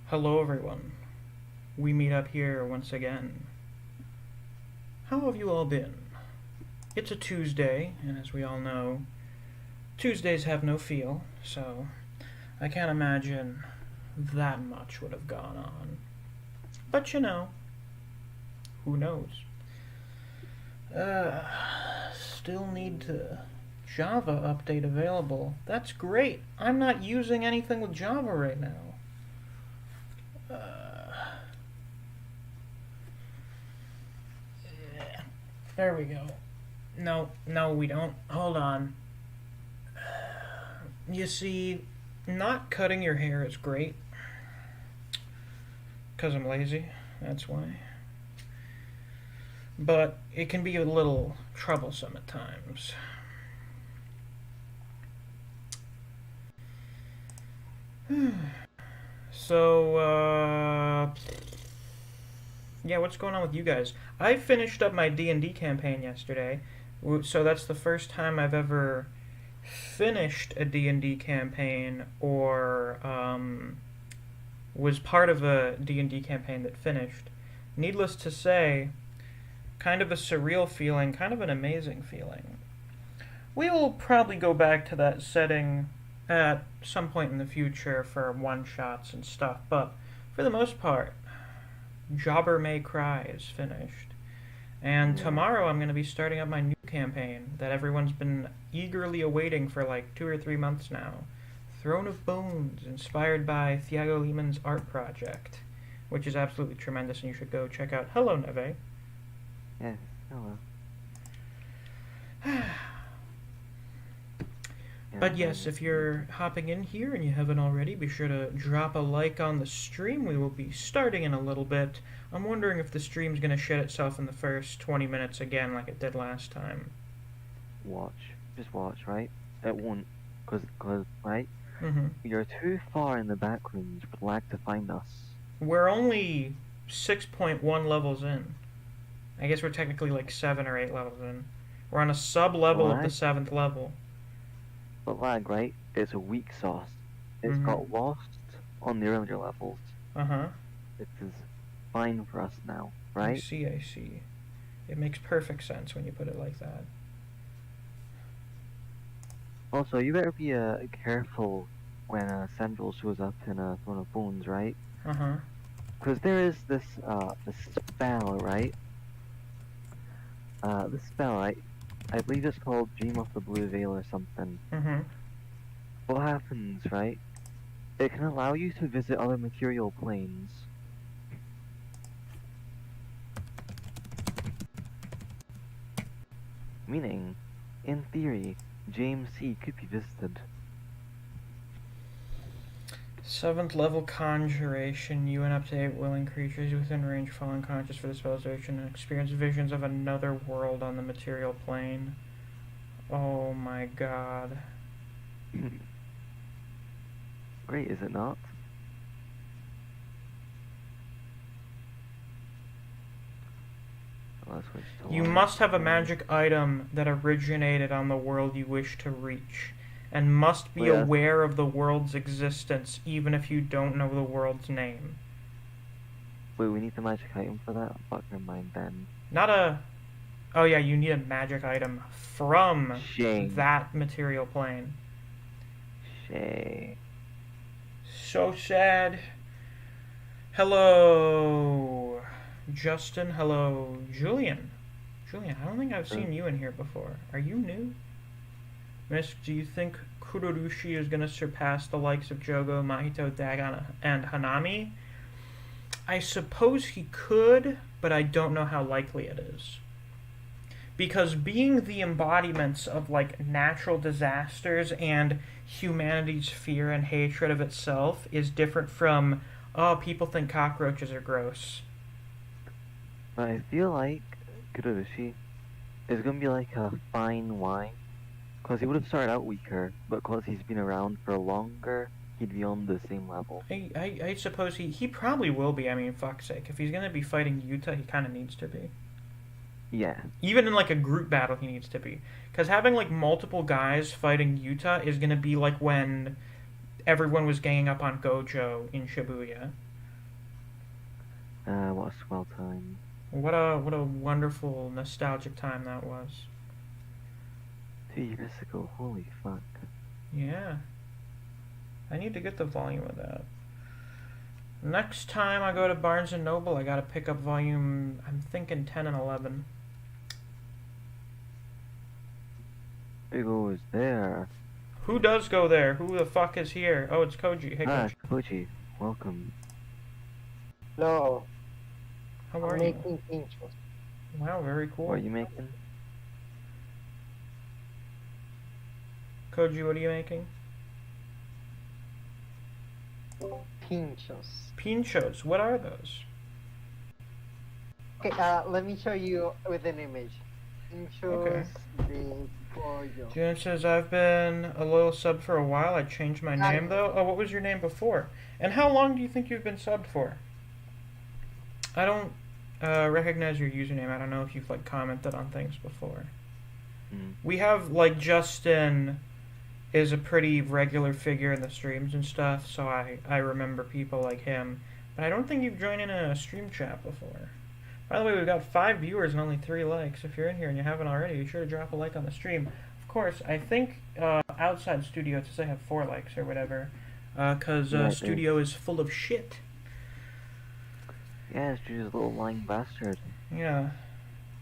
Hello everyone. We meet up here once again. How have you all been? It's a Tuesday, and as we all know, Tuesdays have no feel, so I can't imagine that much would have gone on. But who knows? Still need to Java update available. That's great. I'm not using anything with Java right now. There we go. No, we don't. Hold on. You see, not cutting your hair is great. Because I'm lazy. That's why. But it can be a little troublesome at times. So, yeah, what's going on with you guys? I finished up my D&D campaign yesterday, so that's the first time I've ever finished a D&D campaign or was part of a D&D campaign that finished. Needless to say, kind of a surreal feeling, kind of an amazing feeling. We will probably go back to that setting at some point in the future for one-shots and stuff, but for the most part, Jobber May Cry is finished. And tomorrow I'm going to be starting up my new campaign that everyone's been eagerly awaiting for like 2 or 3 months now. Throne of Bones, inspired by Thiago Lehmann's art project, which is absolutely tremendous and you should go check out. Hello, Neve. Yes, hello. But yes, if you're hopping in here and you haven't already, be sure to drop a like on the stream. We will be starting in a little bit. I'm wondering if the stream's going to shit itself in the first 20 minutes again like it did last time. Just watch, right? It won't, cause right? Mm-hmm. You're too far in the backrooms for lag to find us. We're only 6.1 levels in. I guess we're technically like 7 or 8 levels in. We're on a sub-level of the 7th level. But lag, right? It's a weak sauce. It's got lost on the earlier levels. Uh-huh. It is fine for us now, right? I see. It makes perfect sense when you put it like that. Also, you better be careful when Central shows up in Throne of Bones, right? Uh-huh. Because there is this spell, right? This spell, right? I believe it's called Dream of the Blue Veil or something. Mm-hmm. What happens, right? It can allow you to visit other material planes. Meaning, in theory, JMC could be visited. 7th level conjuration. You and up to 8 willing creatures within range fall unconscious for the spell's duration and experience visions of another world on the material plane. Oh my god. Great, is it not? You must have a magic item that originated on the world you wish to reach, and must be aware of the world's existence, even if you don't know the world's name. Wait, we need the magic item for that? Fuck, never mind then. Oh yeah, you need a magic item from Shame. that material plane. Shame. So sad. Hello, Justin. Hello, Julian. Julian, I don't think I've seen you in here before. Are you new? Misc, do you think Kurorushi is going to surpass the likes of Jogo, Mahito, Dagon, and Hanami? I suppose he could, but I don't know how likely it is. Because being the embodiments of, like, natural disasters and humanity's fear and hatred of itself is different from, oh, people think cockroaches are gross. But I feel like Kurorushi is going to be like a fine wine. Because he would have started out weaker, but because he's been around for longer, he'd be on the same level. I suppose he probably will be. I mean, fuck's sake. If he's going to be fighting Yuta, he kind of needs to be. Yeah. Even in, like, a group battle, he needs to be. Because having, like, multiple guys fighting Yuta is going to be like when everyone was ganging up on Gojo in Shibuya. What a swell time. What a wonderful nostalgic time that was. 2 years ago, holy fuck. Yeah. I need to get the volume of that. Next time I go to Barnes & Noble, I gotta pick up volume, I'm thinking 10 and 11. Who goes there? Who does go there? Who the fuck is here? Oh, it's Koji. Hey, Koji. Koji, welcome. No, How I'm are you? making pinchos. Wow, very cool. What are you making? Koji, what are you making? Pinchos. Pinchos. What are those? Okay, let me show you with an image. Pinchos de pollo. June says, I've been a loyal sub for a while. I changed my name, though. Oh, what was your name before? And how long do you think you've been subbed for? I don't recognize your username. I don't know if you've, like, commented on things before. We have, like, Justin is a pretty regular figure in the streams and stuff, so I remember people like him. But I don't think you've joined in a stream chat before. By the way, we've got 5 viewers and only 3 likes. If you're in here and you haven't already, be sure to drop a like on the stream. Of course, I think outside studio, it says I have 4 likes or whatever, because studio is full of shit. Yeah, she's a little lying bastard. Yeah.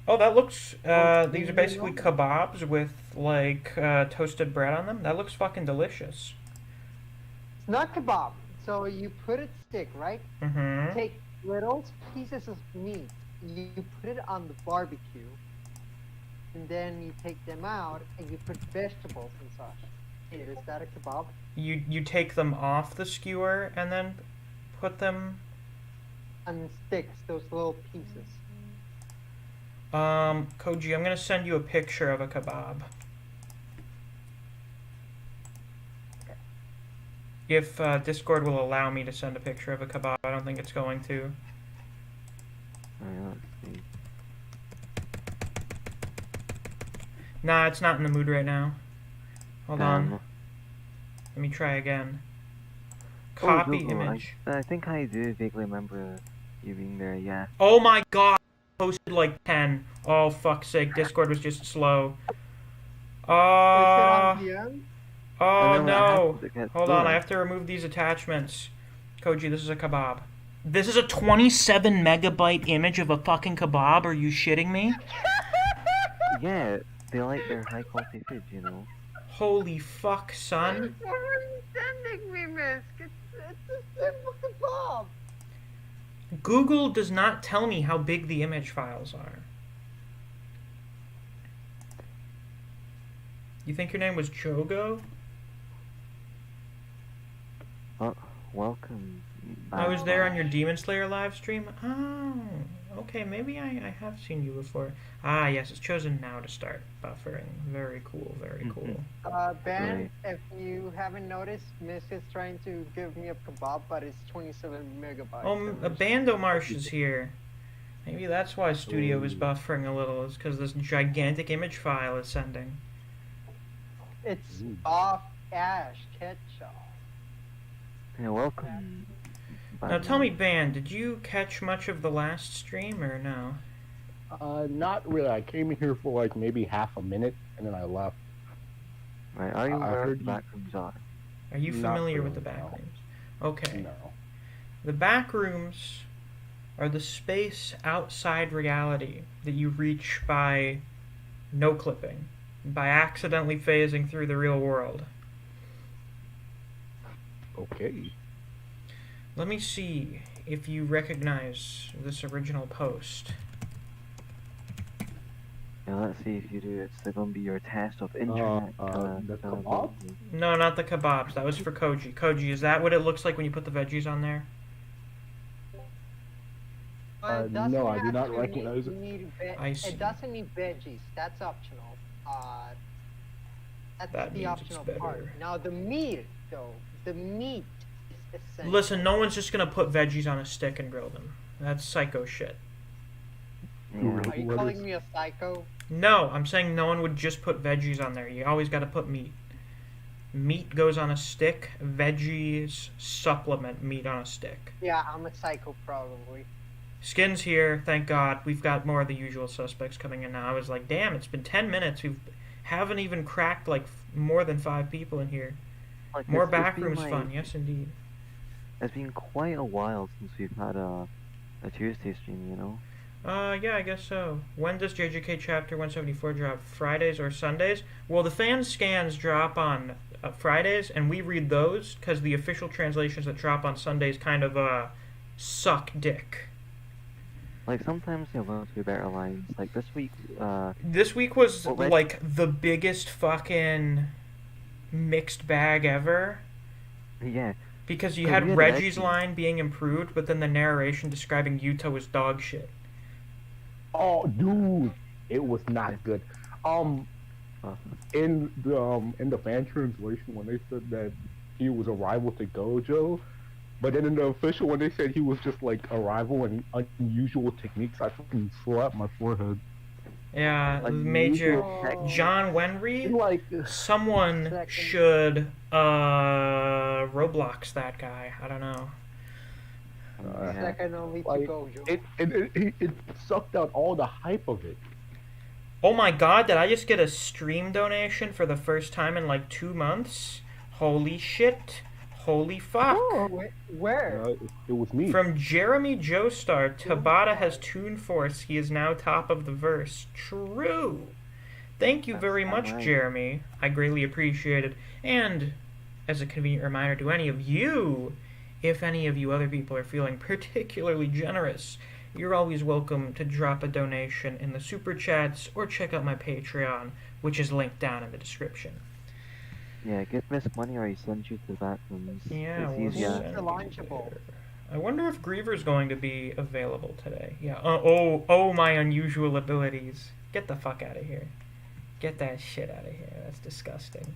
Oh, that looks, these are basically kebabs with, like, toasted bread on them. That looks fucking delicious. It's not kebab. So you put it stick, right? Mm-hmm. Take little pieces of meat. You put it on the barbecue. And then you take them out and you put vegetables and such. Is that a kebab? You take them off the skewer and then put them... On sticks, those little pieces. Koji, I'm gonna send you a picture of a kebab. Okay. If Discord will allow me to send a picture of a kebab, I don't think it's going to. Alright, let's see. Nah, it's not in the mood right now. Hold on. Um, Let me try again. Oh, Copy Google, image. I think I do vaguely remember you being there, yeah. Oh my god! I posted like 10. Oh, fuck's sake. Discord was just slow. Is it on the end? Oh And then what no! happens, it gets Hold on, I slower. have to remove these attachments. Koji, this is a kebab. This is a 27 megabyte image of a fucking kebab? Are you shitting me? Yeah, they like their high quality food, you know. Holy fuck, son. What are you sending me, Misc? It's a simple kebab. Google does not tell me how big the image files are. You think your name was Chogo? Welcome. I was there on your Demon Slayer live stream? Oh, okay, maybe I have seen you before. Ah, yes, it's chosen now to start buffering. Very cool, very cool. Ben, if you haven't noticed, Misc is trying to give me a kebab, but it's 27 megabytes. A Bando Marsh is here. Maybe that's why Studio is buffering a little, is because this gigantic image file is sending. It's off ash ketchup. Yeah, welcome. Now tell me, Ban, did you catch much of the last stream or no? Not really. I came in here for like maybe half a minute and then I left. Right, are you I aware of heard the you- Backrooms are? Are you Not familiar with the really, no. Backrooms? Okay. No. The Backrooms are the space outside reality that you reach by no clipping, by accidentally phasing through the real world. Okay. Let me see if you recognize this original post. Yeah, let's see if you do. It's gonna be your test of internet. the kebab? No, not the kebabs. That was for Koji. Koji, is that what it looks like when you put the veggies on there? But it No, doesn't I do not actually recognize it. I see. It doesn't need veggies. That's optional. That's That the means it's optional part. better. Now the meat, though, the meat is essential. Listen, no one's just gonna put veggies on a stick and grill them. That's psycho shit. Yeah. Are you What calling is- me a psycho? No, I'm saying no one would just put veggies on there. You always gotta put meat. Meat goes on a stick, veggies supplement meat on a stick. Yeah, I'm a psycho probably. Skin's here, thank God. We've got more of the usual suspects coming in now. I was like, damn, it's been 10 minutes. We haven't even cracked like more than 5 people in here. Like, More it's been, Backrooms like, fun, yes indeed. It's been quite a while since we've had a Tuesday stream, you know? Yeah, I guess so. When does JJK Chapter 174 drop? Fridays or Sundays? Well, the fan scans drop on Fridays, and we read those because the official translations that drop on Sundays kind of suck dick. Like, sometimes they learn to be better lines. Like, This week was Well, like the biggest fucking mixed bag ever. yeah. Because you 'Cause had we had Reggie's Reggie. line being improved, but then the narration describing Yuta was dog shit. Oh, dude, it was not good. Um, Uh, in the fan translation when they said that he was a rival to Gojo, but then in the official when they said he was just like a rival and unusual techniques, I fucking slapped my forehead. Yeah, Like, Major usual tech- John Wenry. Like, Someone Second. should Roblox that guy. I don't know. yeah. Second only to like Gojo. it sucked out all the hype of it. Oh my god, did I just get a stream donation for the first time in like 2 months? Holy shit. Holy fuck. Where? It was me. From Jeremy Joestar, Tabata has Toon Force. He is now top of the verse. True. Thank you That's very not much, right. Jeremy. I greatly appreciate it. And as a convenient reminder to any of you, if any of you other people are feeling particularly generous, you're always welcome to drop a donation in the super chats or check out my Patreon, which is linked down in the description. Yeah, give Misc money or he sends you to the Backrooms. Yeah, It's we'll easier. send It's launchable. it. I wonder if Griever's going to be available today. Yeah. Oh, my unusual abilities. Get the fuck out of here. Get that shit out of here. That's disgusting.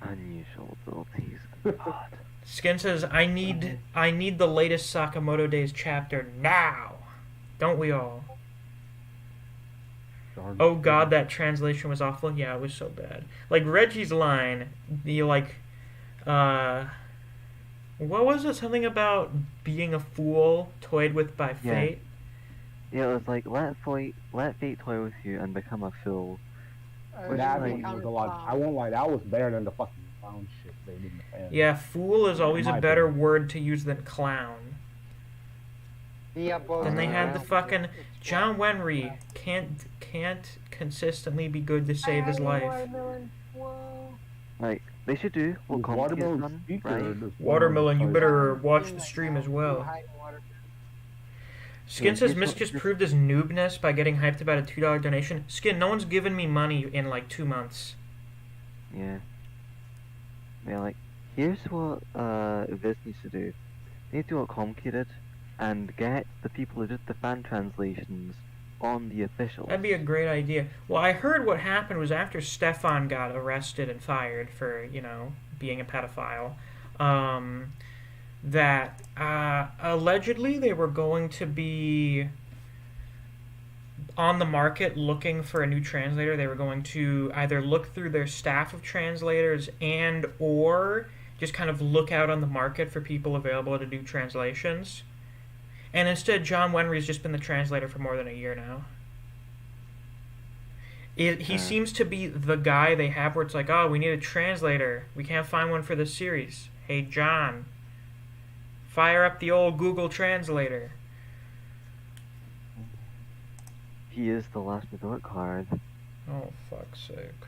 Unusual abilities. God. Skin says, I need the latest Sakamoto Days chapter now. Don't we all? Oh god, that translation was awful. Yeah, it was so bad. Like Reggie's line, what was it? Something about being a fool toyed with by Yeah. fate? Yeah, it was like, let fate toy with you and become a fool. That like- one was a lot. I won't lie, that was better than the fucking clown shit they did in the fan. Yeah, fool is always a My better opinion. word to use than clown. Then they had the fucking John Wenry can't consistently be good to save his life. Like, they should do what Comfy has Watermelon done, speaker. right? this Watermelon, you one- better watch the stream as well. Skin Yeah, says here's Misc what- just this- proved his noobness by getting hyped about a $2 donation. Skin, no one's given me money in like 2 months. Yeah. Yeah, like, here's what Viz needs to do. They need to do what Comfy did and get the people who did the fan translations on the official. That'd be a great idea. Well, I heard what happened was after Stefan got arrested and fired for, being a pedophile, that allegedly they were going to be on the market looking for a new translator. They were going to either look through their staff of translators and or just kind of look out on the market for people available to do translations. And instead, John Wenry's just been the translator for more than a year now. He seems to be the guy they have where it's like, oh, we need a translator. We can't find one for this series. Hey, John, fire up the old Google Translator. He is the last resort card. Oh, fuck's sake.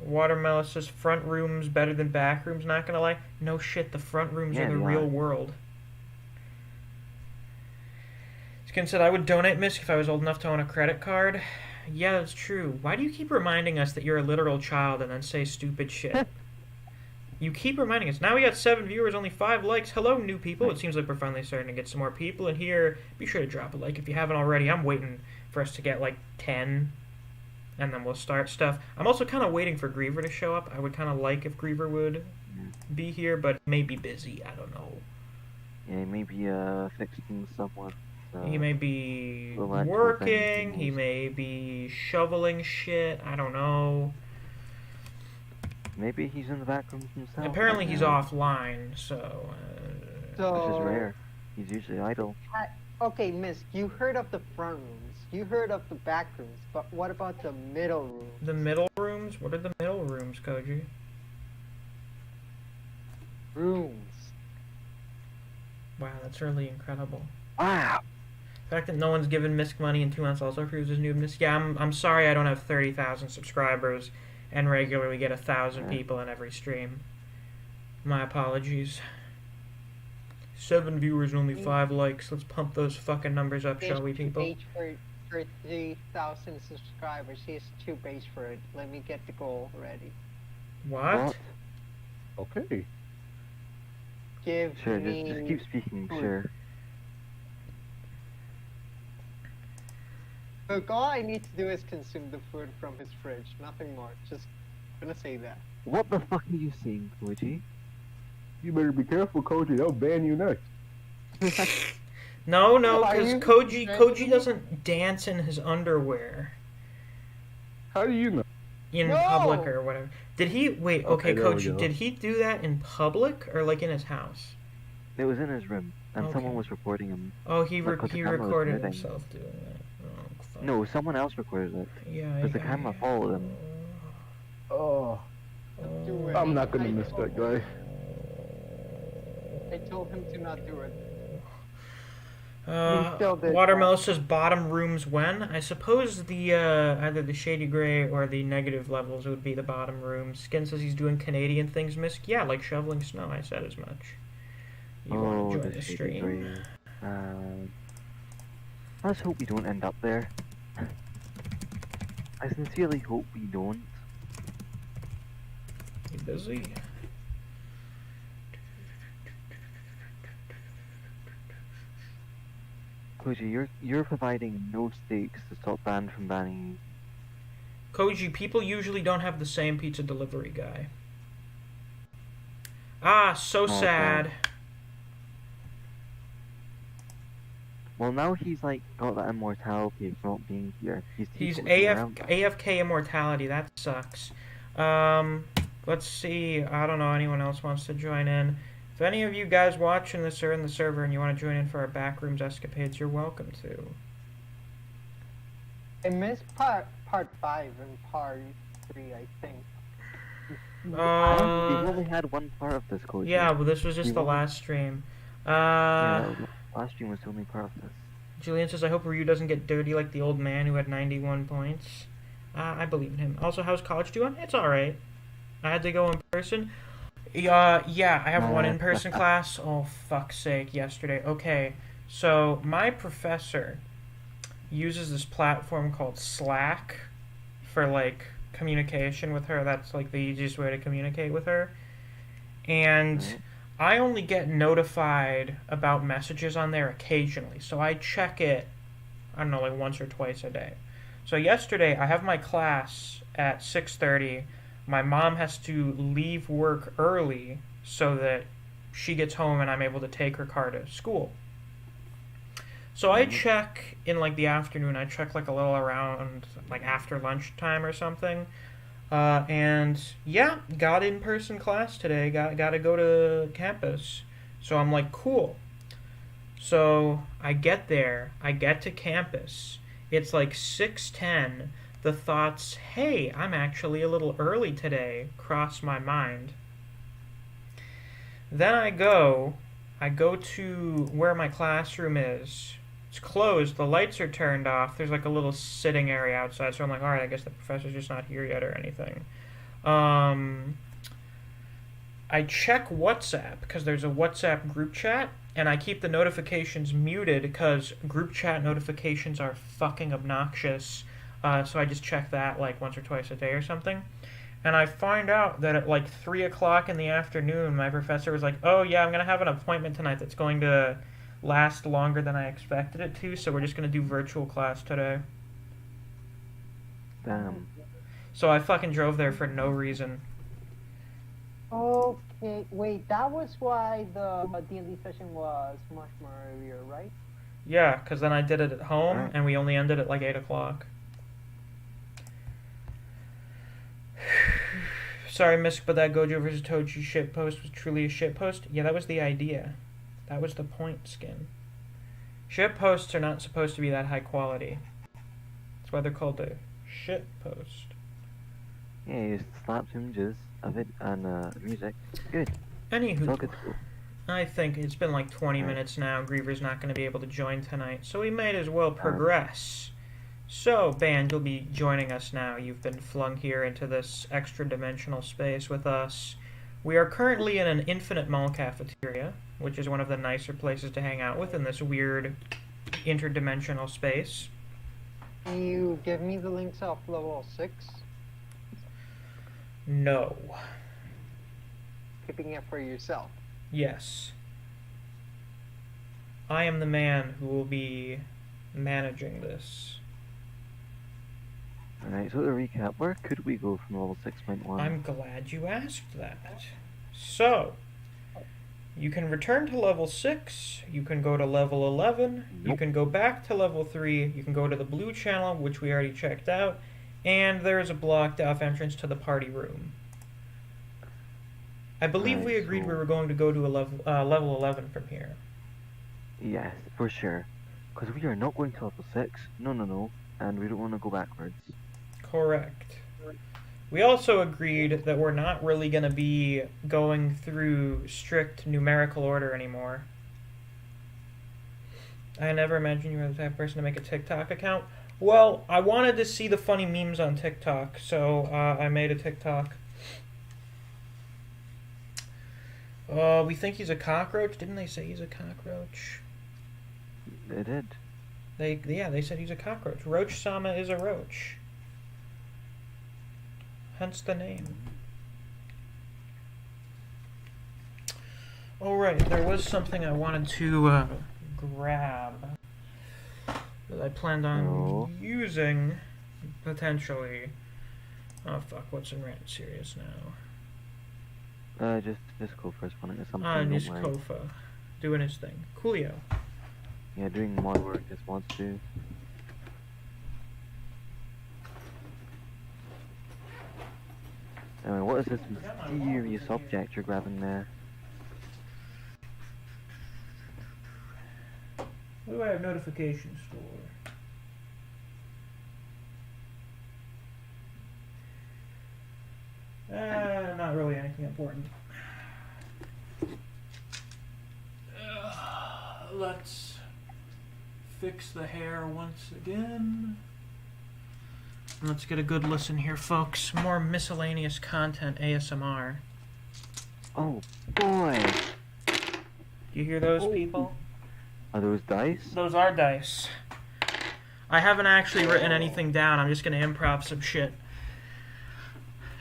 Watermelon says front rooms better than back rooms, not gonna lie. No shit, the front rooms Yeah, are the they real are. world. Skin said, I would donate Misc if I was old enough to own a credit card. Yeah, that's true. Why do you keep reminding us that you're a literal child and then say stupid shit? You keep reminding us. Now we got 7 viewers, only 5 likes. Hello, new people. It seems like we're finally starting to get some more people in here. Be sure to drop a like if you haven't already. I'm waiting for us to get like 10, and then we'll start stuff. I'm also kind of waiting for Griever to show up. I would kind of like if Griever would be here, but he may be busy. I don't know. Yeah, maybe fixing someone. He may be electrical working. things. He may be shoveling shit. I don't know. Maybe he's in the Backrooms himself. Apparently right he's now. offline, so which is So, rare. He's usually idle. okay, Miss, you heard of the front rooms, you heard of the back rooms, but what about the middle rooms? The middle rooms? What are the middle rooms, Koji? Rooms. Wow, that's really incredible. Wow! The fact that no one's given Misc money in 2 months also proves his noobness. Yeah, I'm sorry I don't have 30,000 subscribers and regularly get 1,000 people in every stream. My apologies. 7 viewers and only 5 likes. Let's pump those fucking numbers up, shall we, people? Base for 3,000 subscribers. He has 2 base for it. Let me get the goal ready. What? Okay. Give Sure, me. just keep speaking, food. sure. Look, all I need to do is consume the food from his fridge. Nothing more. Just gonna say that. What the fuck are you saying, Koji? You better be careful, Koji. They'll ban you next. No, Are because you Koji threatening? doesn't dance in his underwear How do you know? in No! public or whatever. Did he wait? Okay, Okay, there we Koji, go. did he do that in public or like in his house? It was in his room, and Okay. someone was recording him. Oh, he Like, 'cause the he camera was recorded moving. himself doing that. Oh, fuck. No, someone else recorded it. Yeah, Because the camera followed him. Oh, Do it. I'm not gonna I miss told that guy. I told him to not do it. He Uh, still did Watermelon says bottom rooms when? I suppose the either the shady gray or the negative levels would be the bottom rooms. Skin says he's doing Canadian things, Misc. Yeah, like shoveling snow. I said as much. You Oh, want to join the the shady stream? gray. Let's hope we don't end up there. I sincerely hope we don't. You busy? Koji, you're providing no stakes to stop band from banning you. Koji, people usually don't have the same pizza delivery guy. Ah, so Oh, sad. Well, now he's like got that immortality for not being here. He's He's teetotaling around. AFK immortality. That sucks. Let's see. I don't know. Anyone else wants to join in? If any of you guys watching this are in the server and you want to join in for our Backrooms escapades, you're welcome to. I missed part 5 and part 3, I think. We've Uh, only had one part of this, Koji. yeah, well, this was just You the won't- last stream. Yeah, last stream was the only part of this. Julian says, I hope Ryu doesn't get dirty like the old man who had 91 points. I believe in him. Also, how's college doing? It's alright. I had to go in person. Yeah, I have one in-person class. Oh, fuck's sake, yesterday. Okay, so my professor uses this platform called Slack for, like, communication with her. That's, like, the easiest way to communicate with her. And Right. I only get notified about messages on there occasionally, so I check it, I don't know, like once or twice a day. So yesterday, I have my class at 6:30. My mom has to leave work early so that she gets home and I'm able to take her car to school. So I check in like the afternoon. I check like a little around like after lunchtime or something. And yeah, got in-person class today. Got to go to campus. So I'm like, cool. So I get there. I get to campus. It's like 6:10. The thoughts, hey, I'm actually a little early today, cross my mind. Then I go to where my classroom is. It's closed. The lights are turned off. There's like a little sitting area outside. So I'm like, all right, I guess the professor's just not here yet or anything. I check WhatsApp because there's a WhatsApp group chat, and I keep the notifications muted because group chat notifications are fucking obnoxious. So I just check that like once or twice a day or something. And I find out that at like 3 o'clock in the afternoon, my professor was like, oh yeah, I'm going to have an appointment tonight that's going to last longer than I expected it to, so we're just going to do virtual class today. Damn. So I fucking drove there for no reason. Okay, wait, that was why the D&D session was much more earlier, right? Yeah, because then I did it at home, Alright. and we only ended at like 8 o'clock. Sorry, Misc, but that Gojo versus Toji shitpost was truly a shitpost. Yeah, that was the idea. That was the point skin. Ship posts are not supposed to be that high quality. That's why they're called a ship post. Yeah, you slapped images of it and music. Good. It's all Anywho, good to go. I think it's been like 20 Alright. minutes now. Griever's not going to be able to join tonight, so we might as well progress. So, Band, you'll be joining us now. You've been flung here into this extra dimensional space with us. We are currently in an infinite mall cafeteria, which is one of the nicer places to hang out with in this weird interdimensional space. Can you give me the links off level 6? No. Keeping it for yourself. Yes. I am the man who will be managing this. Alright, so to recap, where could we go from level 6.1? I'm glad you asked that. So, you can return to level 6, you can go to level 11, you Nope. can go back to level 3, you can go to the blue channel, which we already checked out, and there is a blocked off entrance to the party room. I believe we Right, agreed we so- were going to go to a level 11 from here. Yes, for sure. Because we are not going to level 6. No. And we don't want to go backwards. Correct. We also agreed that we're not really going to be going through strict numerical order anymore. I never imagined you were the type of person to make a TikTok account. Well, I wanted to see the funny memes on TikTok, so I made a TikTok. We think he's a cockroach. Didn't they say he's a cockroach? They did. They said he's a cockroach. Roach Sama is a roach. Hence the name. Alright, there was something I wanted to grab that I planned on Oh. using potentially. Oh fuck, what's in Rant Serious now? Just go first one at something. Nish Don't worry. Kofa. Doing his thing. Coolio. Yeah, doing more work as wants to. Anyway, what is this mysterious object you're grabbing there? What do I have notifications for? Not really anything important. Let's fix the hair once again. Let's get a good listen here, folks. More miscellaneous content ASMR. Oh boy! Do you hear those Oh. people? Are those dice? Those are dice. I haven't actually written anything down. I'm just going to improv some shit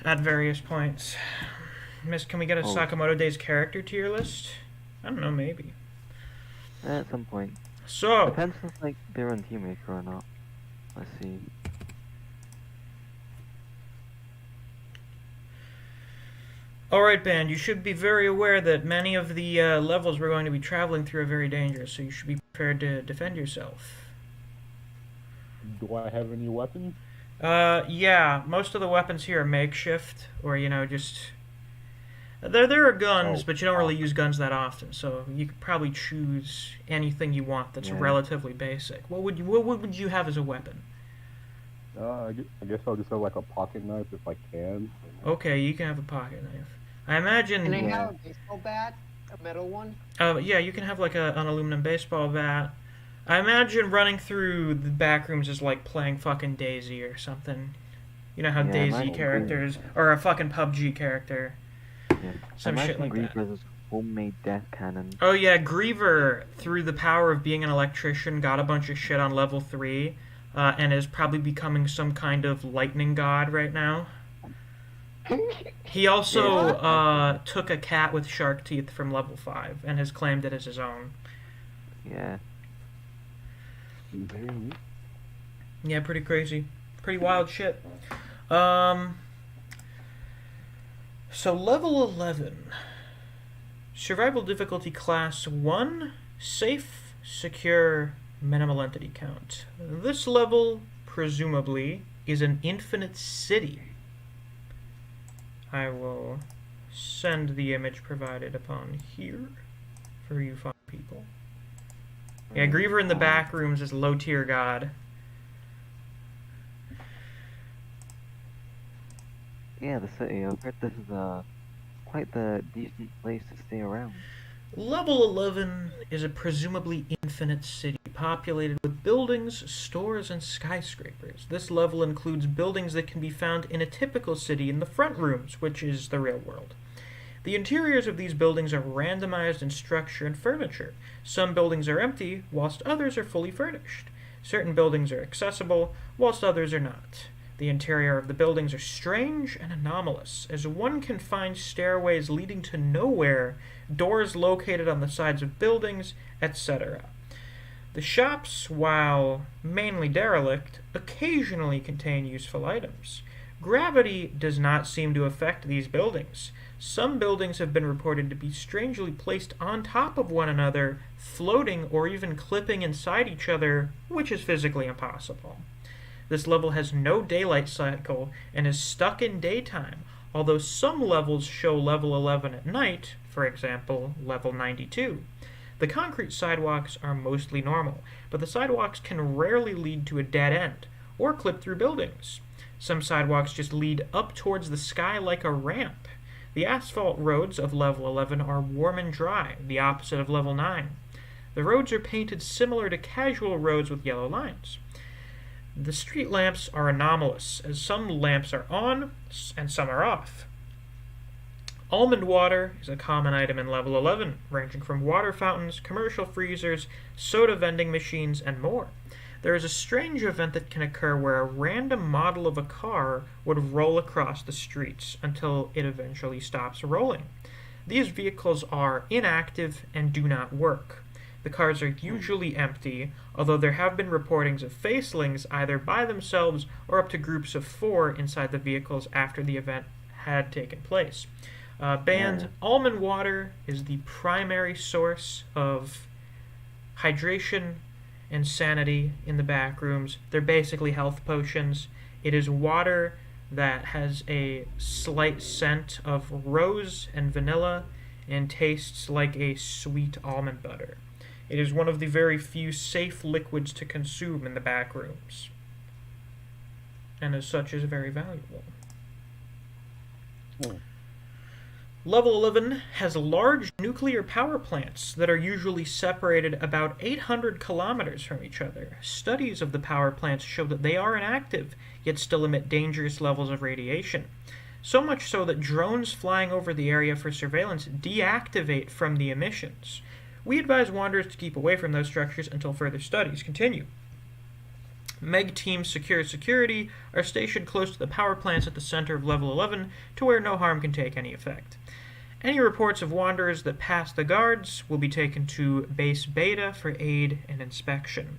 at various points. Miss, can we get a Oh. Sakamoto Days character tier list? I don't know, maybe. At some point. So, Depends if like they're on Team Maker or not. Let's see. alright, band, you should be very aware that many of the levels we're going to be traveling through are very dangerous, so you should be prepared to defend yourself. Do I have any weapons? Yeah, most of the weapons here are makeshift, or, just... There are guns, Oh, but you don't really use guns that often, so you could probably choose anything you want that's Yeah. relatively basic. What would you have as a weapon? I guess I'll just have like a pocket knife if I can. Okay, you can have a pocket knife. I imagine... Can I Yeah. have a baseball bat? A metal one? Yeah, you can have like an aluminum baseball bat. I imagine running through the Backrooms is like playing fucking Daisy or something. You know how Yeah, Daisy mine- characters, or a fucking PUBG character. Yeah. Some Imagine shit like that. Griever's homemade death cannon. Oh yeah, Griever, through the power of being an electrician, got a bunch of shit on level 3, and is probably becoming some kind of lightning god right now. He also took a cat with shark teeth from level 5, and has claimed it as his own. Yeah. Very neat. Yeah, pretty crazy. Pretty wild shit. So level 11. Survival difficulty class 1. Safe, secure, minimal entity count. This level, presumably, is an infinite city. I will send the image provided upon here for you fine people. Yeah, Griever in the Oh, Backrooms is low tier god. yeah, the city. I've heard this is quite the decent place to stay around. Level 11 is a presumably infinite city populated with buildings, stores, and skyscrapers. This level includes buildings that can be found in a typical city in the front rooms, which is the real world. The interiors of these buildings are randomized in structure and furniture. Some buildings are empty, whilst others are fully furnished. Certain buildings are accessible, whilst others are not. The interior of the buildings are strange and anomalous, as one can find stairways leading to nowhere, doors located on the sides of buildings, etc. The shops, while mainly derelict, occasionally contain useful items. Gravity does not seem to affect these buildings. Some buildings have been reported to be strangely placed on top of one another, floating or even clipping inside each other, which is physically impossible. This level has no daylight cycle and is stuck in daytime, although some levels show level 11 at night, for example, level 92. The concrete sidewalks are mostly normal, but the sidewalks can rarely lead to a dead end, or clip through buildings. Some sidewalks just lead up towards the sky like a ramp. The asphalt roads of level 11 are warm and dry, the opposite of level 9. The roads are painted similar to casual roads with yellow lines. The street lamps are anomalous, as some lamps are on and some are off. Almond water is a common item in level 11, ranging from water fountains, commercial freezers, soda vending machines, and more. There is a strange event that can occur where a random model of a car would roll across the streets until it eventually stops rolling. These vehicles are inactive and do not work. The cars are usually empty, although there have been reportings of facelings either by themselves or up to groups of 4 inside the vehicles after the event had taken place. Banned almond water is the primary source of hydration and sanity in the Backrooms. They're basically health potions. It is water that has a slight scent of rose and vanilla and tastes like a sweet almond butter. It is one of the very few safe liquids to consume in the Backrooms, and as such is very valuable. Level 11 has large nuclear power plants that are usually separated about 800 kilometers from each other. Studies of the power plants show that they are inactive, yet still emit dangerous levels of radiation. So much so that drones flying over the area for surveillance deactivate from the emissions. We advise wanderers to keep away from those structures until further studies continue. Meg Team's Secure Security are stationed close to the power plants at the center of Level 11 to where no harm can take any effect. Any reports of wanderers that pass the guards will be taken to Base Beta for aid and inspection.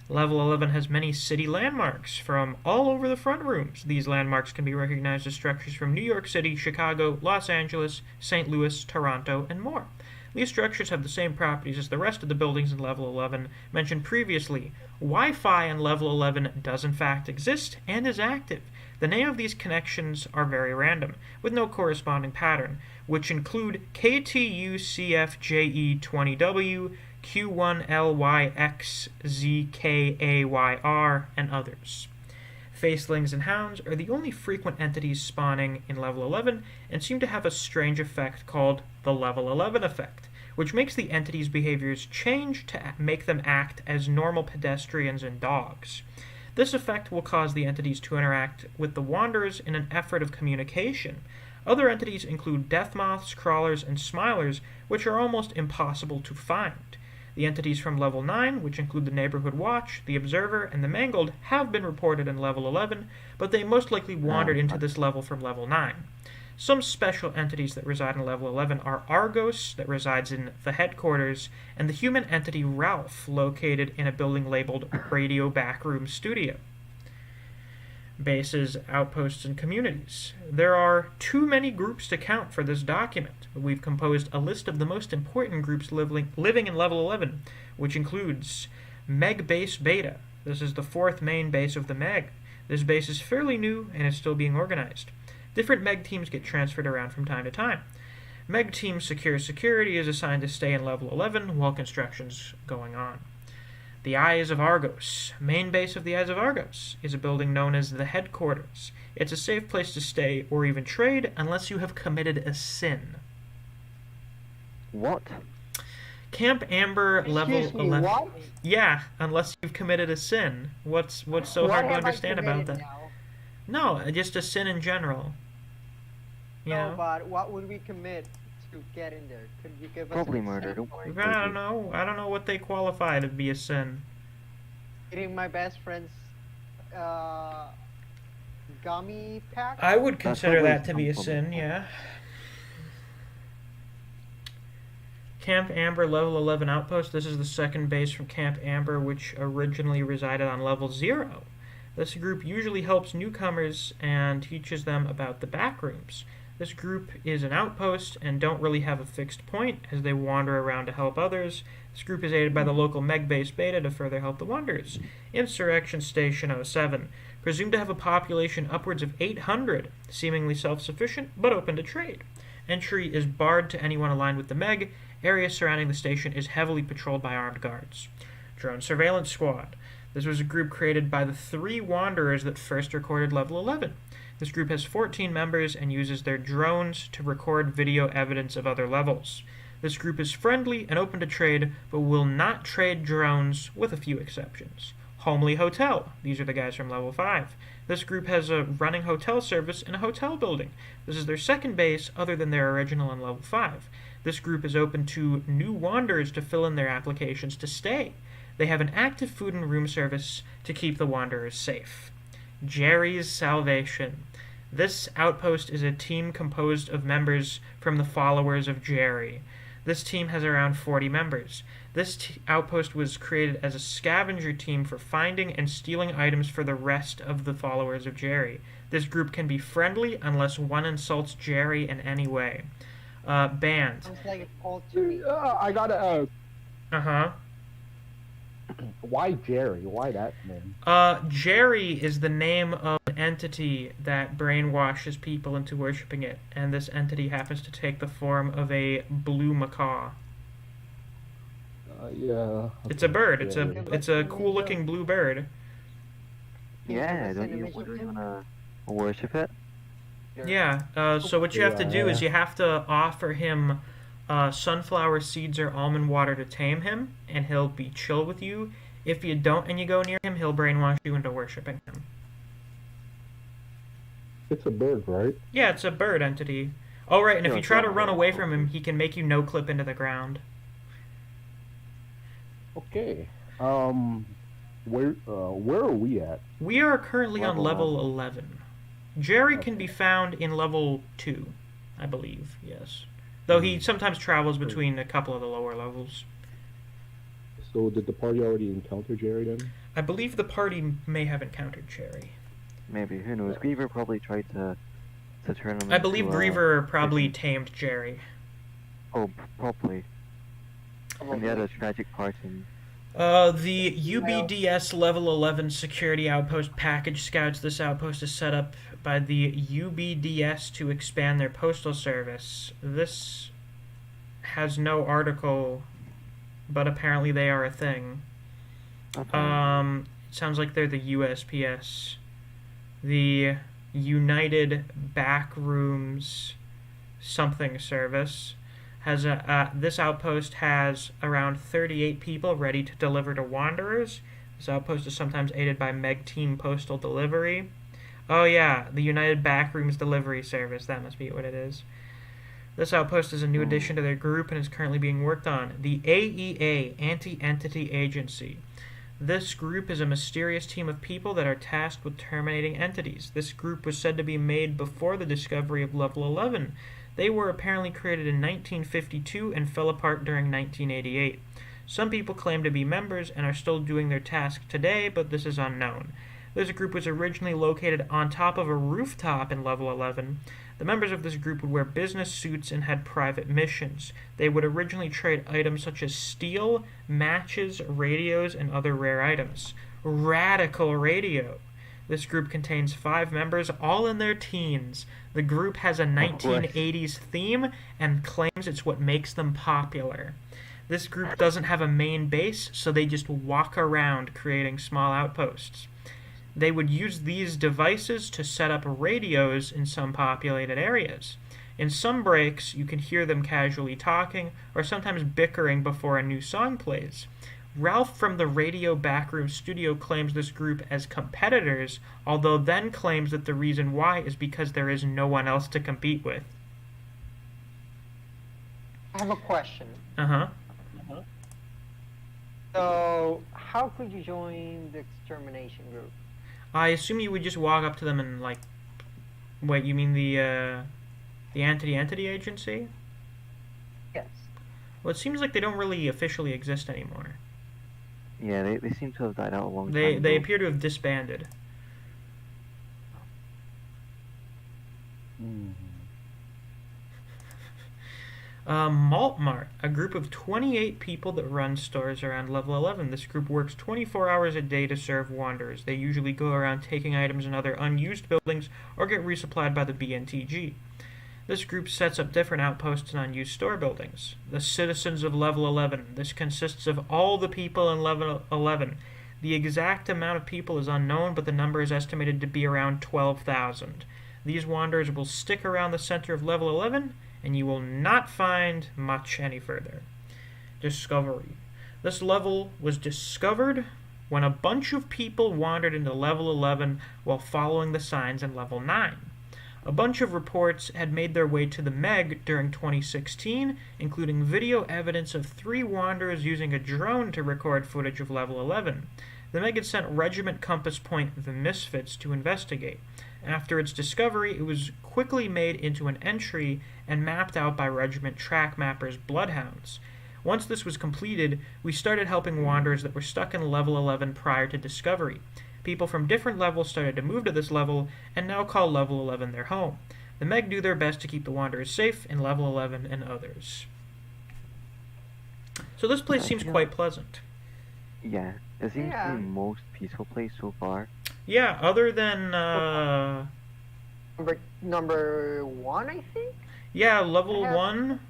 Level 11 has many city landmarks from all over the front rooms. These landmarks can be recognized as structures from New York City, Chicago, Los Angeles, St. Louis, Toronto, and more. These structures have the same properties as the rest of the buildings in Level 11 mentioned previously. Wi-Fi in Level 11 does in fact exist and is active. The name of these connections are very random, with no corresponding pattern, which include KTUCFJE20W, Q1LYXZKAYR, and others. Facelings and hounds are the only frequent entities spawning in Level 11 and seem to have a strange effect called the Level 11 effect, which makes the entities' behaviors change to make them act as normal pedestrians and dogs. This effect will cause the entities to interact with the wanderers in an effort of communication. Other entities include death moths, crawlers, and smilers, which are almost impossible to find. The entities from Level 9, which include the Neighborhood Watch, the Observer, and the Mangled, have been reported in Level 11, but they most likely wandered into this level from Level 9. Some special entities that reside in Level 11 are Argos, that resides in the headquarters, and the human entity Ralph, located in a building labeled Radio Backroom Studio. Bases, outposts, and communities. There are too many groups to count for this document. We've composed a list of the most important groups living in Level 11, which includes Meg Base Beta. This is the 4th main base of the Meg. This base is fairly new and is still being organized. Different Meg teams get transferred around from time to time. Meg Team Secure Security is assigned to stay in Level 11 while construction's going on. The Eyes of Argos. Main base of the Eyes of Argos is a building known as the headquarters. It's a safe place to stay or even trade unless you have committed a sin. What? Camp Amber level Excuse me, 11. what? Yeah, unless you've committed a sin. What's so What hard to have I understand about committed that? now? No, just a sin in general. You No, know? but what would we commit to get in there? Could you give us Probably an murder. example? Don't worry. I don't know. I don't know what they qualify to be a sin. Eating my best friend's gummy pack? I would consider probably that to be a something. sin, yeah. Camp Amber level 11 outpost. This is the second base from Camp Amber, which originally resided on level 0. This group usually helps newcomers and teaches them about the Backrooms. This group is an outpost and don't really have a fixed point as they wander around to help others. This group is aided by the local Meg base beta to further help the wanderers. Insurrection Station 07. Presumed to have a population upwards of 800, seemingly self-sufficient but open to trade. Entry is barred to anyone aligned with the Meg. Area surrounding the station is heavily patrolled by armed guards. Drone Surveillance Squad. This was a group created by the 3 wanderers that first recorded level 11. This group has 14 members and uses their drones to record video evidence of other levels. This group is friendly and open to trade, but will not trade drones with a few exceptions. Homely Hotel. These are the guys from level 5. This group has a running hotel service in a hotel building. This is their second base other than their original in level 5. This group is open to new wanderers to fill in their applications to stay. They have an active food and room service to keep the wanderers safe. Jerry's Salvation. This outpost is a team composed of members from the followers of Jerry. This team has around 40 members. This outpost was created as a scavenger team for finding and stealing items for the rest of the followers of Jerry. This group can be friendly unless one insults Jerry in any way. Band. Sounds like it's called to me. I gotta Uh-huh. why Jerry? Why that name? Jerry is the name of an entity that brainwashes people into worshipping it, and this entity happens to take the form of a blue macaw. Yeah. It's a bird. It's Jerry. a cool-looking blue bird. Yeah, Give us don't an you image of him? wanna worship it? Yeah. So what you have to do is Yeah. you have to offer him sunflower seeds or almond water to tame him, and he'll be chill with you. If you don't and you go near him, he'll brainwash you into worshipping him. It's a bird, right? Yeah, it's a bird entity. Oh, right, and if Yeah, you try to it's run not- away from him, he can make you no-clip into the ground. Okay. Where are we at? We are currently on Level level 11. Jerry can be found in level 2, I believe, yes. Though he sometimes travels between a couple of the lower levels. So did the party already encounter Jerry then? I believe the party may have encountered Jerry. Maybe, who knows? Griever probably tried to turn him I believe into, Griever probably vision. tamed Jerry. Oh, probably. And they had a tragic part in... The UBDS level 11 security outpost package scouts. This outpost is set up by the UBDS to expand their postal service. This has no article, but apparently they are a thing. Okay. Sounds like they're the USPS. The United Backrooms something service has this outpost has around 38 people ready to deliver to wanderers. This outpost is sometimes aided by Meg Team Postal Delivery. Oh yeah, the United Backrooms Delivery Service. That must be what it is. This outpost is a new addition to their group and is currently being worked on. The AEA, Anti-Entity Agency. This group is a mysterious team of people that are tasked with terminating entities. This group was said to be made before the discovery of level 11. They were apparently created in 1952 and fell apart during 1988. Some people claim to be members and are still doing their task today, but this is unknown. This group was originally located on top of a rooftop in level 11. The members of this group would wear business suits and had private missions. They would originally trade items such as steel, matches, radios, and other rare items. Radical Radio. This group contains 5 members, all in their teens. The group has a 1980s theme and claims it's what makes them popular. This group doesn't have a main base, so they just walk around creating small outposts. They would use these devices to set up radios in some populated areas. In some breaks, you can hear them casually talking or sometimes bickering before a new song plays. Ralph from the Radio Backroom studio claims this group as competitors, although then claims that the reason why is because there is no one else to compete with. I have a question. Uh-huh. So, how could you join the extermination group? I assume you would just walk up to them and, like... Wait, you mean the Entity Agency? Yes. Well, it seems like they don't really officially exist anymore. Yeah, they seem to have died out a long time They ago. appear to have disbanded. Malt Mart, a group of 28 people that run stores around level 11. This group works 24 hours a day to serve wanderers. They usually go around taking items in other unused buildings or get resupplied by the BNTG. This group sets up different outposts in unused store buildings. The Citizens of Level 11. This consists of all the people in Level 11. The exact amount of people is unknown, but the number is estimated to be around 12,000. These wanderers will stick around the center of Level 11, and you will not find much any further. Discovery. This level was discovered when a bunch of people wandered into Level 11 while following the signs in Level 9. A bunch of reports had made their way to the Meg during 2016, including video evidence of 3 wanderers using a drone to record footage of Level 11. The Meg had sent Regiment Compass Point the Misfits to investigate. After its discovery, it was quickly made into an entry and mapped out by Regiment Track Mapper's Bloodhounds. Once this was completed, we started helping wanderers that were stuck in Level 11 prior to discovery. People from different levels started to move to this level and now call Level 11 their home. The Meg do their best to keep the wanderers safe in Level 11 and others. So this place seems quite pleasant. Yeah, it seems to Yeah. be the most peaceful place so far. Yeah, other than, Number 1, I think? yeah, level Yeah. 1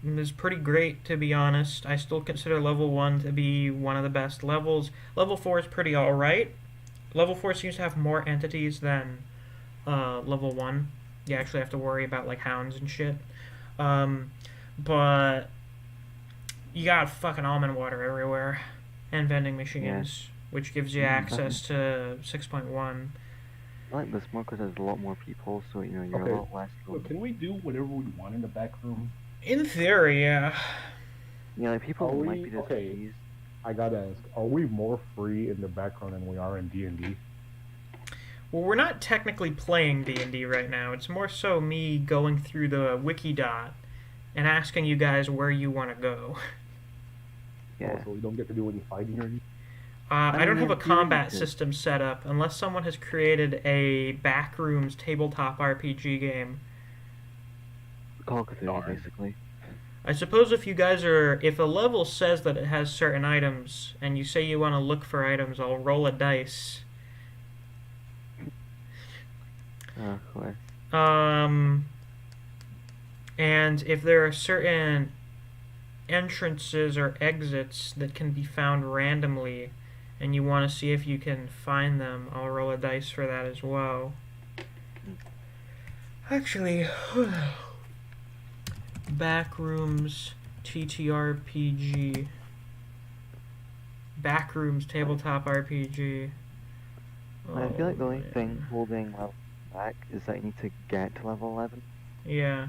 is pretty great, to be honest. I still consider level 1 to be one of the best levels. Level 4 is pretty alright. Level 4 seems to have more entities than level 1. You actually have to worry about, like, hounds and shit. But you got fucking almond water everywhere. And vending machines, which gives you access to 6.1. I like this more because there's a lot more people, so you know you're Okay. a lot less. So can we do whatever we want in the back room? In theory, yeah. Yeah, like people Are might we- be okay. displeased. I gotta ask, are we more free in the background than we are in D&D? Well, we're not technically playing D&D right now. It's more so me going through the Wikidot and asking you guys where you want to go. Yeah. So we don't get to do any fighting or anything? I don't have a mean, combat you could- system set up unless someone has created a Backrooms tabletop RPG game. Call of Cthulhu, Darn. basically. I suppose if a level says that it has certain items and you say you want to look for items, I'll roll a dice. Of course. And if there are certain entrances or exits that can be found randomly and you want to see if you can find them, I'll roll a dice for that as well. Actually, Backrooms TTRPG. Backrooms tabletop RPG. I feel like the only man. thing holding level back is that you need to get to level 11. Yeah.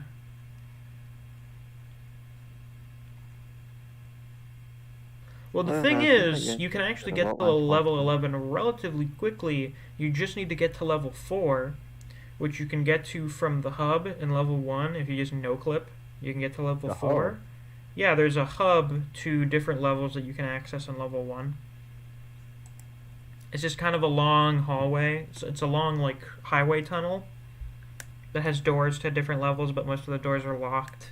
Well, the Well, thing I think I is, get you can actually a get lot to less level fun. 11 relatively quickly. You just need to get to level 4, which you can get to from the hub in level 1 if you just no-clip. You can get to level The 4. hub? Yeah, there's a hub to different levels that you can access in level 1. It's just kind of a long hallway. It's a long, like, highway tunnel that has doors to different levels, but most of the doors are locked.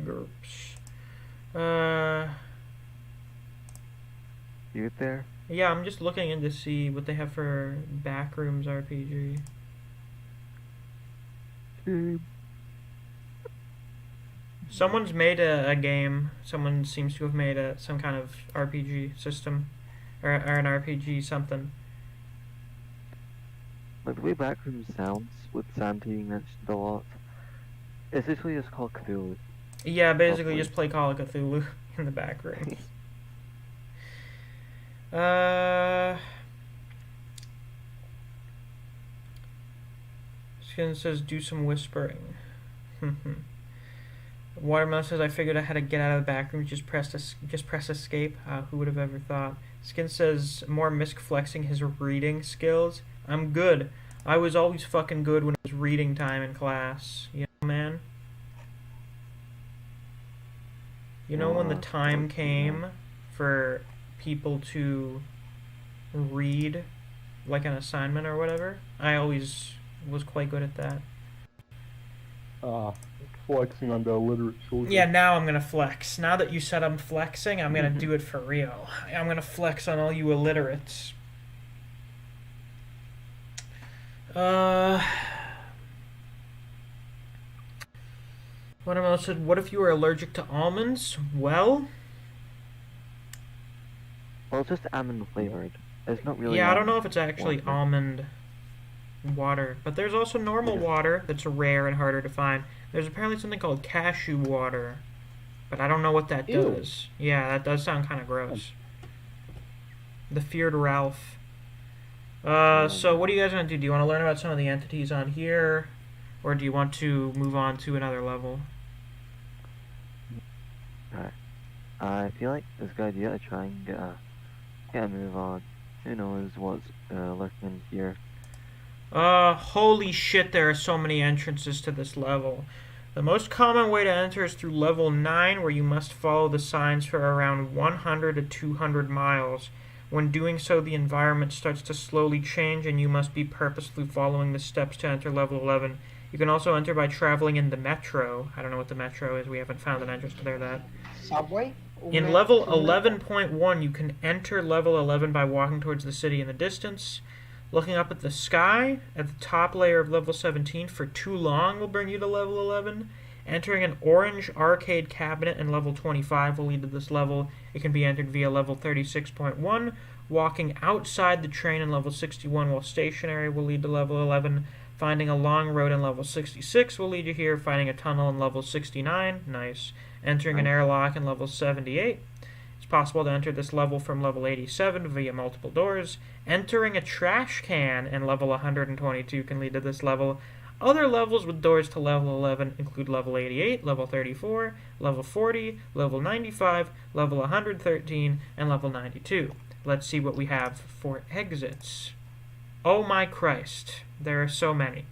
Groups. You get there? Yeah, I'm just looking in to see what they have for Backrooms RPG. Someone's made a game. Someone seems to have made some kind of RPG system, or an RPG something. Like the way Backrooms sounds, with Santa being mentioned a lot, it's literally just called Cthulhu. Yeah, basically Hopefully. just play Call of Cthulhu in the background. uh, Skin says do some whispering. Watermelon says I figured out how to get out of the back room. Just press escape. Who would have ever thought? Skin says more Misc flexing his reading skills. I'm good. I was always fucking good when it was reading time in class. You know, man. You know when the time came for people to read, like an assignment or whatever? I always was quite good at that. Flexing on the illiterate children. Yeah, now I'm gonna flex. Now that you said I'm flexing, I'm gonna do it for real. I'm gonna flex on all you illiterates. Watermelon said, what if you were allergic to almonds? Well, It's just almond flavored. It's not really. yeah, I don't know if it's actually water. almond water, but there's also normal Yeah. water that's rare and harder to find. There's apparently something called cashew water, but I don't know what that Ew. does. Yeah, that does sound kind of gross. The feared Ralph. So what are you guys gonna do? Do you want to learn about some of the entities on here, or do you want to move on to another level? I feel like it's a good idea to try and get a move on. Who knows what's lurking here. Holy shit, there are so many entrances to this level. The most common way to enter is through level 9, where you must follow the signs for around 100 to 200 miles. When doing so, the environment starts to slowly change, and you must be purposefully following the steps to enter level 11. You can also enter by traveling in the metro. I don't know what the metro is. We haven't found an entrance to that. Subway? In level 11.1, you can enter level 11 by walking towards the city in the distance. Looking up at the sky at the top layer of level 17 for too long will bring you to level 11. Entering an orange arcade cabinet in level 25 will lead to this level. It can be entered via level 36.1. Walking outside the train in level 61 while stationary will lead to level 11. Finding a long road in level 66 will lead you here. Finding a tunnel in level 69, nice. Entering an airlock in level 78. It's possible to enter this level from level 87 via multiple doors. Entering a trash can in level 122 can lead to this level. Other levels with doors to level 11 include level 88, level 34, level 40, level 95, level 113, and level 92. Let's see what we have for exits. Oh my Christ, there are so many.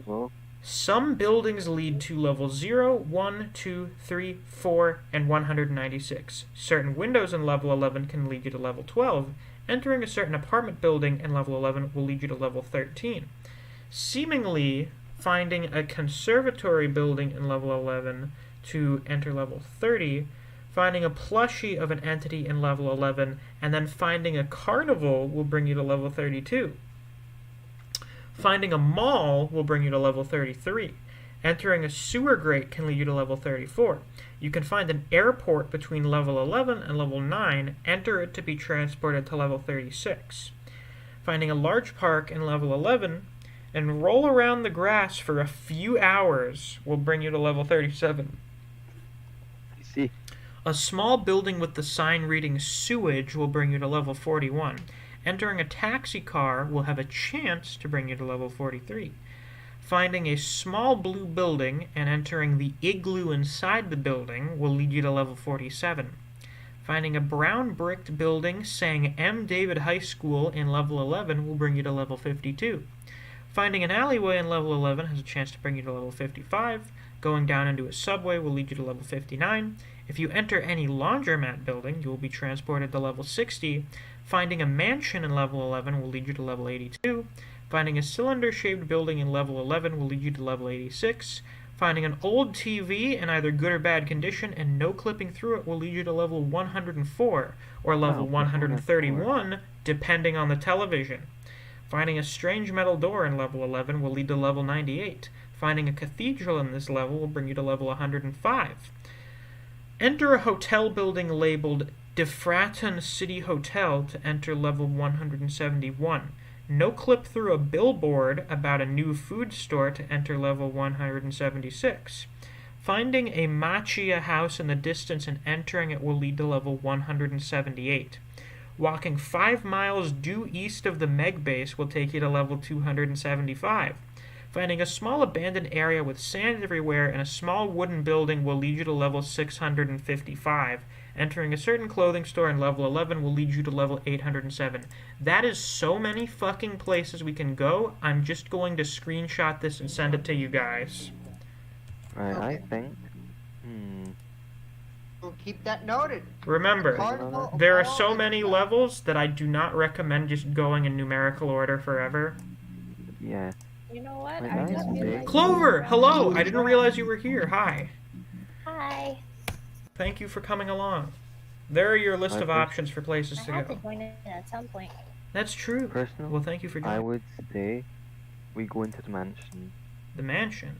Well, Some buildings lead to level 0, 1, 2, 3, 4, and 196. Certain windows in level 11 can lead you to level 12. Entering a certain apartment building in level 11 will lead you to level 13. Seemingly, finding a conservatory building in level 11 to enter level 30, finding a plushie of an entity in level 11, and then finding a carnival will bring you to level 32. Finding a mall will bring you to level 33. Entering a sewer grate can lead you to level 34. You can find an airport between level 11 and level 9, enter it to be transported to level 36. Finding a large park in level 11, and roll around the grass for a few hours will bring you to level 37. I see. A small building with the sign reading sewage will bring you to level 41. Entering a taxi car will have a chance to bring you to level 43. Finding a small blue building and entering the igloo inside the building will lead you to level 47. Finding a brown bricked building saying M. David High School in level 11 will bring you to level 52. Finding an alleyway in level 11 has a chance to bring you to level 55. Going down into a subway will lead you to level 59. If you enter any laundromat building, you will be transported to level 60. Finding a mansion in level 11 will lead you to level 82. Finding a cylinder-shaped building in level 11 will lead you to level 86. Finding an old TV in either good or bad condition and no clipping through it will lead you to level 104 or level Wow, plus 131 depending on the television. Finding a strange metal door in level 11 will lead to level 98. Finding a cathedral in this level will bring you to level 105. Enter a hotel building labeled DeFratton City Hotel to enter level 171. No clip through a billboard about a new food store to enter level 176. Finding a Machia house in the distance and entering it will lead to level 178. Walking 5 miles due east of the Meg base will take you to level 275. Finding a small abandoned area with sand everywhere and a small wooden building will lead you to level 655. Entering a certain clothing store in level 11 will lead you to level 807. That is so many fucking places we can go. I'm just going to screenshot this and send it to you guys. Right, I Okay. think. We'll keep that noted. Remember, Cardinal of there are all so and many stuff. levels that I do not recommend just going in numerical order forever. Yeah. You know what? Wait, I nice just day. realized. Clover, hello! I didn't realize you were here. Hi. Hi. Thank you for coming along. There are your list of Okay. options for places I to had to go. join in at some point. That's true. Personally, Well, thank you for I joining. would say we go into the mansion. The mansion.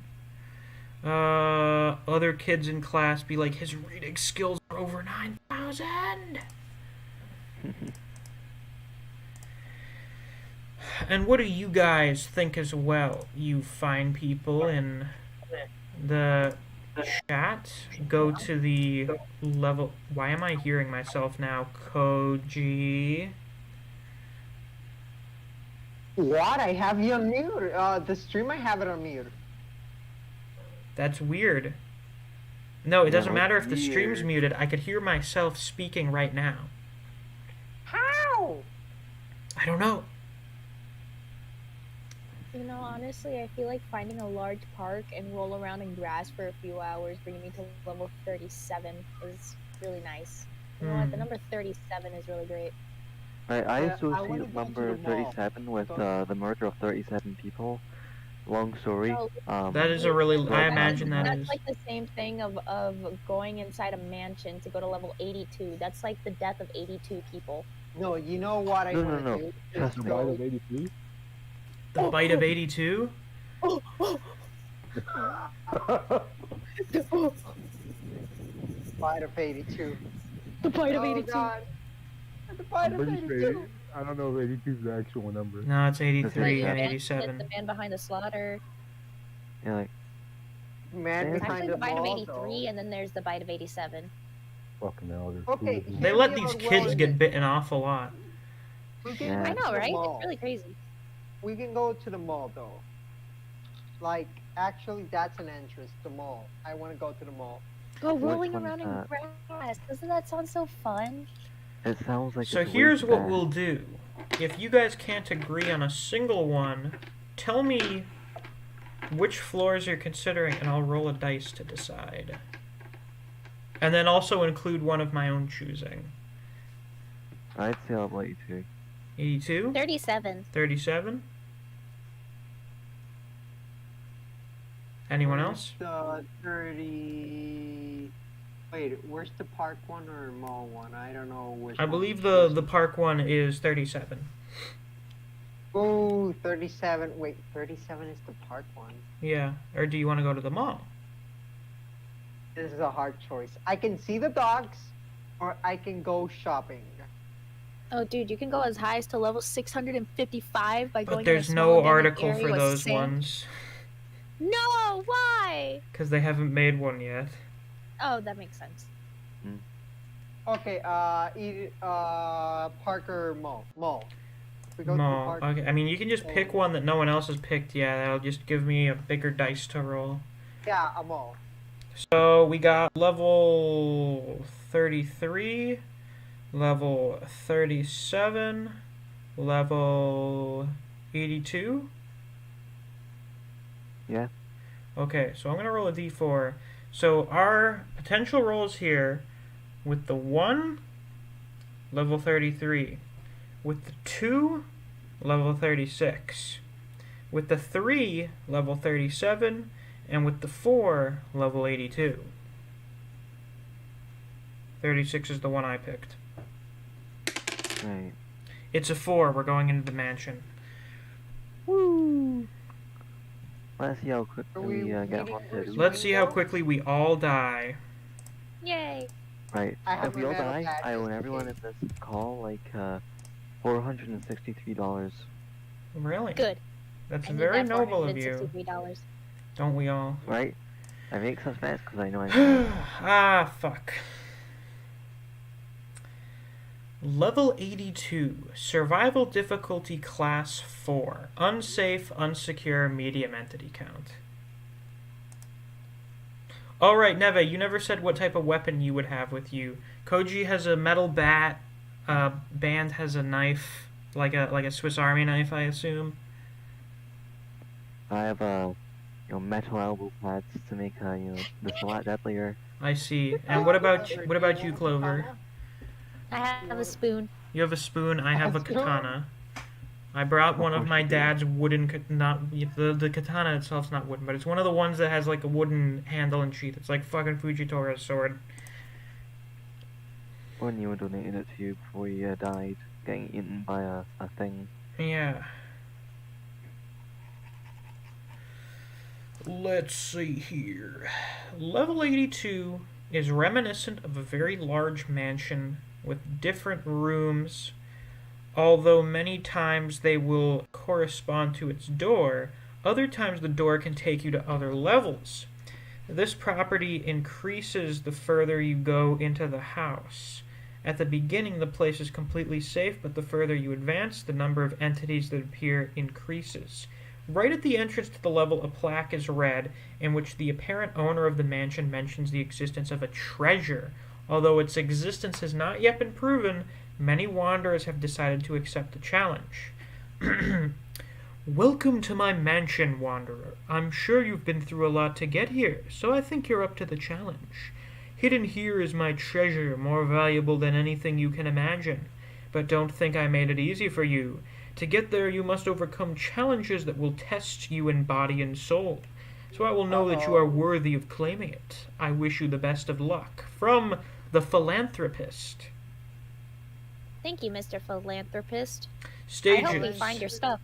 Other kids in class be like, his reading skills are over 9,000. And what do you guys think as well? You fine people in the chat, go to the level. Why am I hearing myself now? Koji. What? I have you on mute. The stream, I have it on mute. That's weird. No, it Yeah, doesn't what's matter if the stream's weird? muted. I could hear myself speaking right now. How? I don't know. You know, honestly, I feel like finding a large park and roll around in grass for a few hours, bringing me to level 37, is really nice. You know what? The Hmm. number 37 is really great. Right, I I wanna associate go to number the mall. 37 with Go- the murder of 37 people. Long story. Oh, That is a really. I Well, imagine that That's is. like the same thing of going inside a mansion to go to level 82. That's like the death of 82 people. No, you know what I No, want to no, do? Is trust The me. bite go. of 83? The bite of 82. Bite of 82. The bite of Oh, 82. God. The bite I'm of pretty 82. sure. I don't know if 82 is the actual number. No, it's 83 Yeah. and The 87. man behind the slaughter. Yeah, like, Man Actually, behind Actually, the the bite of mall, 83, though. and then there's the bite of 87. Fucking hell, there's Okay, two of them. They Here's let the these other kids world. get bitten off a lot. We can Yeah. go I to know, the right? mall. It's really crazy. We can go to the mall, though. Like, actually, that's an interest, the mall. I want to go to the mall. Go Which rolling one's around in that? grass. Doesn't that sound so fun? it sounds like So it's way here's too what bad. we'll do. If you guys can't agree on a single one, tell me which floors you're considering, and I'll roll a dice to decide. And then also include one of my own choosing. I'd say I'll let you too. 82? 37. 37? Anyone else? The 30. Wait, where's the park one or mall one? I don't know which. I one believe to choose. the park one is 37. Oh, 37. Wait, 37 is the park one. Yeah. Or do you want to go to the mall? This is a hard choice. I can see the dogs, or I can go shopping. Oh, dude, you can go as high as to level 655 by going But in there's a no small abandoned article area for with those sand. ones. No, why? Because they haven't made one yet. Oh, that makes sense. Okay, Parker Mall. Mall. We go to the Mall. park. Okay. I mean, you can just pick one that no one else has picked yet. That'll just give me a bigger dice to roll. Yeah, a mall. So we got level 33, level 37, level 82. Yeah. Okay, so I'm going to roll a d4. So our potential rolls here with the 1, level 33. With the 2, level 36. With the 3, level 37. And with the 4, level 82. 36 is the one I picked. Right. It's a 4. We're going into the mansion. Woo! Let's see how Are quickly we we get waiting haunted. for Let's see how quickly we all die. Yay! Right. I have If we my all metal die, badge I just owe in everyone in case. this call like $463. Really? Good. That's I need very that noble of you. $463. Don't we all? Right? I make such fast because I know I'm Ah, fuck. Level 82. Survival difficulty class 4. Unsafe, unsecure, medium entity count. Alright, Neve, you never said what type of weapon you would have with you. Koji has a metal bat. Band has a knife. Like a Swiss Army knife, I assume. I have metal elbow pads to make this a lot deadlier. I see. And what about you, Clover? I have a spoon. You have a spoon. I have a A spoon? katana. I brought one of course my you do. dad's wooden the katana itself's not wooden, but it's one of the ones that has like a wooden handle and sheath. It's like fucking Fujitora's sword. When you donated it to you before you died, getting eaten by a thing. Yeah. Let's see here. Level 82 is reminiscent of a very large mansion with different rooms, although many times they will correspond to its door. Other times the door can take you to other levels. This property increases the further you go into the house. At the beginning, the place is completely safe, but the further you advance, the number of entities that appear increases. Right at the entrance to the level, a plaque is read in which the apparent owner of the mansion mentions the existence of a treasure. Although its existence has not yet been proven, many wanderers have decided to accept the challenge. Welcome to my mansion, wanderer. I'm sure you've been through a lot to get here, so I think you're up to the challenge. Hidden here is my treasure, more valuable than anything you can imagine. But don't think I made it easy for you. To get there, you must overcome challenges that will test you in body and soul. So I will know that you are worthy of claiming it. I wish you the best of luck. From the Philanthropist. Thank you, Mr. Philanthropist. Stages. I hope we find your stuff.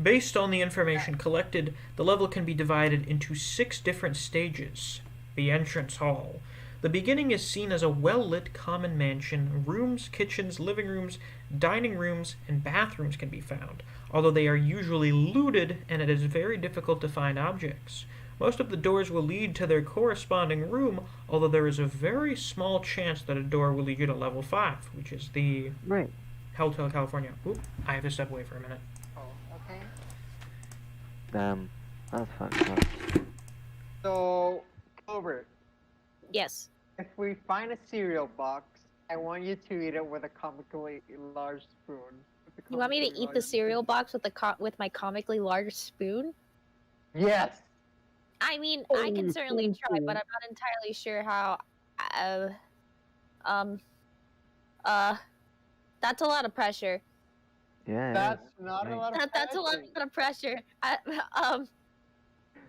Based on the information collected, the level can be divided into 6 different stages. The entrance hall. The beginning is seen as a well-lit common mansion. Rooms, kitchens, living rooms, dining rooms, and bathrooms can be found, although they are usually looted and it is very difficult to find objects. Most of the doors will lead to their corresponding room, although there is a very small chance that a door will lead you to level 5, which is the Right. Hotel California. Oop, I have to step away for a minute. Oh, okay. Damn. That's fucked up. So, Clover, Yes. if we find a cereal box, I want you to eat it with a comically large spoon. With a You want me to comically eat the large cereal box with with my comically large spoon? spoon. Yes. I mean, I can certainly try, but I'm not entirely sure how. Um. That's a lot of pressure. Yeah. That's not a lot of That's a lot pressure. of pressure.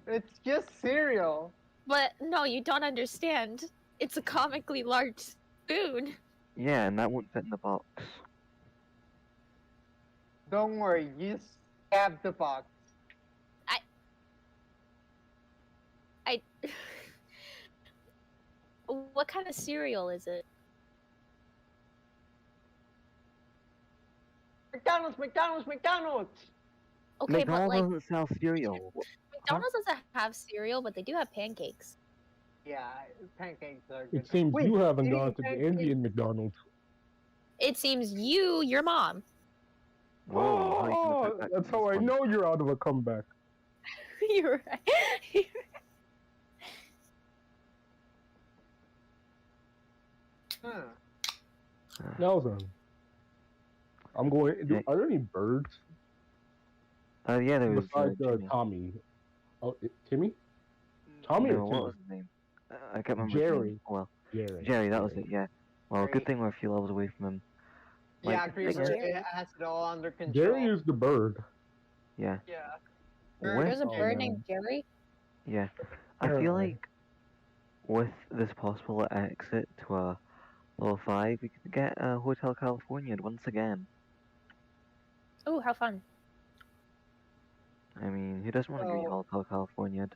It's just cereal. But no, you don't understand. It's a comically large spoon. Yeah, and that won't fit in the box. Don't worry, you stab the box. What kind of cereal is it? McDonald's, McDonald's, McDonald's! Okay, but McDonald's like doesn't sell cereal. McDonald's doesn't have cereal, but they do have pancakes. Yeah, pancakes are good. It seems Wait, you haven't eating gone to the pancakes- Indian McDonald's. It seems your mom. Whoa, how you gonna Oh, put that that's in how this I one? know you're out of a comeback. You're right. Huh. Now then, I'm going. Yeah. Are there any birds Yeah, there was besides Jimmy. Tommy? Oh, Timmy? Tommy No, or what Timmy? was his name? I can't remember his Jerry. name. Well, Jerry. Jerry, that was it, yeah. Well, Jerry. good thing we're a few levels away from him. Yeah, Like, Green like, Bird has it all under control. Jerry is the bird. Yeah. Yeah. When- There's a Oh, bird man. named Jerry. Yeah. I feel Apparently. like with this possible exit to a level 5, we could get a Hotel California once again. Oh, how fun! I mean, who doesn't want to be So, Hotel California?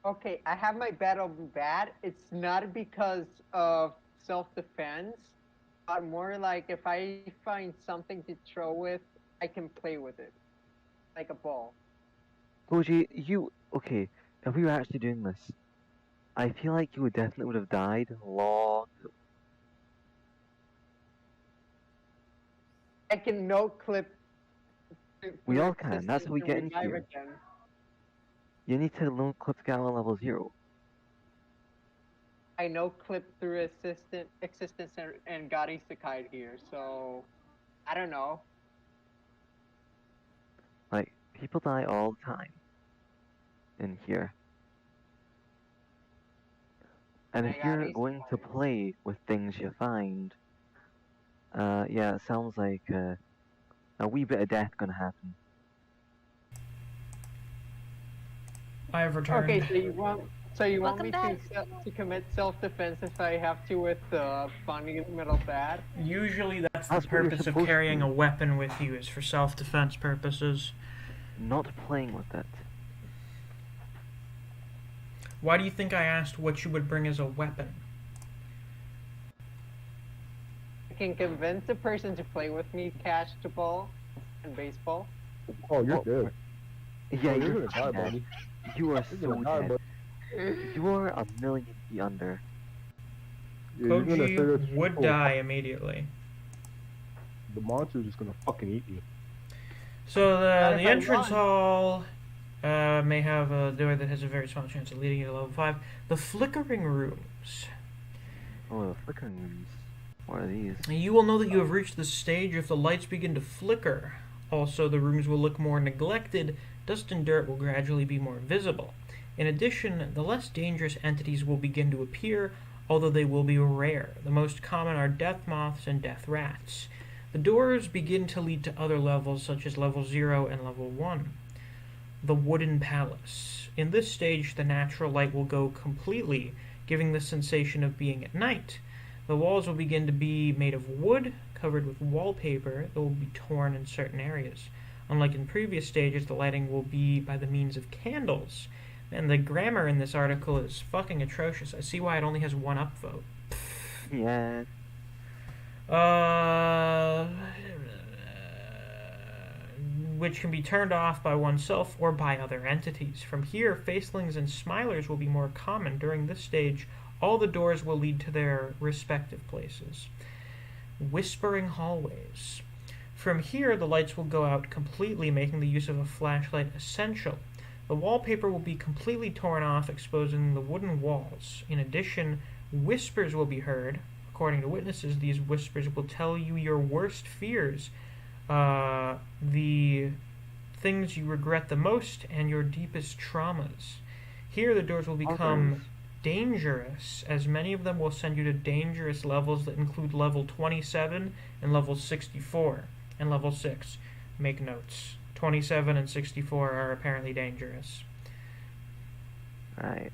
okay, I have my battle bad. It's not because of self-defense, but more like if I find something to throw with, I can play with it, like a ball. Koji, okay, if we were actually doing this, I feel like you would have died long. I can no clip We through all can, that's existence how we and get in revive here. again. You need to no clip Gamma level 0. I no clip through existence and got isekai here, so I don't know. Like, people die all the time in here. And if I got you're going to isekai. play with things you find, yeah, it sounds like a wee bit of death gonna happen. I have Okay, returned. so you want Welcome me back. to commit self-defense if I have to with finding metal bad? Usually that's the That's what you're purpose of supposed to carrying do. a weapon with you, is for self-defense purposes. Not playing with it. Why do you think I asked what you would bring as a weapon? I can convince a person to play with me catch the ball and baseball. Oh, you're Oh, dead. Yeah, Oh, you're you're gonna die, dead. buddy. You are You're so gonna die, dead. buddy. You are a million feet under. Yeah, you're gonna say Koji that's would die immediately. The monster's just gonna fucking eat you. So Not if the I entrance run. hall may have a door that has a very small chance of leading you to level 5. The flickering rooms. Oh, the flickering rooms. What are these? You will know that you have reached the stage if the lights begin to flicker. Also, the rooms will look more neglected. Dust and dirt will gradually be more visible. In addition, the less dangerous entities will begin to appear, although they will be rare. The most common are death moths and death rats. The doors begin to lead to other levels, such as level 0 and level 1. The Wooden Palace. In this stage, the natural light will go completely, giving the sensation of being at night. The walls will begin to be made of wood, covered with wallpaper that will be torn in certain areas. Unlike in previous stages, the lighting will be by the means of candles. And the grammar in this article is fucking atrocious. I see why it only has one upvote. Yeah. Which can be turned off by oneself or by other entities. From here, facelings and smilers will be more common. During this stage, all the doors will lead to their respective places. Whispering hallways. From here, the lights will go out completely, making the use of a flashlight essential. The wallpaper will be completely torn off, exposing the wooden walls. In addition, whispers will be heard. According to witnesses, these whispers will tell you your worst fears, the things you regret the most, and your deepest traumas. Here, the doors will become dangerous, as many of them will send you to dangerous levels that include level 27 and level 64 and level 6. Make notes. 27 and 64 are apparently dangerous. Right.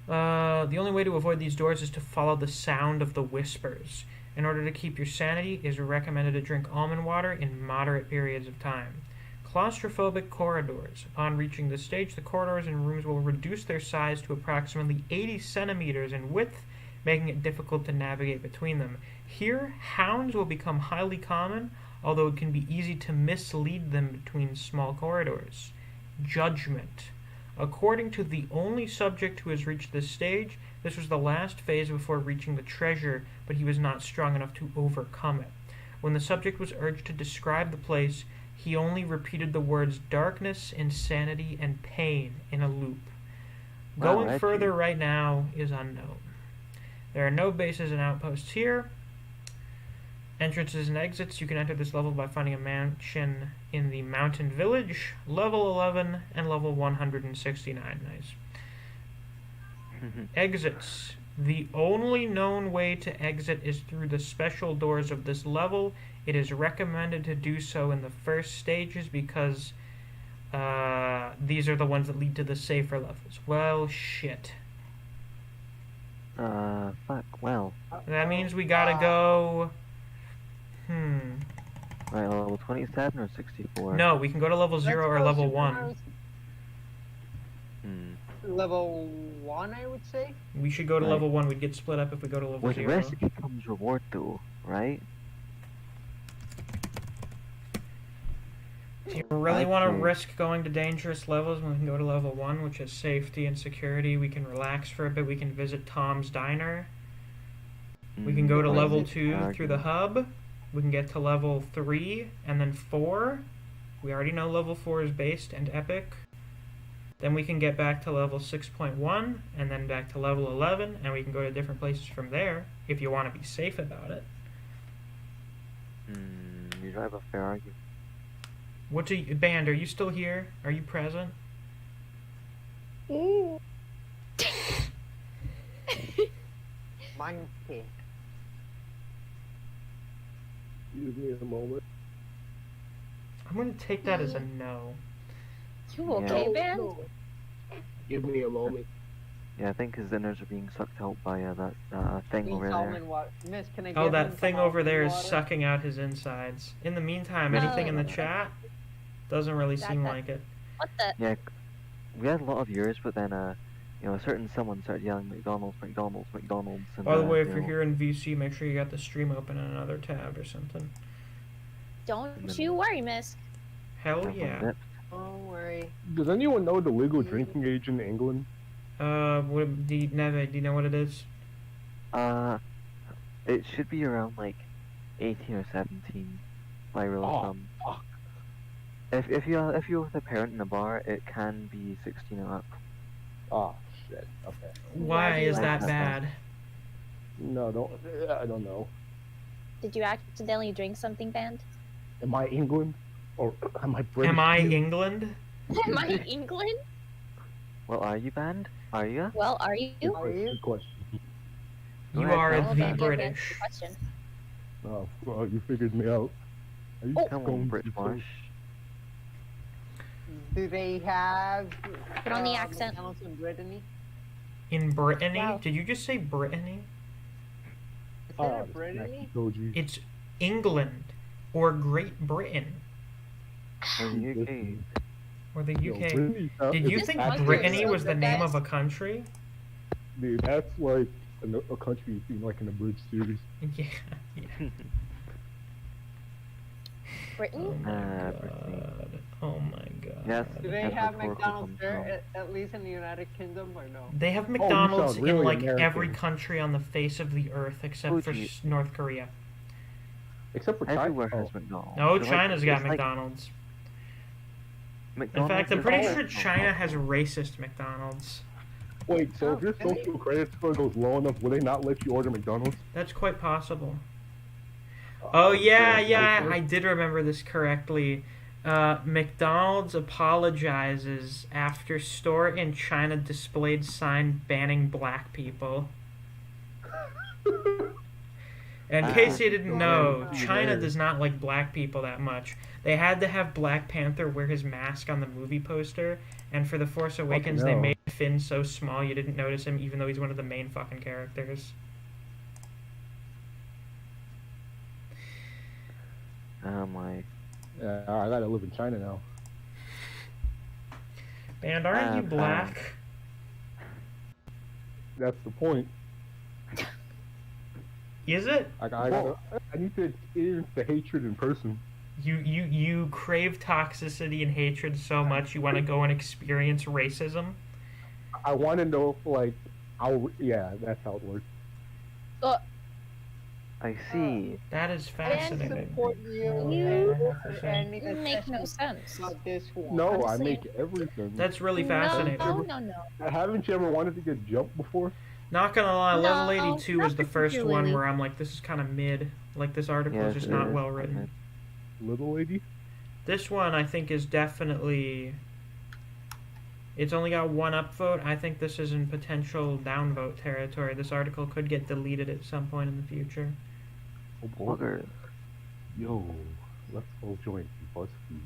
The only way to avoid these doors is to follow the sound of the whispers. In order to keep your sanity, it is recommended to drink almond water in moderate periods of time. Claustrophobic corridors. Upon reaching this stage, the corridors and rooms will reduce their size to approximately 80 centimeters in width, making it difficult to navigate between them. Here, hounds will become highly common, although it can be easy to mislead them between small corridors. Judgment. According to the only subject who has reached this stage, this was the last phase before reaching the treasure, but he was not strong enough to overcome it. When the subject was urged to describe the place, he only repeated the words darkness, insanity, and pain in a loop. Wow, Going further right now is unknown. There are no bases and outposts here. Entrances and exits. You can enter this level by finding a mansion in the mountain village, level 11 and level 169. Nice. Exits. The only known way to exit is through the special doors of this level. It is recommended to do so in the first stages because these are the ones that lead to the safer levels. Well, shit. Fuck, well. That means we gotta go... Right, level 27 or 64? No, we can go to level 0 or level 1. Hmm. Level 1, I would say. We should go to Right. level 1. We'd get split up if we go to level With 0. risk comes reward though, right? If you really want to Okay. risk going to dangerous levels, we can go to level 1, which is safety and security. We can relax for a bit. We can visit Tom's Diner. We can go to Why is level it 2 through the hub. We can get to level 3 and then 4. We already know level 4 is based and epic. Then we can get back to level 6.1 and then back to level 11, and we can go to different places from there if you want to be safe about it. You drive a fair argument. Band, are you still here? Are you present? Monkey. Give me a moment. I'm going to take that as a no. You okay, Ben? Give me a moment. Yeah, I think his inners are being sucked out by that thing Need over there. almond water. Miss, can I Oh, give that him thing some over there is almond water? sucking out his insides. In the meantime, No. anything in the chat doesn't really seem That- like it. What the? Yeah, we had a lot of viewers, but then a certain someone started yelling McDonald's, McDonald's, McDonald's. And, By the way, if you you're know, here in VC, make sure you got the stream open in another tab or something. Don't you worry, Miss. Hell jump on yeah. dip. Don't worry. Does anyone know the legal drinking age in England? Neve, do you know what it is? It should be around like 18 or 17 by rule of Oh, thumb. fuck. If you're with a parent in a bar, it can be 16 or up. Oh, shit. Okay. Why is that Like that. bad? No, I don't know. Did you accidentally drink something, Band? Am I England? Or am I British? Am I England? Am I England? Well, are you banned? Are you? Well, are you? Good Are you? question. Go You ahead, are tell Well, the then you have to answer British. the question. Oh, well, you figured me out. Are you Come going on, to British say- Marsh. Do they have Put on the accent. McDonald's in Brittany? In Brittany? Wow. Did you just say Brittany? Is Oh, there a this Brittany? Mackie Koji. It's England or Great Britain Or the UK. or the Yo, UK. Brittany, Did you This think country is Brittany so was the good, name guys. of a country? Dude, that's like a country you've seen like in a bridge series. Yeah. yeah. Oh Britain? my Brittany. god. Oh my god. Yes. Do they That's have where Oracle McDonald's comes there, at least in the United Kingdom, or no? They have sound McDonald's really in like American. every country on the face of the earth except for Fuji. North Korea. Except for China. Everywhere Oh, has McDonald's. No, They're like- China's got it's like McDonald's. In McDonald's fact, I'm is pretty like- sure China has racist McDonald's. Wait, so if your Oh, really? social credit score goes low enough, will they not let you order McDonald's? That's quite possible. Oh yeah, okay. yeah, I did remember this correctly. McDonald's apologizes after store in China displayed sign banning black people. In case you didn't know, China does not like black people that much. They had to have Black Panther wear his mask on the movie poster, and for The Force Awakens, they hell. made Finn so small you didn't notice him, even though he's one of the main fucking characters. Oh my. Yeah, I gotta live in China now. And aren't you black? That's the point. Is it? I need to experience the hatred in person. You crave toxicity and hatred so much you want to go and experience racism? I want to know if, like, yeah, that's how it works. I see. That is I fascinating. support you. You and make no sense. Not this one. No, I Honestly- make everything. That's really fascinating. No. Haven't you ever wanted to get jumped before? Not gonna lie, Level No, 82 not was the first one particularly. where I'm like, this is kind of mid. Like, this article is Yes, just it not is. well written. Little lady? This one, I think, is definitely... It's only got one upvote. I think this is in potential downvote territory. This article could get deleted at some point in the future. Oh, boy. Bugger. Yo, let's go join BuzzFeed.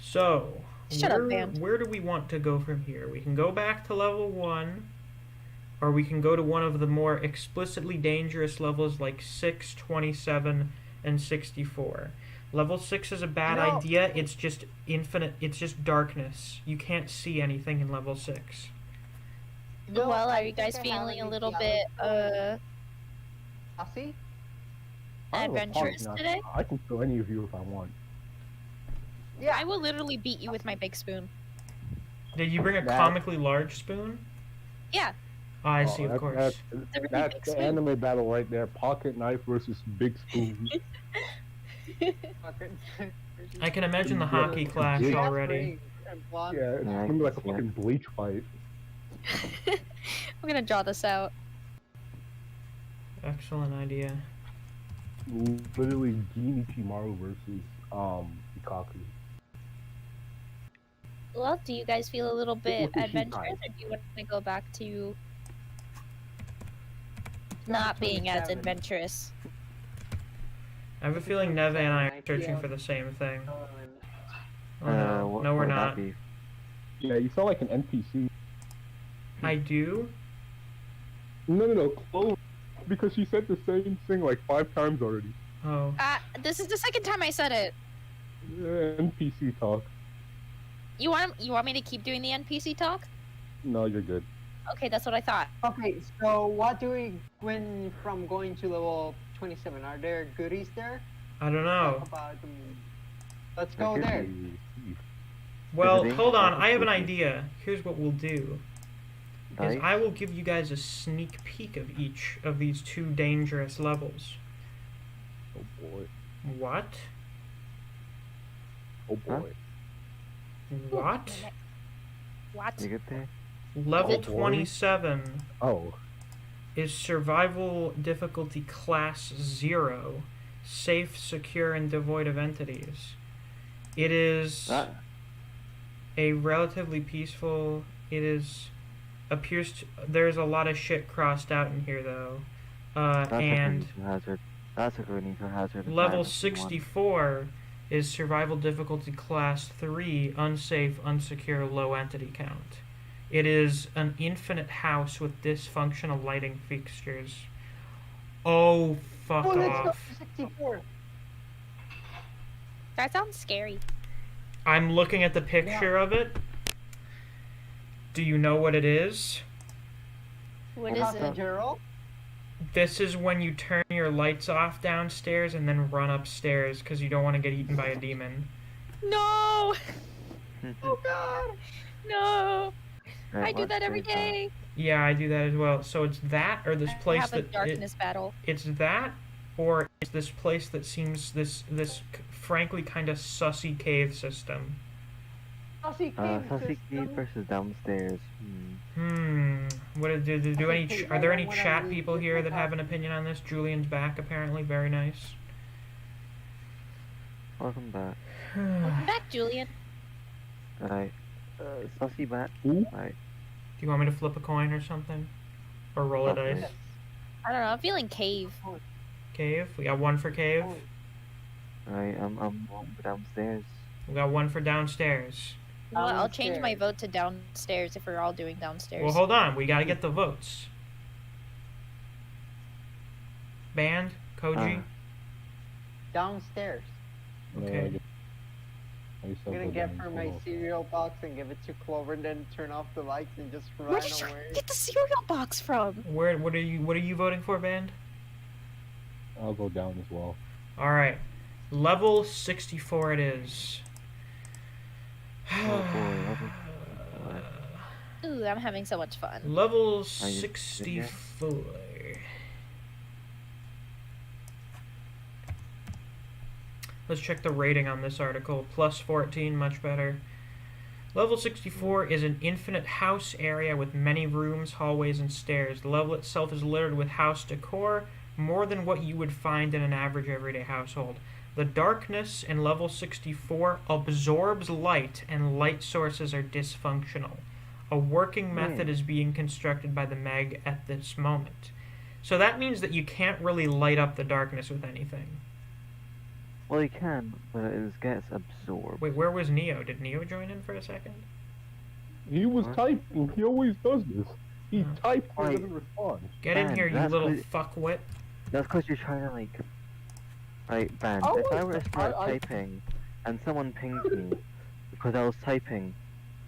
So, Shut up, Band. where do we want to go from here? We can go back to level 1, or we can go to one of the more explicitly dangerous levels like 6, 27, and 64. Level 6 is a bad No. idea. It's just infinite. It's just darkness. You can't see anything in level 6. No, Well, I are you think guys I have feeling an a little idea. bit Sassy? I have a adventurous party today? now. I can kill any of you if I want. Yeah. I will literally beat you with my big spoon. Did you bring a That- comically large spoon? Yeah. Oh, I Oh, see, of that's- course. That's, It's a really that's big the spoon. anime battle right there. Pocket knife versus big spoon. I can imagine the Yeah. hockey clash Yeah. already. And blonde. Yeah, it's Yeah, I gonna be like a can see it. fucking bleach fight. I'm gonna draw this out. Excellent idea. Literally Genichi Maru versus Ikaku. Well, do you guys feel a little bit with the sheet adventurous, tie. or do you want to go back to not being as 27. adventurous? I have a feeling Neve and I are I searching feel- for the same thing. Oh, Oh, no. what No, we're would that not. be? Yeah, you sound like an NPC. I do? No, Clover. Because she said the same thing like 5 times already. Oh. This is the second time I said it. NPC talk. You want me to keep doing the NPC talk? No, you're good. Okay, that's what I thought. Okay, so what do we win from going to level 27? Are there goodies there? I don't know. Talk about them. Let's There go could there. be. Well, Visiting? hold on. I have an Possibly. idea. Here's what we'll do. Is Dice? I will give you guys a sneak peek of each of these 2 dangerous levels. Oh boy. What? Oh boy. What? What? You get there? Level Oh, boy. 27 Oh. is survival difficulty class 0, safe, secure, and devoid of entities. It is That, a relatively peaceful. It is appears to, there's a lot of shit crossed out in here though, that's and a good hazard. That's a good for hazard. level environment you want. 64 is survival difficulty class 3, unsafe, unsecure, low entity count. It is an infinite house with dysfunctional lighting fixtures. Oh, fuck Oh, let's go off. to 64. That sounds scary. I'm looking at the picture of it. Do you know what it is? What is Casa it? Gerald? This is when you turn your lights off downstairs and then run upstairs because you don't want to get eaten by a demon. No! Oh god! No! Right, I do let's that every save day. Yeah, I do that as well. So it's that or this I place have a that darkness battle. it's that or it's this place that seems this frankly kind of sussy cave system. Sassy Cave Sassy Cave system. versus downstairs. What do any Okay, are there any what chat we people here that have an talking? opinion on this? Julian's back apparently. Very nice. Welcome back. Welcome back, Julian. Right. Sussy bat. Ooh. Right. Do you want me to flip a coin or something? Or roll a Okay. dice? I don't know. I'm feeling cave. Cave? We got one for cave. Oh, Right. I'm downstairs. We got one for downstairs. Well, I'll change my Downstairs. vote to downstairs if we're all doing downstairs. Well, hold on. We gotta get the votes. Band? Koji? downstairs. Okay. I'm gonna get for my cereal box and give it to Clover, then turn off the lights and just run Where did you away. get the cereal box from? What are you voting for, Band? I'll go down as well. Alright. Level 64 it is. Oh boy, Ooh, I'm having so much fun. Level Are you 64. Let's check the rating on this article. Plus 14, much better. Level 64 is an infinite house area with many rooms, hallways, and stairs. The level itself is littered with house decor, more than what you would find in an average everyday household. The darkness in level 64 absorbs light, and light sources are dysfunctional. A working method is being constructed by the Meg at this moment. So that means that you can't really light up the darkness with anything. Well, you can, but it gets absorbed. Wait, where was Neo? Did Neo join in for a second? He was Huh? typing. He always does this. He Oh. types and Wait. doesn't respond. Get in Ben, here, you that's little what- fuckwit. That's because you're trying to like. Right, Ben. Oh, If I were to start I- typing, and someone pinged me because I was typing,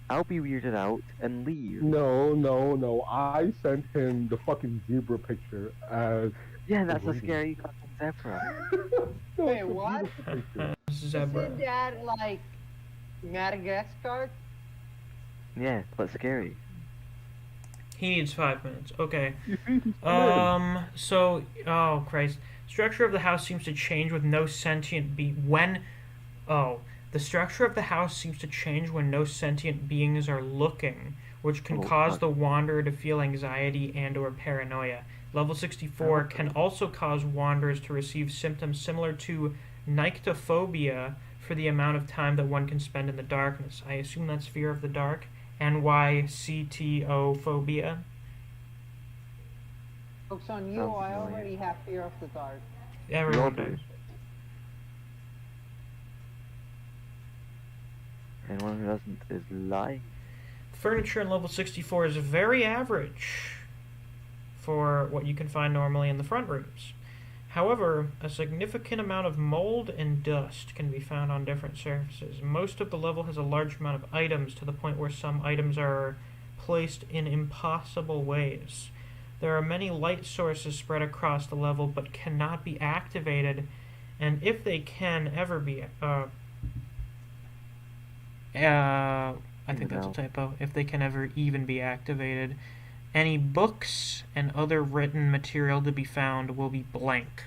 I'll be weirded out and leave. No. I sent him the fucking zebra picture as. Yeah, that's a Waiting. scary fucking zebra. No, Wait, it's a what? beautiful picture. Zebra. Isn't that like Madagascar? Yeah, but scary. He needs 5 minutes. Okay. You see, he's playing. So, oh Christ. Structure of the house seems to change with no sentient the structure of the house seems to change when no sentient beings are looking, which can Oh, cause fuck. the wanderer to feel anxiety and or paranoia. Level 64 can also cause wanderers to receive symptoms similar to nyctophobia for the amount of time that one can spend in the darkness. I assume that's fear of the dark. NYCTO phobia. Jokes on you, Sounds I familiar. already have fear of the dark. Everyone Lurkers. does. Anyone who doesn't is lying. Furniture in level 64 is very average for what you can find normally in the front rooms. However, a significant amount of mold and dust can be found on different surfaces. Most of the level has a large amount of items to the point where some items are placed in impossible ways. There are many light sources spread across the level but cannot be activated, and if they can ever be I think that's a typo. If they can ever even be activated, any books and other written material to be found will be blank.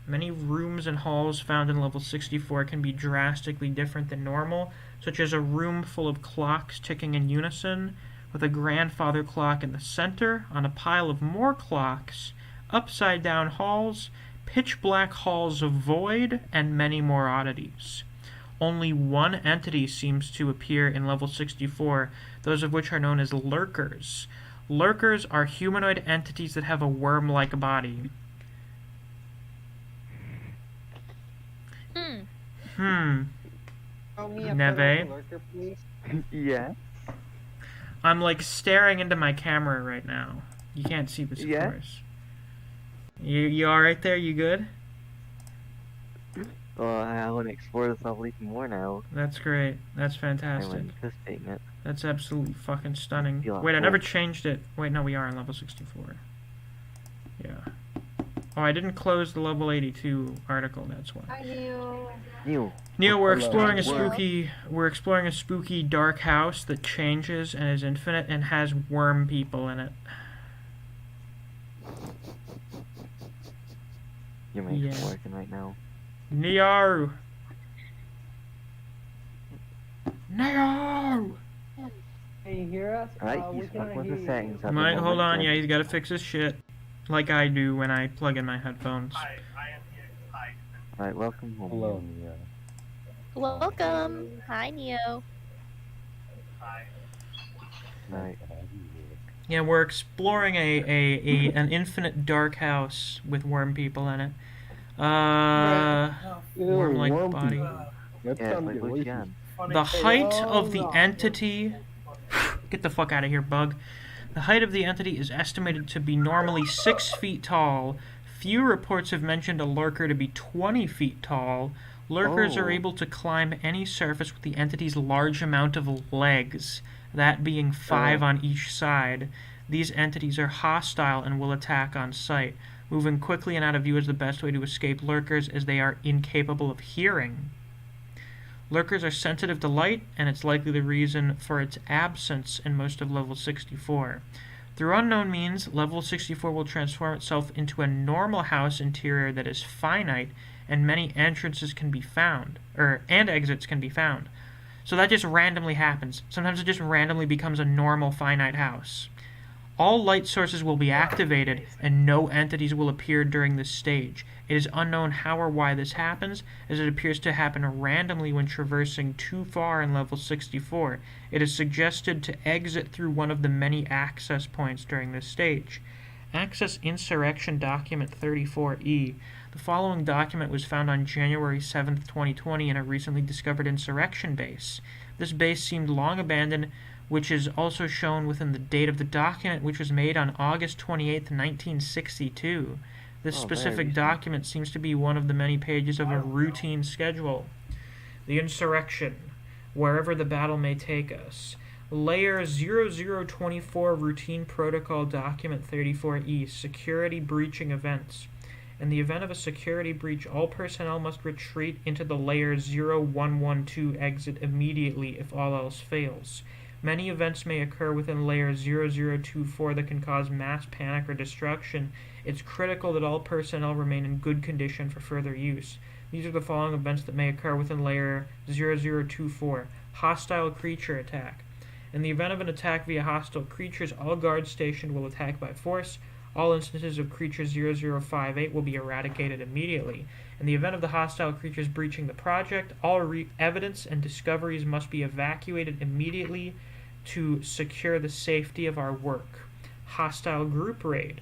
Many rooms and halls found in level 64 can be drastically different than normal, such as a room full of clocks ticking in unison, with a grandfather clock in the center, on a pile of more clocks, upside down halls, pitch black halls of void, and many more oddities. Only one entity seems to appear in level 64, those of which are known as Lurkers. Lurkers are humanoid entities that have a worm-like body. Show me a Neve? photo of the lurker, please. Yeah. I'm like staring into my camera right now. You can't see this, of Yeah? course. You alright there? You good? Well, I want to explore this level even more now. That's great. That's I'm fantastic. anticipating it. That's absolutely fucking stunning. Feel Wait, I never cool. changed it. Wait, no, we are on level 64. Yeah. Oh, I didn't close the level 82 article, that's why. Hi, Neil. Neil. Neil, we're Hello. exploring a Hello. spooky dark house that changes and is infinite and has worm people in it. Your mic's Yeah. working right now. Neo! Neo! Can you hear us? Alright, We he's cannot fucking with hear the you. settings at the Might, hold moment, on, so- yeah, he's gotta fix his shit. Like I do when I plug in my headphones. Alright, welcome home. Hello, yeah. Welcome. Hi, Neo. Right. Yeah, we're exploring an infinite dark house with worm people in it. Worm-like worm body. people. That's Yeah, time like to get racist. Lucian. The height Oh, of the no. entity... Get the fuck out of here, bug. The height of the entity is estimated to be normally 6 feet tall. Few reports have mentioned a lurker to be 20 feet tall. Lurkers are Oh. able to climb any surface with the entity's large amount of legs, that being 5 on each side. These entities are hostile and will attack on sight. Moving quickly and out of view is the best way to escape lurkers, as they are incapable of hearing. Lurkers are sensitive to light, and it's likely the reason for its absence in most of level 64. Through unknown means, level 64 will transform itself into a normal house interior that is finite, and many entrances can be found, and exits can be found. So that just randomly happens. Sometimes it just randomly becomes a normal finite house. All light sources will be activated, and no entities will appear during this stage. It is unknown how or why this happens, as it appears to happen randomly when traversing too far in level 64. It is suggested to exit through one of the many access points during this stage. Access Insurrection Document 34E. The following document was found on January 7th, 2020 in a recently discovered insurrection base. This base seemed long abandoned, which is also shown within the date of the document, which was made on August 28th, 1962. This specific document seems to be one of the many pages of a routine schedule. The insurrection, wherever the battle may take us. Layer 0024 Routine Protocol Document 34E, Security Breaching Events. In the event of a security breach, all personnel must retreat into the Layer 0112 exit immediately if all else fails. Many events may occur within Layer 0024 that can cause mass panic or destruction. It's critical that all personnel remain in good condition for further use. These are the following events that may occur within Layer 0024. Hostile creature attack. In the event of an attack via hostile creatures, all guards stationed will attack by force. All instances of creature 0058 will be eradicated immediately. In the event of the hostile creatures breaching the project, all evidence and discoveries must be evacuated immediately to secure the safety of our work. Hostile group raid.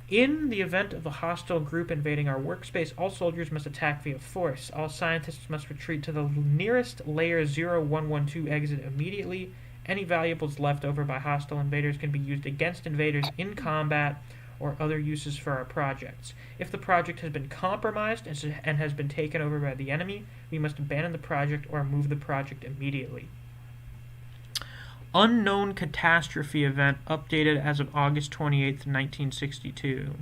In the event of a hostile group invading our workspace, all soldiers must attack via force. All scientists must retreat to the nearest Layer 0112 exit immediately. Any valuables left over by hostile invaders can be used against invaders in combat or other uses for our projects. If the project has been compromised and has been taken over by the enemy, we must abandon the project or move the project immediately. Unknown Catastrophe Event updated as of August 28th, 1962.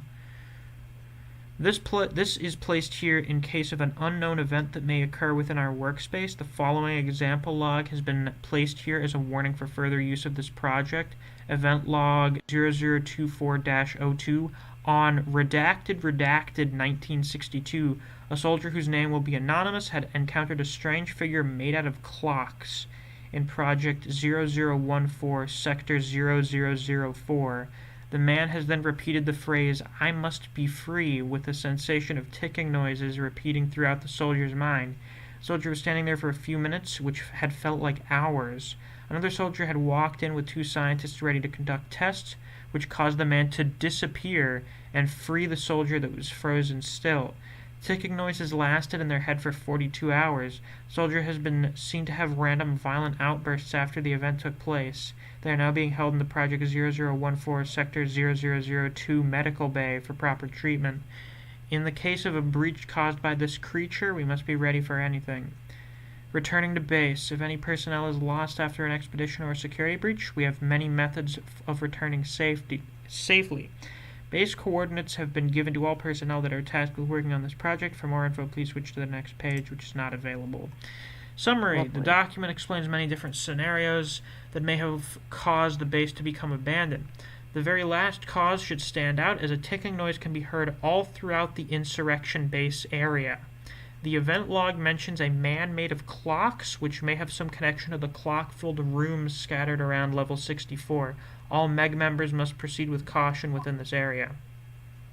This is placed here in case of an unknown event that may occur within our workspace. The following example log has been placed here as a warning for further use of this project. Event log 0024-02 on redacted 1962. A soldier whose name will be anonymous had encountered a strange figure made out of clocks in Project 0014, Sector 0004. The man has then repeated the phrase, "I must be free," with a sensation of ticking noises repeating throughout the soldier's mind. The soldier was standing there for a few minutes, which had felt like hours. Another soldier had walked in with two scientists ready to conduct tests, which caused the man to disappear and free the soldier that was frozen still. Ticking noises lasted in their head for 42 hours. The soldier has been seen to have random violent outbursts after the event took place. They are now being held in the Project 0014 Sector 0002 Medical Bay for proper treatment. In the case of a breach caused by this creature, we must be ready for anything. Returning to base. If any personnel is lost after an expedition or a security breach, we have many methods of returning safely. Base coordinates have been given to all personnel that are tasked with working on this project. For more info, please switch to the next page, which is not available. Summary. Lovely. The document explains many different scenarios that may have caused the base to become abandoned. The very last cause should stand out, as a ticking noise can be heard all throughout the insurrection base area. The event log mentions a man made of clocks, which may have some connection to the clock-filled rooms scattered around level 64. All MEG members must proceed with caution within this area.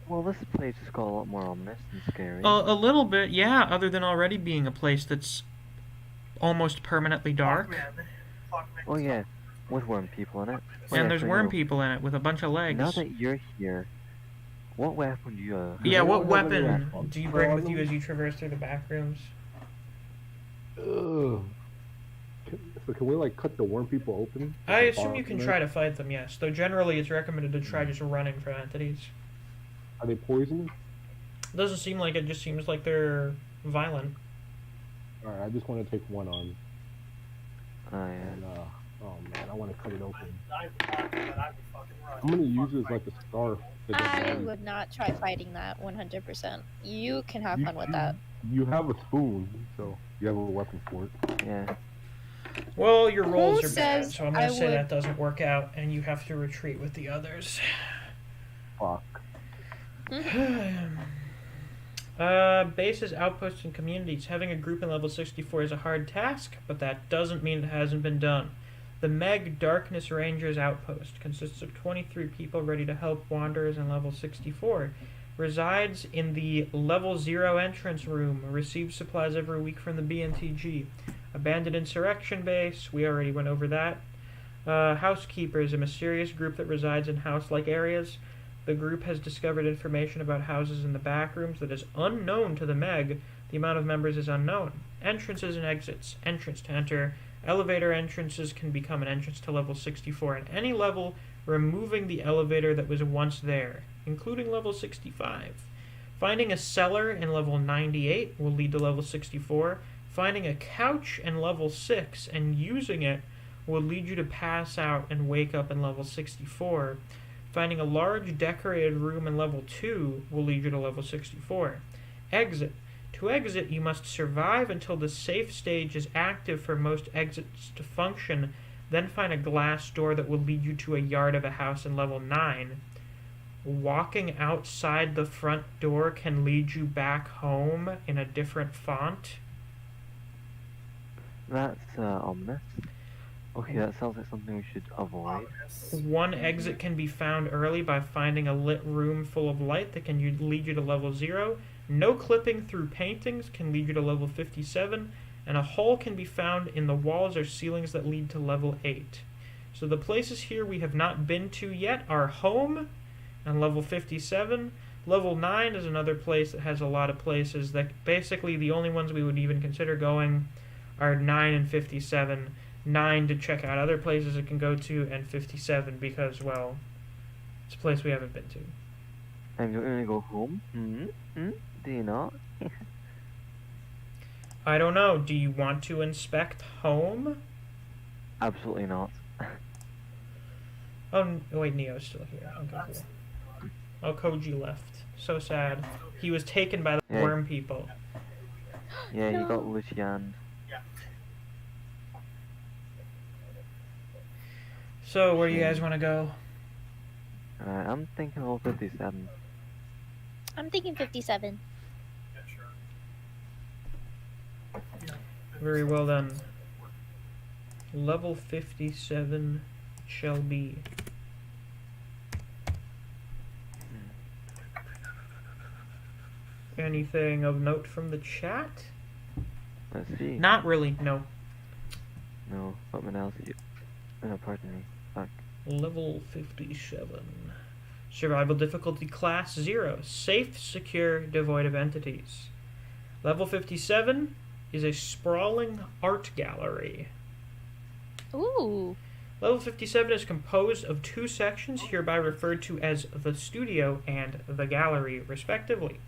Well, this place is got a lot more ominous and scary. A little bit, yeah, other than already being a place that's almost permanently dark. Oh yeah, with worm people in it. Oh, And yeah, there's so worm no. people in it with a bunch of legs. Now that you're here, what weapon do you have? Yeah, what I don't have any weapon weapons. do you bring with you as you traverse through the back rooms? Ugh. So can we like cut the worm people open? I assume you can try to fight them, yes. Though generally it's recommended to try just running from entities. Are they poisonous? Doesn't seem like it, just seems like they're violent. Alright, I just want to take one on. Oh yeah. And oh man, I want to cut it open. I'm gonna use it as like a scarf. that does I damage. would not try fighting that 100%. You can have fun with that. You have a spoon, so you have a weapon for it. Yeah. Well, your rolls Who are bad, says so I'm gonna I say would- that doesn't work out, and you have to retreat with the others. Fuck. Bases, outposts, and communities. Having a group in level 64 is a hard task, but that doesn't mean it hasn't been done. The Meg Darkness Rangers outpost consists of 23 people ready to help wanderers in level 64. Resides in the level 0 entrance room. Receives supplies every week from the BNTG. Abandoned Insurrection Base. We already went over that. Housekeepers, a mysterious group that resides in house-like areas. The group has discovered information about houses in the backrooms that is unknown to the Meg. The amount of members is unknown. Entrances and exits. Entrance to enter. Elevator entrances can become an entrance to level 64 at any level, removing the elevator that was once there, including level 65. Finding a cellar in level 98 will lead to level 64. Finding a couch in level 6 and using it will lead you to pass out and wake up in level 64. Finding a large decorated room in level 2 will lead you to level 64. Exit. To exit, you must survive until the safe stage is active for most exits to function, then find a glass door that will lead you to a yard of a house in level 9. Walking outside the front door can lead you back home in a different font. That's ominous. Okay, that sounds like something we should avoid. One exit can be found early by finding a lit room full of light that can lead you to level 0. No clipping through paintings can lead you to level 57. And a hole can be found in the walls or ceilings that lead to level 8. So the places here we have not been to yet are home and level 57. Level 9 is another place that has a lot of places that basically the only ones we would even consider going are 9 and 57. 9 to check out other places it can go to, and 57 because, well, it's a place we haven't been to. And you're gonna go home? Do you not? I don't know. Do you want to inspect home? Absolutely not. Oh, wait, Neo's still here. Okay, cool. Oh, Koji left. So sad. He was taken by the Yeah. worm people. Yeah, No. you got Lucian. So, where do you guys want to go? I'm thinking level 57. I'm thinking 57. Very well done. Level 57 shall be. Anything of note from the chat? Let's see. Not really, no. No, what else? No, pardon me. Fuck. Level 57. Survival difficulty class 0. Safe, secure, devoid of entities. Level 57 is a sprawling art gallery. Ooh. Level 57 is composed of 2 sections, hereby referred to as the studio and the gallery, respectively.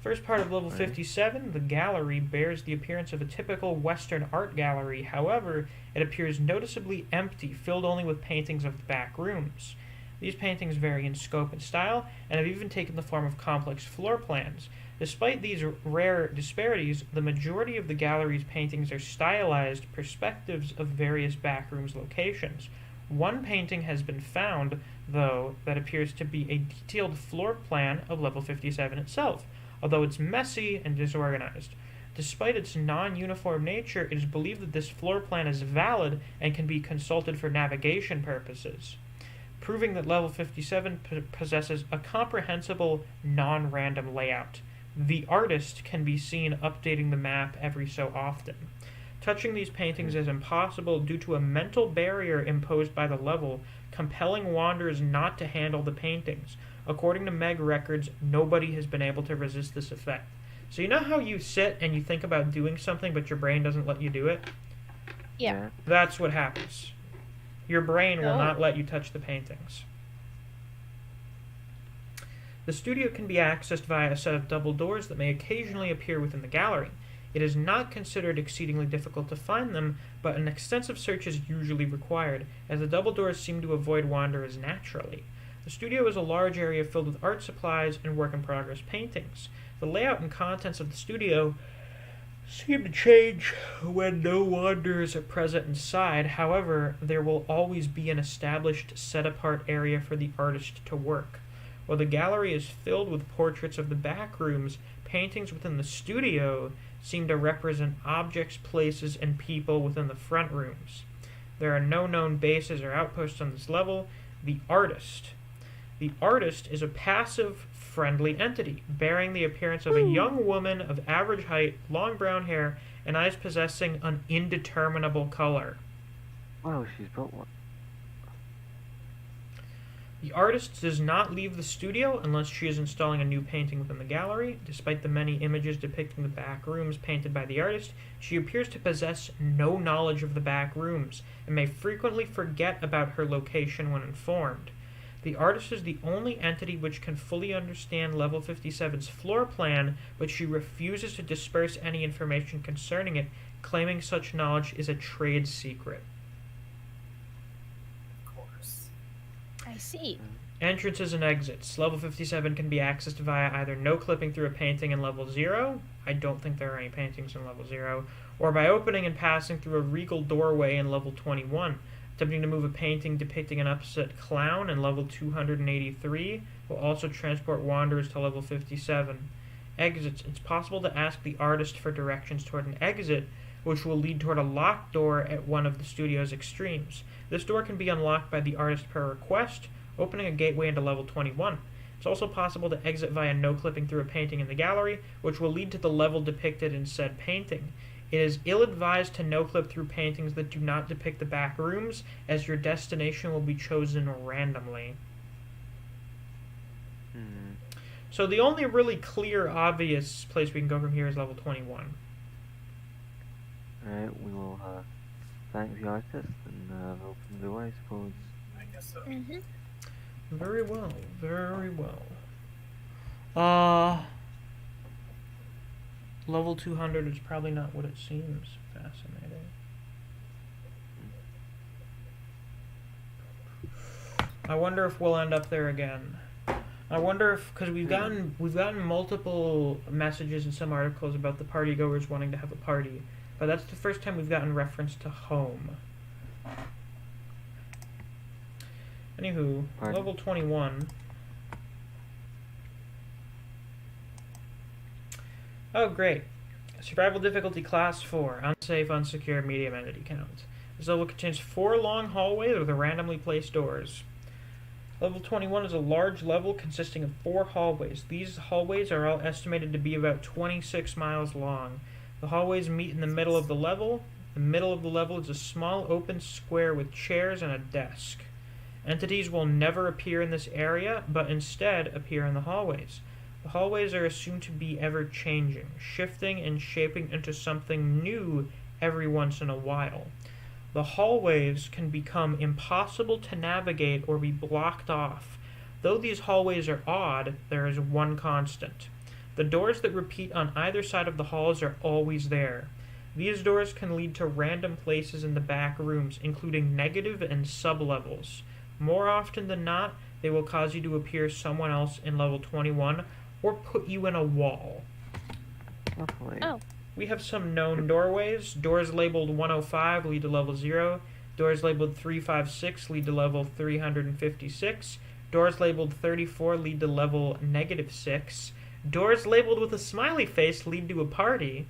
First part of level 57, the gallery, bears the appearance of a typical Western art gallery. However, it appears noticeably empty, filled only with paintings of the back rooms. These paintings vary in scope and style, and have even taken the form of complex floor plans. Despite these rare disparities, the majority of the gallery's paintings are stylized perspectives of various backrooms locations. One painting has been found, though, that appears to be a detailed floor plan of level 57 itself, although it's messy and disorganized. Despite its non-uniform nature, it is believed that this floor plan is valid and can be consulted for navigation purposes, proving that level 57 possesses a comprehensible, non-random layout. The artist can be seen updating the map every so often. Touching these paintings is impossible due to a mental barrier imposed by the level, compelling wanderers not to handle the paintings. According to Meg records, nobody has been able to resist this effect. So you know how you sit and you think about doing something but your brain doesn't let you do it? Yeah. That's what happens. Your brain will Oh. not let you touch the paintings. The studio can be accessed via a set of double doors that may occasionally appear within the gallery. It is not considered exceedingly difficult to find them, but an extensive search is usually required, as the double doors seem to avoid wanderers naturally. The studio is a large area filled with art supplies and work-in-progress paintings. The layout and contents of the studio seem to change when no wanderers are present inside. However, there will always be an established, set-apart area for the artist to work. While the gallery is filled with portraits of the back rooms, paintings within the studio seem to represent objects, places, and people within the front rooms. There are no known bases or outposts on this level. The artist. The artist is a passive, friendly entity, bearing the appearance of a young woman of average height, long brown hair, and eyes possessing an indeterminable color. Wow, she's built one. The artist does not leave the studio unless she is installing a new painting within the gallery. Despite the many images depicting the back rooms painted by the artist, she appears to possess no knowledge of the back rooms and may frequently forget about her location when informed. The artist is the only entity which can fully understand Level 57's floor plan, but she refuses to disperse any information concerning it, claiming such knowledge is a trade secret. Of course. I see. Entrances and exits. Level 57 can be accessed via either no clipping through a painting in Level 0. I don't think there are any paintings in Level 0. Or by opening and passing through a regal doorway in Level 21. Attempting to move a painting depicting an upset clown in Level 283 will also transport wanderers to Level 57. Exits. It's possible to ask the artist for directions toward an exit, which will lead toward a locked door at one of the studio's extremes. This door can be unlocked by the artist per request, opening a gateway into Level 21. It's also possible to exit via no-clipping through a painting in the gallery, which will lead to the level depicted in said painting. It is ill-advised to no-clip through paintings that do not depict the back rooms, as your destination will be chosen randomly. So the only really clear, obvious place we can go from here is Level 21. Alright, we will thank the artist and open the door, I suppose. I guess so. Mm-hmm. Very well, very well. Level 200 is probably not what it seems. Fascinating. I wonder if we'll end up there again. I wonder if, because we've gotten multiple messages in some articles about the party goers wanting to have a party, but that's the first time we've gotten reference to home. Anywho, Pardon? level 21. Oh, great. Survival difficulty class 4. Unsafe, unsecure, medium entity count. This level contains 4 long hallways with randomly placed doors. Level 21 is a large level consisting of 4 hallways. These hallways are all estimated to be about 26 miles long. The hallways meet in the middle of the level. The middle of the level is a small open square with chairs and a desk. Entities will never appear in this area, but instead appear in the hallways. The hallways are assumed to be ever-changing, shifting and shaping into something new every once in a while. The hallways can become impossible to navigate or be blocked off. Though these hallways are odd, there is one constant. The doors that repeat on either side of the halls are always there. These doors can lead to random places in the back rooms, including negative and sub-levels. More often than not, they will cause you to appear somewhere else in level 21 or put you in a wall. Lovely. Oh. We have some known doorways. Doors labeled 105 lead to level 0. Doors labeled 356 lead to level 356. Doors labeled 34 lead to level -6. Doors labeled with a smiley face lead to a party.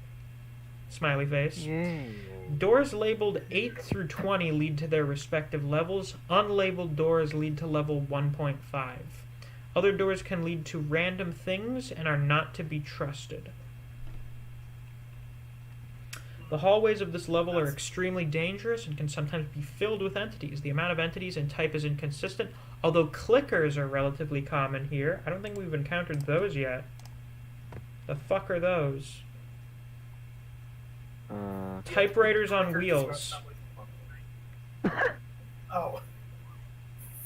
Smiley face. Yay. Doors labeled 8 through 20 lead to their respective levels. Unlabeled doors lead to level 1.5. Other doors can lead to random things and are not to be trusted. The hallways of this level are extremely dangerous and can sometimes be filled with entities. The amount of entities and type is inconsistent, although clickers are relatively common here. I don't think we've encountered those yet. The fuck are those? Typewriters on wheels. Oh.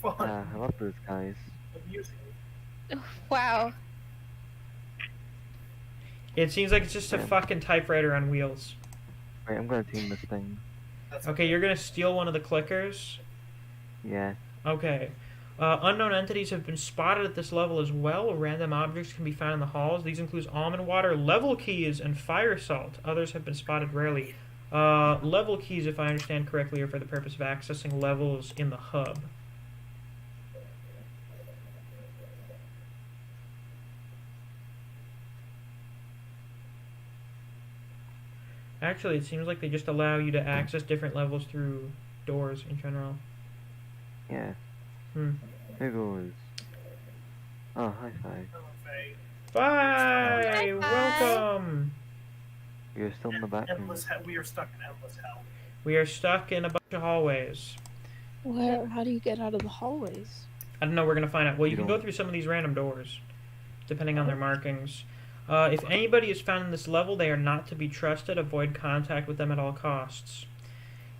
Fun. I love those guys. Amusing. Wow. It seems like it's just a Yeah. fucking typewriter on wheels. Right, I'm gonna tune this thing. That's Okay, you're gonna steal one of the clickers? Yeah. Okay. Unknown entities have been spotted at this level as well. Random objects can be found in the halls. These include almond water, level keys, and fire salt. Others have been spotted rarely. Level keys, if I understand correctly, are for the purpose of accessing levels in the hub. Actually, it seems like they just allow you to access different levels through doors in general. Yeah. Hmm. There goes. Oh, high five. Okay. Bye! Bye. Welcome! You're still in the back room. Endless hell. We are stuck in endless hell. We are stuck in a bunch of hallways. Where? How do you get out of the hallways? I don't know. We're gonna find out. Well, you You can go don't- through some of these random doors, depending on their markings. If anybody is found in this level, they are not to be trusted. Avoid contact with them at all costs.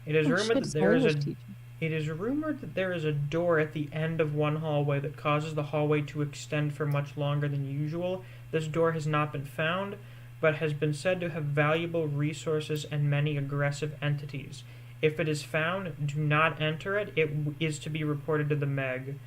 It is Oh, rumored shit, that it's there is a English teacher. It is rumored that there is a door at the end of one hallway that causes the hallway to extend for much longer than usual. This door has not been found, but has been said to have valuable resources and many aggressive entities. If it is found, do not enter it. It is to be reported to the Meg.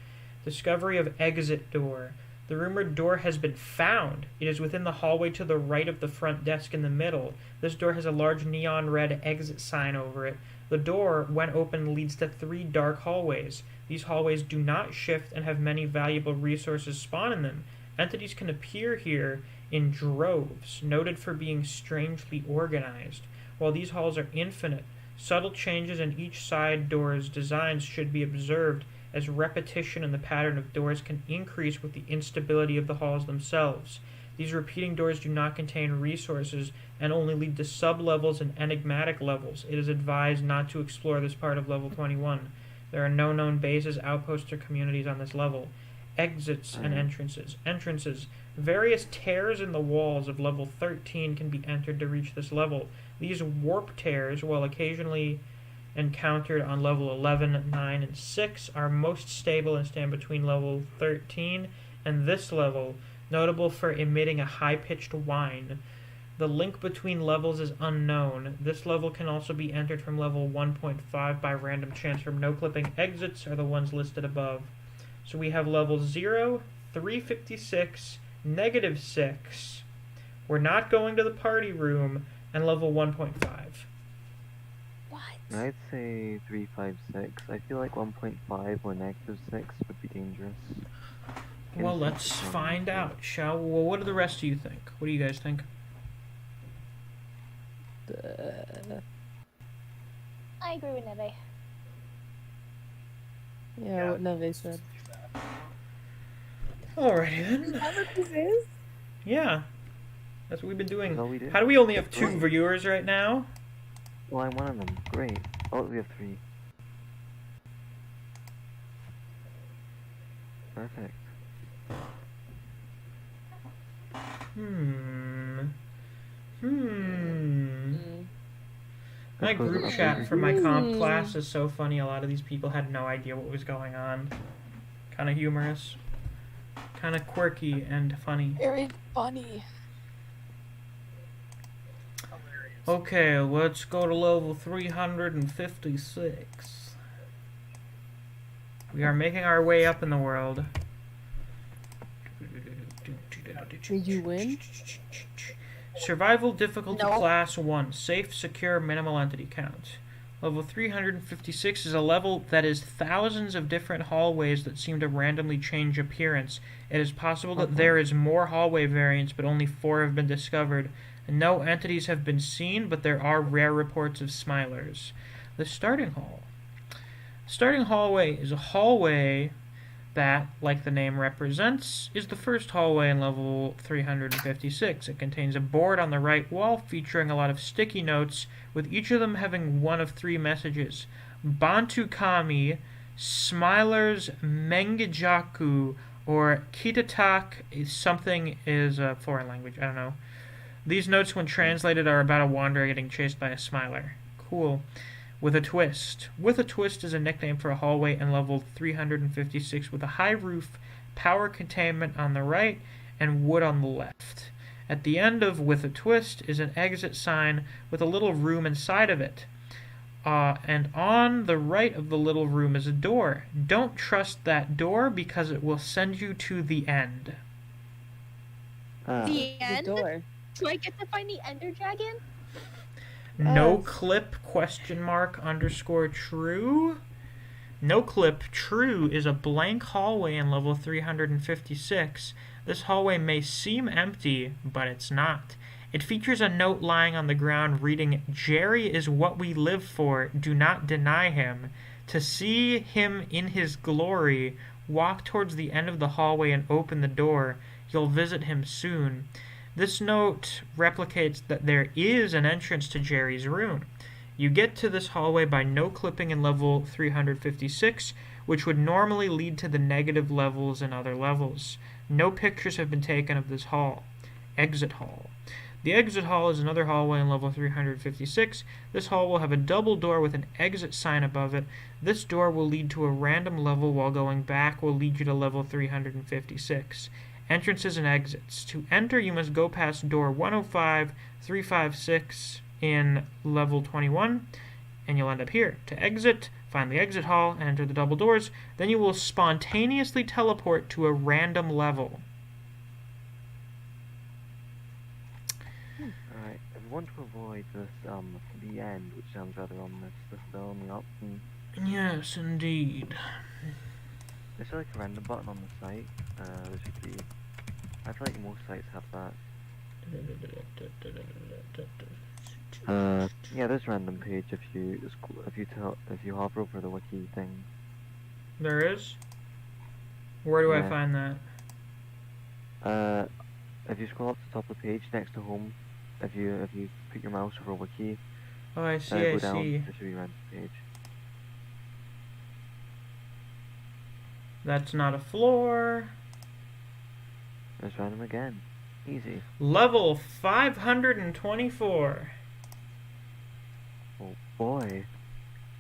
Discovery of exit door. The rumored door has been found. It is within the hallway to the right of the front desk in the middle. This door has a large neon red exit sign over it. The door, when open, leads to 3 dark hallways. These hallways do not shift and have many valuable resources spawn in them. Entities can appear here in droves, noted for being strangely organized. While these halls are infinite, subtle changes in each side door's designs should be observed, as repetition in the pattern of doors can increase with the instability of the halls themselves. These repeating doors do not contain resources and only lead to sub-levels and enigmatic levels. It is advised not to explore this part of level 21. There are no known bases, outposts, or communities on this level. Exits and entrances. Entrances. Various tears in the walls of level 13 can be entered to reach this level. These warp tears, while occasionally encountered on level 11, 9, and 6, are most stable and stand between level 13 and this level, notable for emitting a high-pitched whine. The link between levels is unknown. This level can also be entered from level 1.5 by random chance from no-clipping. Exits are the ones listed above. So we have level 0, 356, -6. We're not going to the party room, and level 1.5. What? I'd say 356. I feel like 1.5 or -6 would be dangerous. Well, let's find out, shall we? Well, what do the rest of you think? What do you guys think? I agree with Neve. Yeah, what Neve said. Alrighty then. Is that what this is? Yeah. That's what we've been That's doing. all we did. How do we only have 2 viewers right now? Well, I'm one of them. Great. Oh, we have 3. Perfect. My group chat for my comp class is so funny. A lot of these people had no idea what was going on. Kind of humorous. Kind of quirky and funny. Very funny. Hilarious. Okay, let's go to level 356. We are making our way up in the world. Did you win? Survival difficulty No. class 1. Safe, secure, minimal entity count. Level 356 is a level that is thousands of different hallways that seem to randomly change appearance. It is possible that there is more hallway variants, but only 4 have been discovered. No entities have been seen, but there are rare reports of smilers. The starting hall. Starting hallway is a hallway that, like the name represents, is the first hallway in level 356. It contains a board on the right wall featuring a lot of sticky notes, with each of them having one of 3 messages. Bantu Kami, Smilers Mengijaku, or Kitatak something is a foreign language, I don't know. These notes, when translated, are about a wanderer getting chased by a smiler. Cool. With a twist. With a twist is a nickname for a hallway in level 356 with a high roof, power containment on the right, and wood on the left. At the end of With a Twist is an exit sign with a little room inside of it. And on the right of the little room is a door. Don't trust that door because it will send you to the end. The The end? door. Do I get to find the Ender Dragon? No clip __ true. No clip true is a blank hallway in level 356. This hallway may seem empty, but it's not. It features a note lying on the ground reading, "Jerry is what we live for. Do not deny him. To see him in his glory, walk towards the end of the hallway and open the door. You'll visit him soon." This note replicates that there is an entrance to Jerry's room. You get to this hallway by no clipping in level 356, which would normally lead to the negative levels in other levels. No pictures have been taken of this hall. Exit hall. The exit hall is another hallway in level 356. This hall will have a double door with an exit sign above it. This door will lead to a random level, while going back will lead you to level 356. Entrances and exits. To enter, you must go past door 105, 356 in level 21, and you'll end up here. To exit, find the exit hall and enter the double doors. Then you will spontaneously teleport to a random level. Alright, if you want to avoid this, the end, which sounds rather ominous, this is the only option. Yes, indeed. Is there like a random button on the site? There should be. I feel like most sites have that. Yeah, there's random page if you hover over the wiki thing. There is? Where do I Yeah. find that? If you scroll up to the top of the page next to home, if you put your mouse over wiki, Oh, I see, go I down, see. there should be a random page. That's not a floor. There's random again. Easy. Level 524. Oh boy,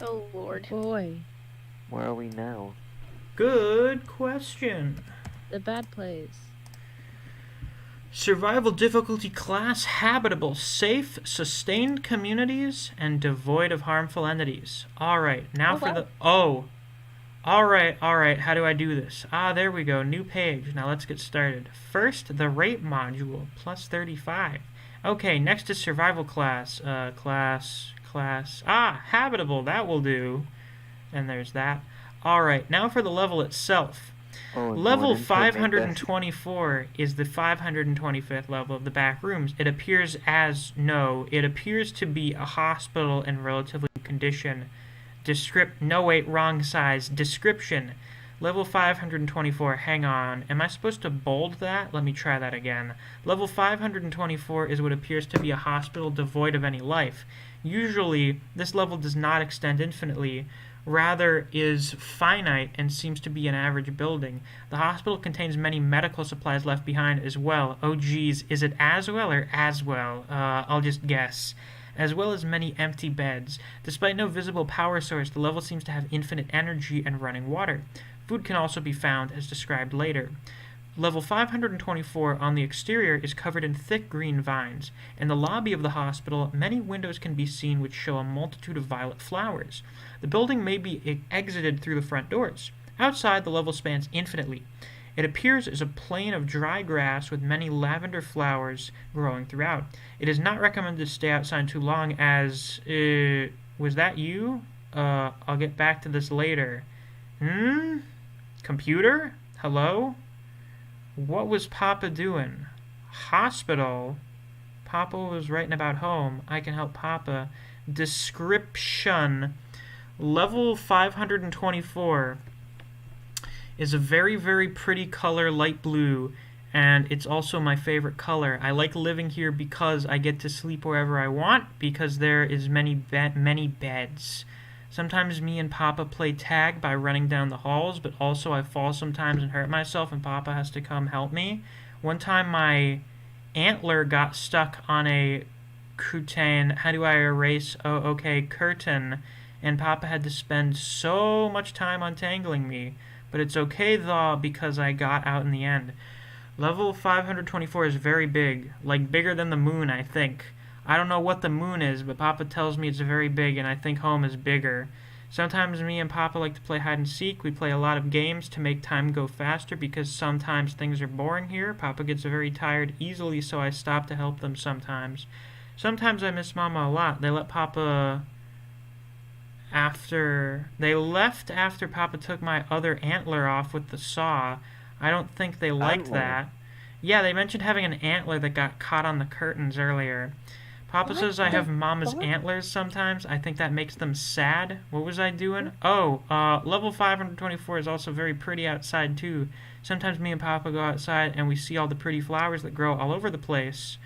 Oh lord. Boy, where are we now? Good question. the bad place. Survival difficulty class habitable, safe, sustained communities, and devoid of harmful entities. Alright, now Oh, for wow. the. Oh! Alright, how do I do this? Ah, there we go, new page. Now let's get started. First, the rate module, plus 35. Okay, next is survival class. Habitable, that will do. And there's that. Alright, now for the level itself. Oh, Level no, I didn't quite make this. 524 is the 525th level of the Backrooms. It appears it appears to be a hospital in relatively good condition. Wrong size. Description. Level 524, hang on. Am I supposed to bold that? Let me try that again. Level 524 is what appears to be a hospital devoid of any life. Usually, this level does not extend infinitely, rather is finite and seems to be an average building. The hospital contains many medical supplies left behind as well. Oh geez, is it as well or as well? I'll just guess. As well as many empty beds. Despite no visible power source, the level seems to have infinite energy and running water. Food can also be found, as described later. Level 524 on the exterior is covered in thick green vines. In the lobby of the hospital, many windows can be seen which show a multitude of violet flowers. The building may be exited through the front doors. Outside, the level spans infinitely. It appears as a plain of dry grass with many lavender flowers growing throughout. It is not recommended to stay outside too long as... was that you? I'll get back to this later. Computer? Hello? What was Papa doing? Hospital? Papa was writing about home. I can help Papa. Description. Level 524 is a very, very pretty color, light blue, and it's also my favorite color. I like living here because I get to sleep wherever I want, because there is many beds. Sometimes me and Papa play tag by running down the halls, but also I fall sometimes and hurt myself, and Papa has to come help me. One time my antler got stuck on a curtain. How do I erase? Oh, okay, curtain. And Papa had to spend so much time untangling me. But it's okay though, because I got out in the end. Level 524 is very big. Like bigger than the moon, I think. I don't know what the moon is, but Papa tells me it's very big, and I think home is bigger. Sometimes me and Papa like to play hide and seek. We play a lot of games to make time go faster, because sometimes things are boring here. Papa gets very tired easily, so I stop to help them sometimes. Sometimes I miss Mama a lot. They left after Papa took my other antler off with the saw. I don't think they liked Antler? that. Yeah, they mentioned having an antler that got caught on the curtains earlier. Papa What says I the have Mama's fuck? antlers sometimes. I think that makes them sad. What was I doing? Oh, level 524 is also very pretty outside too. Sometimes me and Papa go outside and we see all the pretty flowers that grow all over the place.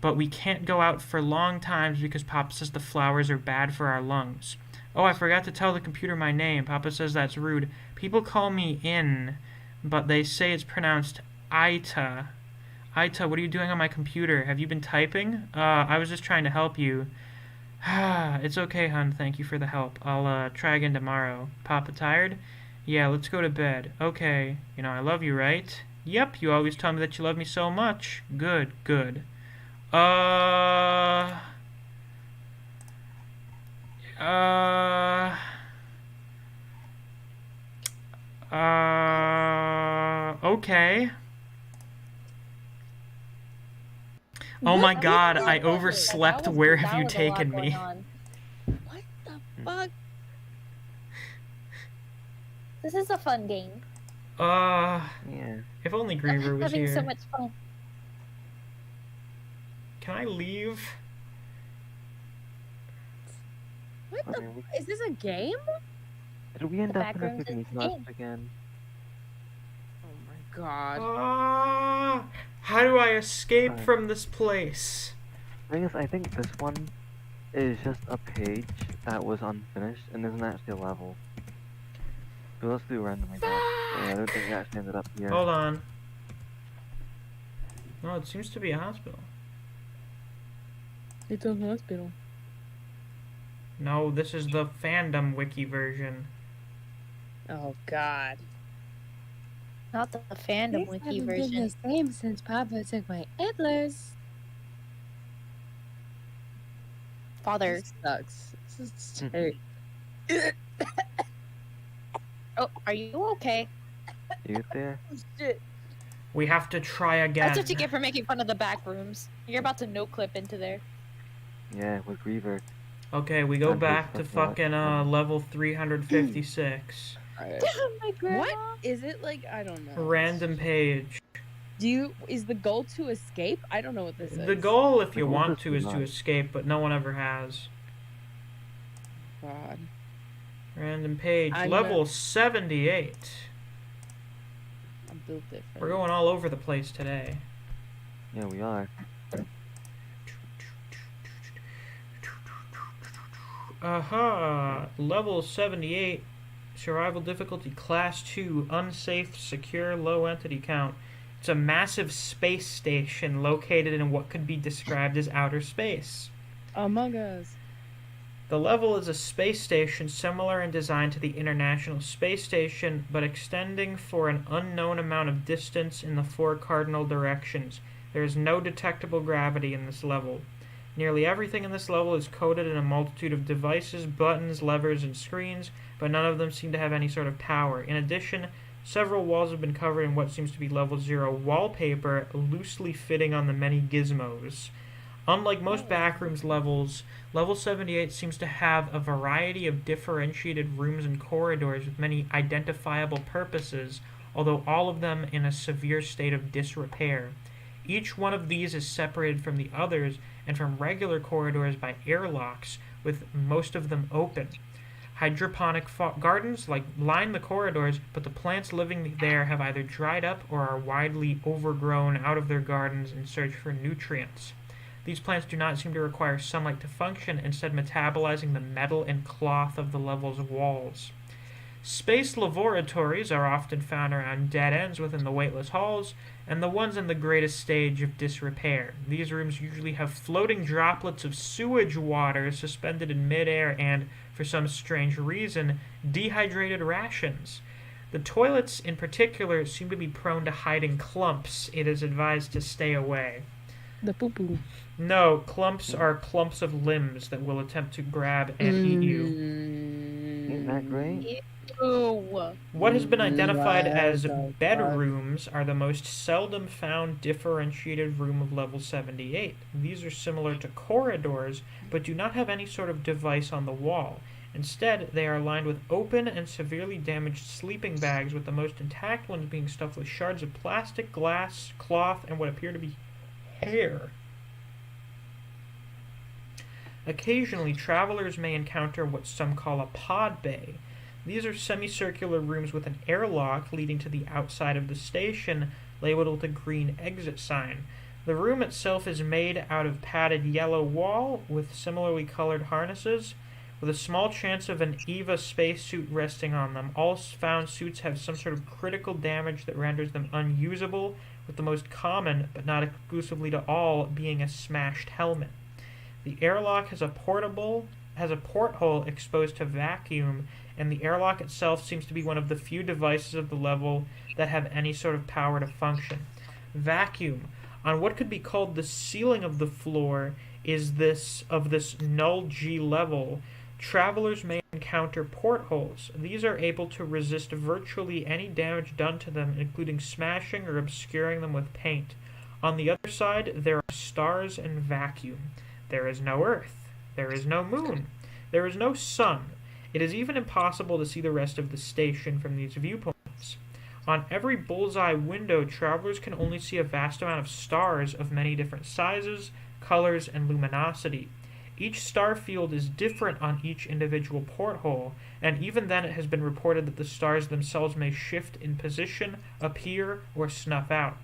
But we can't go out for long times because Papa says the flowers are bad for our lungs. Oh, I forgot to tell the computer my name. Papa says that's rude. People call me In, but they say it's pronounced Ita. Ita, what are you doing on my computer? Have you been typing? I was just trying to help you. It's okay, hun. Thank you for the help. I'll try again tomorrow. Papa tired? Yeah, let's go to bed. Okay. You know I love you, right? Yep, you always tell me that you love me so much. Good, good. Uh... Okay. Oh my god, I overslept. Where have you taken me? What the fuck? This is a fun game. Yeah. If only Greenver was Having here. so much fun. Can I leave? What I the? mean, Is this a game? did we end The up in a Backrooms is picnic the last game. again? Oh my god. How do I escape Alright. from this place? Thing is, I think this one is just a page that was unfinished and isn't actually a level. So let's do randomly now. Yeah, I don't think we actually ended up here. Hold on. No, it seems to be a hospital. It's a hospital. No, this is the fandom wiki version. Oh god. Not the fandom These wiki haven't been version. the same since Papa took my antlers. Father. This sucks. This is Mhm. terrible. Oh, are you okay? You get there? Oh shit. We have to try again. That's what you get for making fun of the back rooms. You're about to no clip into there. Yeah, with Griever. Okay, we go I'm back to just fucking fucking level 356. Alright. My grandma. What is it like? I don't know. Random page. Is the goal to escape? I don't know what this is. The goal, if The you goal want is to, to is to not. escape, but no one ever has. God. Random page. I'm Level 78. I built it for We're you. going all over the place today. Yeah, we are. Level 78. Survival difficulty class 2. Unsafe, secure, low entity count. It's a massive space station located in what could be described as outer space. Among Us. The level is a space station similar in design to the International Space Station, but extending for an unknown amount of distance in the 4 cardinal directions. There is no detectable gravity in this level. Nearly everything in this level is coded in a multitude of devices, buttons, levers, and screens, but none of them seem to have any sort of power. In addition, several walls have been covered in what seems to be Level 0 wallpaper, loosely fitting on the many gizmos. Unlike most Backrooms levels, Level 78 seems to have a variety of differentiated rooms and corridors with many identifiable purposes, although all of them in a severe state of disrepair. Each one of these is separated from the others and from regular corridors by airlocks, with most of them open. Hydroponic gardens line the corridors, but the plants living there have either dried up or are widely overgrown out of their gardens in search for nutrients. These plants do not seem to require sunlight to function, instead metabolizing the metal and cloth of the level's walls. Space laboratories are often found around dead ends within the weightless halls, and the ones in the greatest stage of disrepair. These rooms usually have floating droplets of sewage water suspended in midair and, for some strange reason, dehydrated rations. The toilets, in particular, seem to be prone to hiding clumps. It is advised to stay away. The poo poo. No, clumps are clumps of limbs that will attempt to grab and eat you. Isn't that great? Ooh. What has been identified as Wow. bedrooms are the most seldom found differentiated room of level 78. These are similar to corridors, but do not have any sort of device on the wall. Instead, they are lined with open and severely damaged sleeping bags, with the most intact ones being stuffed with shards of plastic, glass, cloth, and what appear to be hair. Occasionally, travelers may encounter what some call a pod bay. These are semicircular rooms with an airlock leading to the outside of the station, labeled with a green exit sign. The room itself is made out of padded yellow wall with similarly colored harnesses. With a small chance of an EVA spacesuit resting on them, all found suits have some sort of critical damage that renders them unusable, with the most common, but not exclusively to all, being a smashed helmet. The airlock has a porthole exposed to vacuum, and the airlock itself seems to be one of the few devices of the level that have any sort of power to function. Vacuum. On what could be called the ceiling of the floor is this null G level. Travelers may encounter portholes. These are able to resist virtually any damage done to them, including smashing or obscuring them with paint. On the other side, there are stars and vacuum. There is no Earth. There is no moon. There is no sun. It is even impossible to see the rest of the station from these viewpoints. On every bullseye window, travelers can only see a vast amount of stars of many different sizes, colors, and luminosity. Each star field is different on each individual porthole, and even then it has been reported that the stars themselves may shift in position, appear, or snuff out.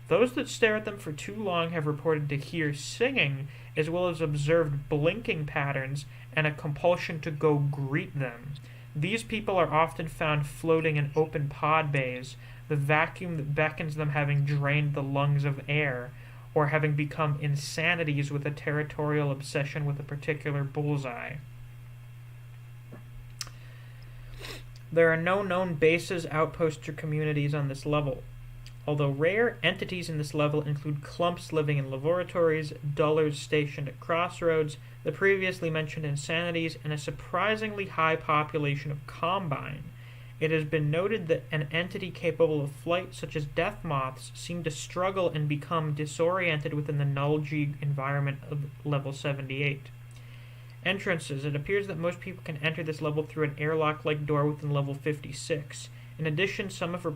Those that stare at them for too long have reported to hear singing, as well as observed blinking patterns and a compulsion to go greet them. These people are often found floating in open pod bays, the vacuum that beckons them having drained the lungs of air, or having become insanities with a territorial obsession with a particular bullseye. There are no known bases, outposts, or communities on this level. Although rare, entities in this level include clumps living in laboratories, dullers stationed at crossroads, the previously mentioned insanities, and a surprisingly high population of combine. It has been noted that an entity capable of flight, such as death moths, seem to struggle and become disoriented within the null G environment of level 78. Entrances. It appears that most people can enter this level through an airlock-like door within level 56. In addition, some have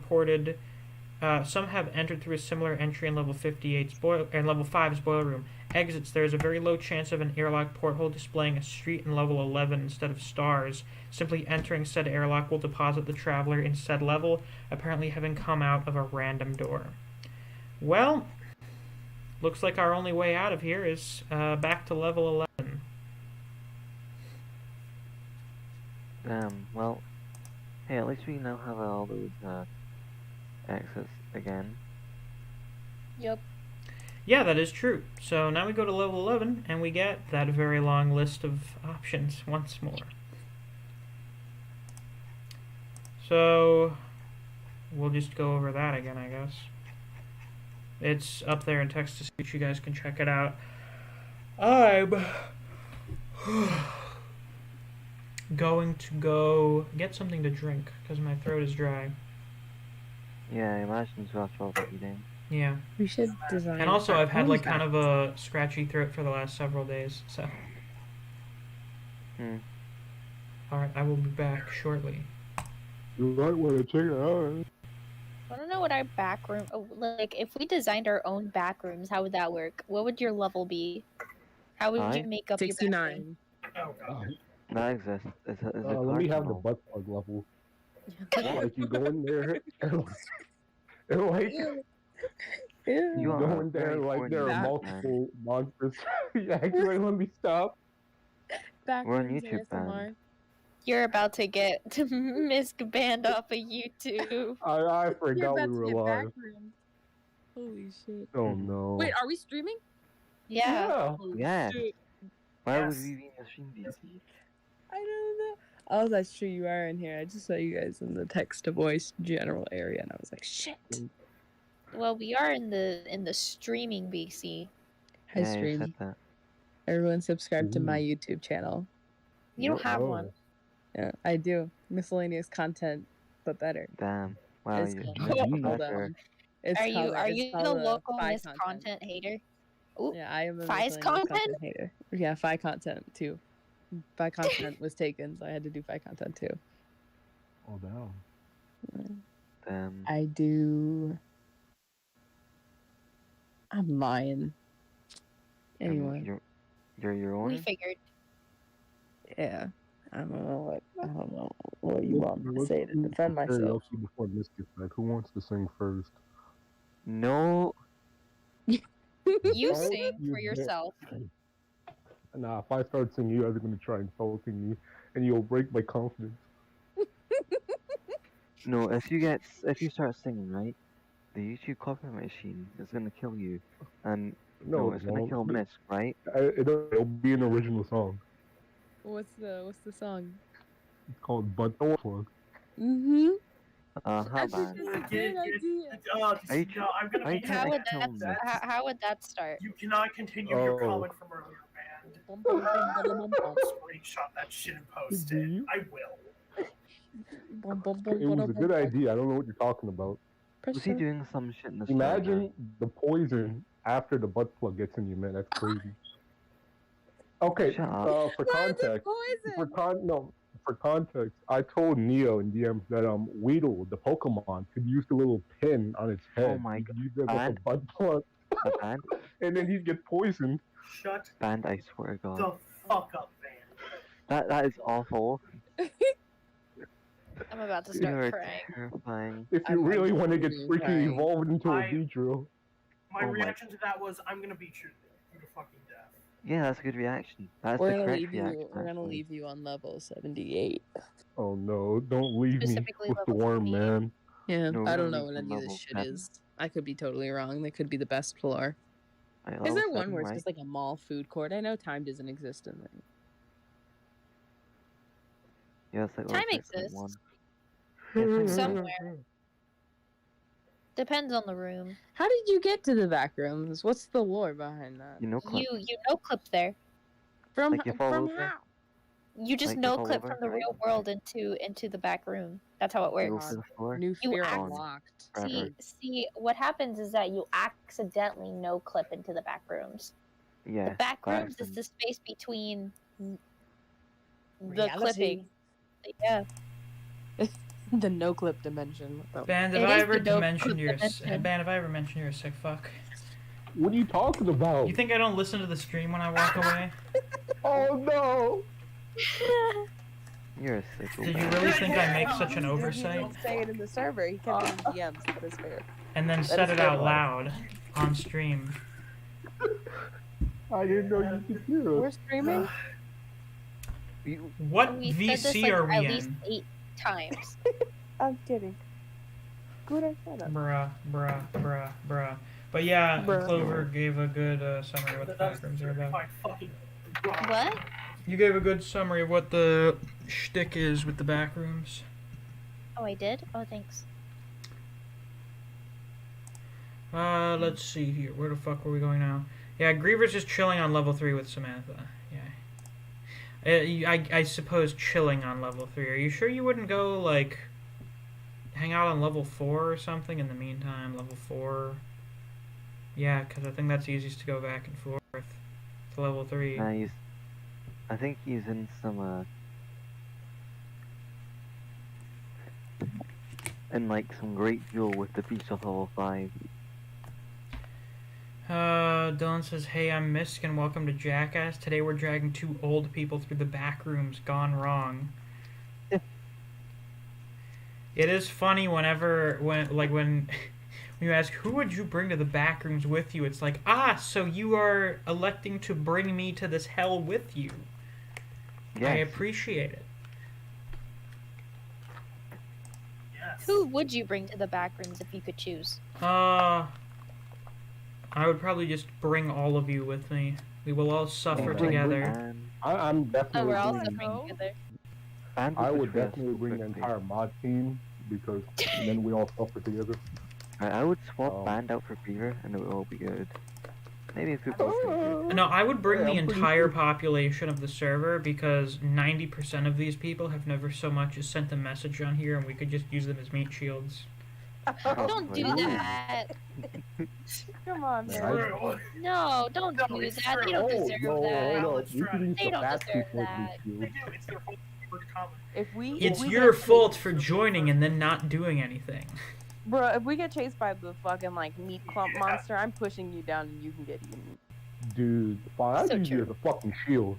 entered through a similar entry in level 58's level 5's boiler room. Exits. There is a very low chance of an airlock porthole displaying a street in level 11 instead of stars. Simply entering said airlock will deposit the traveler in said level, apparently having come out of a random door. Well, looks like our only way out of here is back to level 11. Well, hey, at least we now have all those, exits again. Yep. Yeah, that is true. So now we go to level 11, and we get that very long list of options once more. So we'll just go over that again, I guess. It's up there in text to speech. You guys can check it out. I'm going to go get something to drink because my throat is dry. Yeah, I imagine so after all that eating. Yeah. We should design. And also, our I've had own like kind of a scratchy throat for the last several days. So. Alright, I will be back shortly. You might want to check it out. I don't know what our backroom. Oh, like, if we designed our own backrooms, how would that work? What would your level be? How would you make up your backroom? 69. Oh god. That exists. It's a Let me have the cardinal. butt plug level. Like you go in there and like Ew. You you are go in there very like there are horny, multiple monsters. Actually, let me stop. We're on Backrooms YouTube, ASMR. man. You're about to get Misc banned off of YouTube. I You're forgot about we to were get live. backrooms. Holy shit. Oh no. Wait, are we streaming? Yeah. Holy Yeah. shit. Why would Yes. we be in the stream DC? I don't know. Oh, that's true. You are in here. I just saw you guys in the text to voice general area, and I was like, shit. Well, we are in the streaming BC. Hi, Yeah, you stream. said that. Everyone subscribe to my YouTube channel. You don't Yup. have Oh. one. Yeah, I do. Miscellaneous content, but better. Damn. Wow, It's you called, missed the hold pleasure. on. It's Are you called, are it's you called the a local Fi Misc content hater? Ooh, Yeah, I am a Fi's miscellaneous content? hater. Yeah, Fi content too. Fi content was taken, so I had to do Fi content too. Oh damn. Damn. I do. I'm lying. Anyway, You're your we own? figured. yeah. I don't know what you want me to say to defend myself. Karaoke before this gets back. Who wants to sing first? No. You Oh, sing you for bet. yourself. Nah, if I start singing, you guys are gonna try insulting me, and you'll break my confidence. No, if you start singing, right, the YouTube copyright machine is gonna kill you, and No, no, it it's gonna won't. kill Misc, right? It'll be an original song. What's the song? It's called "But Don't Plug." Mm-hmm. How I think bad? that's a great idea. Are you No, I'm gonna are you be trying How to would kill that Misc? how would that start? You cannot continue your comment from earlier, man. Bum, bum, bum, bum, bum, bum. Screenshot that shit and post Do it. you? I will. Bum, bum, bum, It was a bum, good bum. idea. I don't know what you're talking about. Press Was he start. doing some shit in the server? Imagine the poison after the butt plug gets in you, man. That's crazy. Okay, Shut up. for Why is it context, poison? for context, I told Neo in DMs that Weedle, the Pokemon, could use the little pin on its head. Oh my He could use it god. like a butt plug, Band, and then he'd get poisoned. Shut band, I swear to God. the fuck up, man. That is awful. I'm about to You're start crying. terrifying. If you I'm really want to get genuinely freaking crying. evolved into a I- Beedrill, My Oh my- reaction to that was, I'm gonna beat you to fucking death. Yeah, that's a good reaction. That's We're the gonna correct leave reaction. you. We're gonna actually. leave you on level 78. oh no, don't leave me Specifically with the level worm, 78. man. Yeah, No, I we're don't gonna know leave what you any of level this shit 7. is. I could be totally wrong. They could be the best floor. Right, Is level there one 7, where it's right? just like a mall food court? I know time doesn't exist in there. Yeah, it's like Time level exists. 6.1. Somewhere. Depends on the room. How did you get to the back rooms? What's the lore behind that? You know, clip. You no clip there. From Like you fall from over? how? You just Like you no fall clip over? from the real world into the back room. That's how it You go works. for the floor. New You fear act- unlocked. Forever. See, what happens is that you accidentally no clip into the back rooms. Yeah. The back by rooms is accident. the space between the Reality. clipping. Yeah. The no clip dimension. What the- Band, It have I is ever the dope mentioned you're a dimension. band? Have I ever mentioned you're a sick fuck? What are you talking about? You think I don't listen to the stream when I walk away? Oh no! You're a sicko. Did you man. really think I make such an He oversight? didn't say it in the server. He kept it in DMs. That is fair. And then That said is it out fair. loud on stream. I didn't know you could hear We're us. streaming. You- What We said this VC like are we at least in? 8 times. I'm kidding. Good, shut up. Bruh. But yeah, Bruh. Clover gave a good summary of what the That was backrooms are about. my fucking God. What? You gave a good summary of what the shtick is with the backrooms. Oh, I did? Oh, thanks. Let's see here. Where the fuck were we going now? Yeah, Griever's just chilling on level 3 with Samantha. Yeah. I suppose chilling on level 3. Are you sure you wouldn't go, like, hang out on level 4 or something in the meantime? Level 4? Yeah, because I think that's easiest to go back and forth to level 3. Nah, I think he's in some some great duel with the beast of level 5. Dylan says, "Hey, I'm Misc and welcome to Jackass. Today we're dragging 2 old people through the back rooms gone wrong." It is funny when when you ask who would you bring to the back rooms with you, it's like, so you are electing to bring me to this hell with you. I Yes. appreciate it. Yes. Who would you bring to the back rooms if you could choose? I would probably just bring all of you with me. We will all suffer Bring- together. And I'm Oh, definitely we're all bringing. suffering together. Band I would would betray us definitely bring the quickly. entire mod team because then we all suffer together. I would swap Oh. Band out for Beaver and it would all be good. Maybe if people think No, I would bring Yeah, the I'm pretty entire sure. population of the server because 90% of these people have never so much as sent a message on here and we could just use them as meat shields. Don't do that. Come on, Yeah, man. True. No, don't No, do it's that. They true. don't Oh, deserve no, that. no, That's you can use They the don't fat deserve people as that. They shields. do. It's their fault for comment. If we It's if we your get fault for joining and then not doing anything. bro, if we get chased by the fucking like meat clump monster, I'm pushing you down and you can get eaten. Dude, fine, I'd So use you true. as a fucking shield.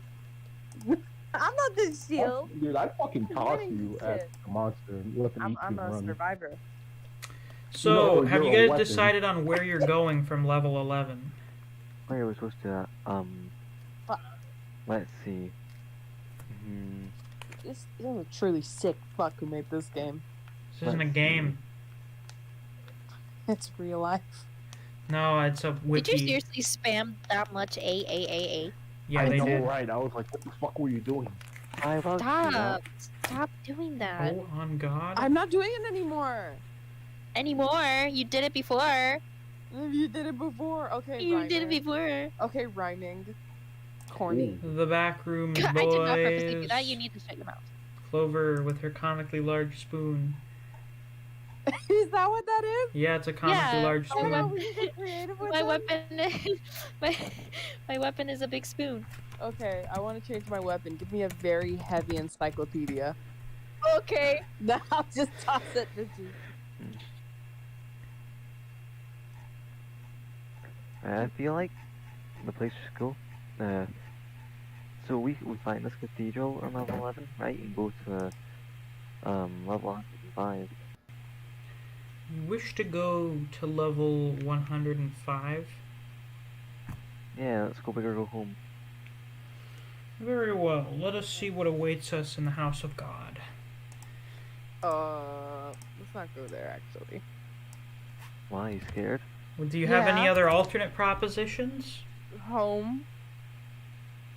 I'm not the shield. Dude, I'd fucking You're toss winning you this at shit. the monster and let them eat you I'm and a run. survivor. So, No, have you you're a guys weapon. decided on where you're going from level 11? oh yeah, we're supposed to Let's see. Hmm. This is a truly sick fuck who made this game. This isn't a Let's game. It's real life. No, it's a wiki. Did you seriously spam that much A? Yeah, I they know, did. right? I was like, what the fuck were you doing? I love Stop! Stop doing that. Oh, on God. I'm not doing it anymore. Anymore. You did it before. You did it before. Okay, You did it rhyming. before. Okay, rhyming. Corny. The Backrooms boys. I did not purposely do that. You need to shut your mouth. Clover with her comically large spoon. Is that what that is? Yeah, it's a comically Yeah. large Oh, spoon. wow, we're so creative with My them. weapon, my weapon is a big spoon. Okay, I want to change my weapon. Give me a very heavy encyclopedia. Okay. Then I'll just toss it to you. I feel like the place is cool. So we find this cathedral on level 11, right? And go to level 5. You wish to go to level 105? Yeah, let's go big or go home. Very well. Let us see what awaits us in the house of God. Let's not go there actually. Why, you scared? Well, do you have any Yeah. other alternate propositions? Home.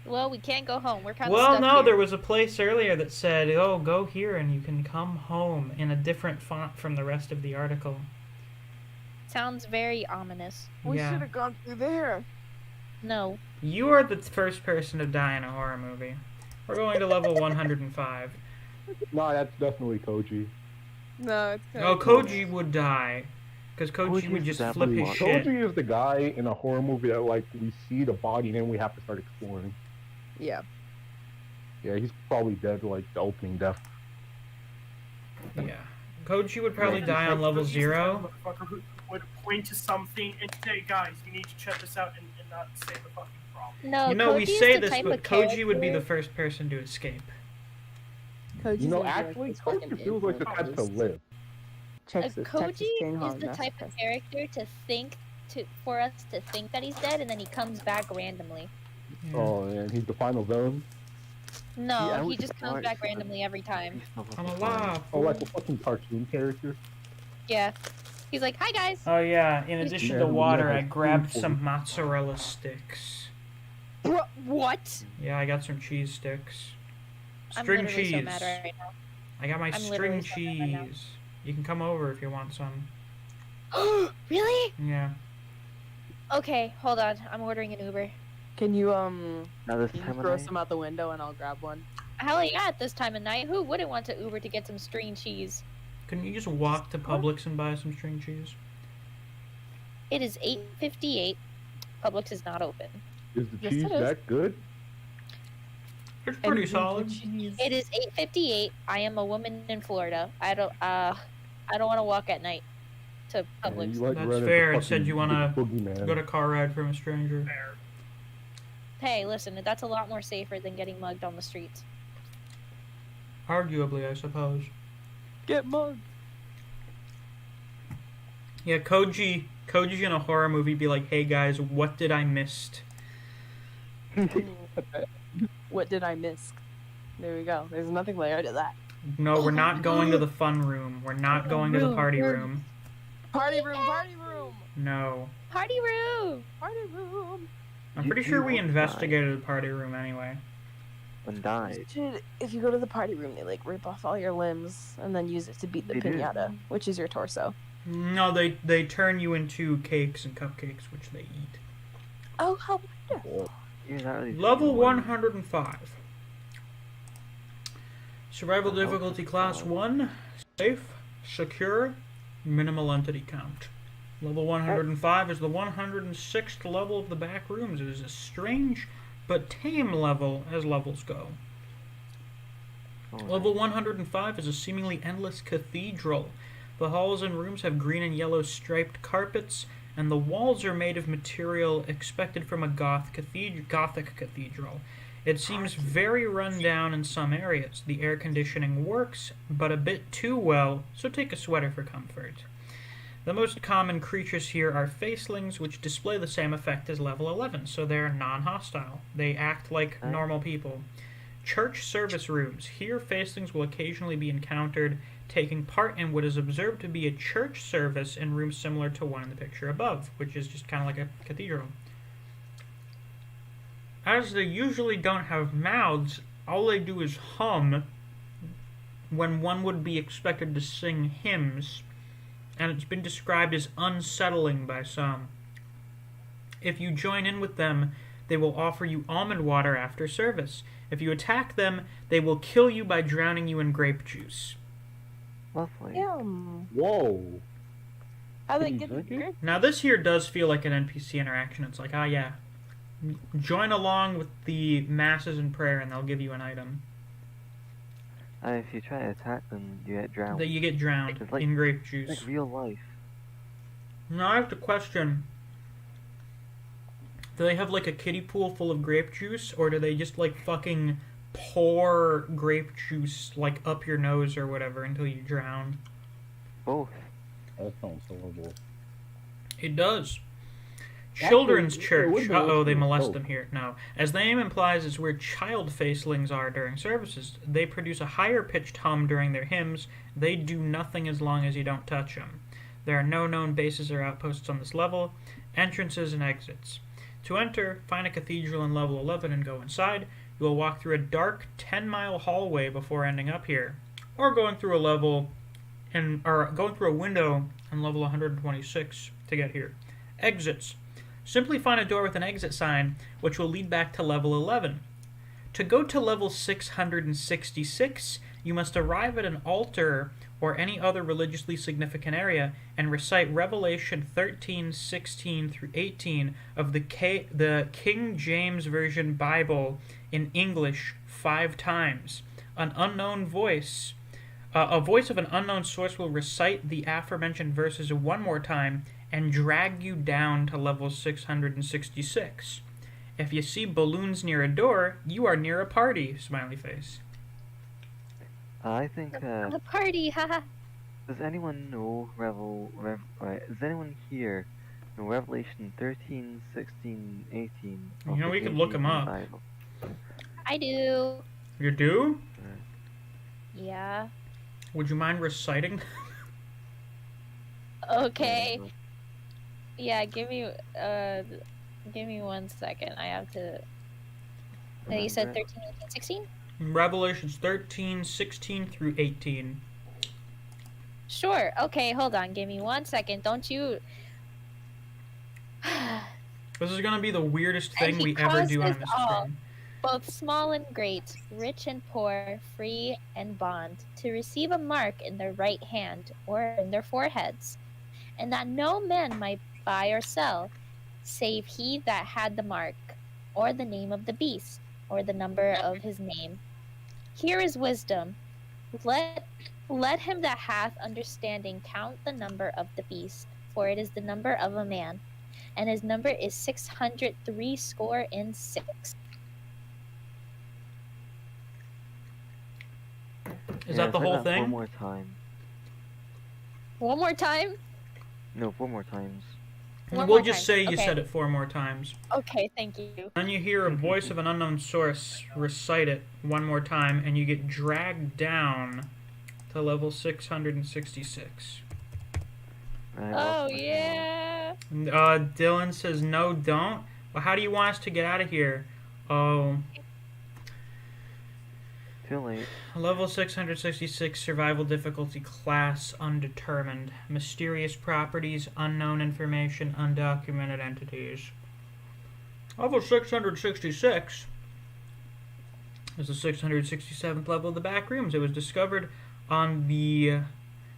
Well, we can't go home. We're kind of Well, stuck no, here. there was a place earlier that said, oh, go here and you can come home in a different font from the rest of the article. Sounds very ominous. We Yeah. should have gone through there. No. You are the first person to die in a horror movie. We're going to level 105. No, that's definitely Koji. No, it's kind Oh, Koji would die. Because Koji Koji would is just definitely flip his one. shit. Koji is the guy in a horror movie that like we see the body and then we have to start exploring. Yeah. Yeah, he's probably dead like the opening death. Yeah. Koji would probably And die on level he's the 0. motherfucker who would point to something and say, guys, you need to check this out and not say the fucking problem. No, You know, Koji we is say the this, type but of Koji would be the character- first person to escape. Koji's You know, gonna be like actually, this fucking Koji feels like the type to influence. live. Texas Koji Chainsaw is the type Massacre. of character for us to think that he's dead, and then he comes back randomly. Yeah. Oh, and he's the final villain. No, I he would just comes start back with- randomly every time. I'm alive. Oh, like a fucking cartoon character. Yeah. He's like, "Hi guys." Oh yeah, in addition Yeah, to we water, have I a grabbed spoonful. some mozzarella sticks. What? Yeah, I got some cheese sticks. I'm String literally cheese. so mad right now. I got my I'm string literally so mad right now. cheese. You can come over if you want some. Really? Yeah. Okay, hold on. I'm ordering an Uber. Can you Now this can you time of throw night, some out the window and I'll grab one? Hell yeah, at this time of night, who wouldn't want to Uber to get some string cheese? Can you just walk to Publix and buy some string cheese? It is 8:58. Publix is not open. Is the Yes, cheese it is. that good? It's pretty And solid. cheese. It is 8:58. I am a woman in Florida. I don't want to walk at night to Yeah, Publix. you like That's running fair. the It said fucking you wanna big boogeyman. Got a car ride from a stranger. Fair. Hey, listen, that's a lot more safer than getting mugged on the streets. Arguably, I suppose. Get mugged. Yeah, Koji in a horror movie be like, hey guys, what did I missed? What did I miss? There we go. There's nothing layer to that. No, we're not going to the fun room. We're not going to the party room. Party room, party room, No. Party room! party room. I'm You- pretty you sure we won't die. investigated the party room anyway. and died. Dude, if you go to the party room, they like rip off all your limbs and then use it to beat the They do. pinata, which is your torso. No, they turn you into cakes and cupcakes, which they eat. Oh, how wonderful! You're not really Level thinking 105. Survival Oh, difficulty class God. 1. Safe. Secure. Minimal entity count. Level 105 is the 106th level of the back rooms. It is a strange but tame level as levels go. Alright. Level 105 is a seemingly endless cathedral. The halls and rooms have green and yellow striped carpets, and the walls are made of material expected from a Gothic cathedral. It seems very run down in some areas. The air conditioning works, but a bit too well, so take a sweater for comfort. The most common creatures here are facelings, which display the same effect as level 11, so they're non-hostile. They act like normal people. Church service rooms. Here, facelings will occasionally be encountered taking part in what is observed to be a church service in rooms similar to one in the picture above, which is just kind of like a cathedral. As they usually don't have mouths, all they do is hum when one would be expected to sing hymns, and it's been described as unsettling by some. If you join in with them, they will offer you almond water after service. If you attack them, they will kill you by drowning you in grape juice. Lovely. Yum. Whoa. How Can they you get drink it? the Now this here does feel like an NPC interaction. It's like, yeah, join along with the masses in prayer and they'll give you an item. If you try to attack them, you get drowned. That you get drowned It's like- in grape It's juice. like real life. Now I have to question, do they have like a kiddie pool full of grape juice, or do they just like fucking pour grape juice like up your nose or whatever until you drown? Both. That sounds horrible. It does. Actually, Children's it church. would be Uh-oh, they also molest both. them here. No. As the name implies, it's where child facelings are during services. They produce a higher pitched hum during their hymns. They do nothing as long as you don't touch them. There are no known bases or outposts on this level. Entrances and exits. To enter, find a cathedral in level 11 and go inside. You will walk through a dark 10-mile hallway before ending up here. Or going through going through a window in level 126 to get here. Exits. Simply find a door with an exit sign, which will lead back to level 11. To go to level 666, you must arrive at an altar or any other religiously significant area and recite Revelation 13:16 through 18 of the King James Version Bible in English 5 times. A voice of an unknown source will recite the aforementioned verses one more time and drag you down to level 666. If you see balloons near a door, you are near a party, smiley face. I think, The party, haha. does anyone know does anyone here know Revelation 13, 16, 18? You know, we could look 'em up. Bible? I do. You do? Yeah. Would you mind reciting? Okay. Yeah, give me 1 second. I have to. You said Remember it? 13, 18, 16? Revelations 13:16 through 18. Sure. Okay, hold on. Give me 1 second. Don't you. This is gonna be the weirdest And thing he we ever do on causes this all. stream. Both small and great, rich and poor, free and bond, to receive a mark in their right hand or in their foreheads, and that no man might buy or sell, save he that had the mark, or the name of the beast, or the number of his name. Here is wisdom. Let him that hath understanding count the number of the beast, for it is the number of a man, and his number is 666. Is that the say whole Four thing? more times. One more time? No, 4 more times. One We'll more just time. say you Okay. said it 4 more times. Okay, thank you. Then you hear a voice of an unknown source recite it 1 more time, and you get dragged down to level 666. Right, Oh, also my yeah. Dylan says, no, don't. Well, how do you want us to get out of here? Oh, Too late. level 666, survival difficulty class, undetermined. Mysterious properties, unknown information, undocumented entities. Level 666 is the 667th level of the Backrooms. It was discovered on the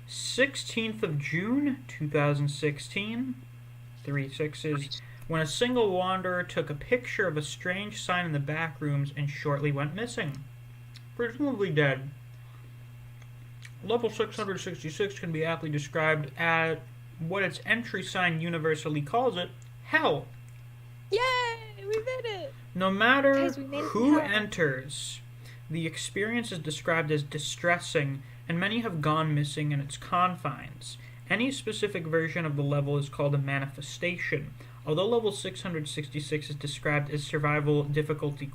16th of June, 2016. 3 sixes. When a single wanderer took a picture of a strange sign in the Backrooms and shortly went missing. Presumably dead. Level 666 can be aptly described at what its entry sign universally calls it, hell. Yay! We made it! No matter Guys, we made it who to hell. enters, the experience is described as distressing, and many have gone missing in its confines. Any specific version of the level is called a manifestation. Although level 666 is described as survival difficulty ?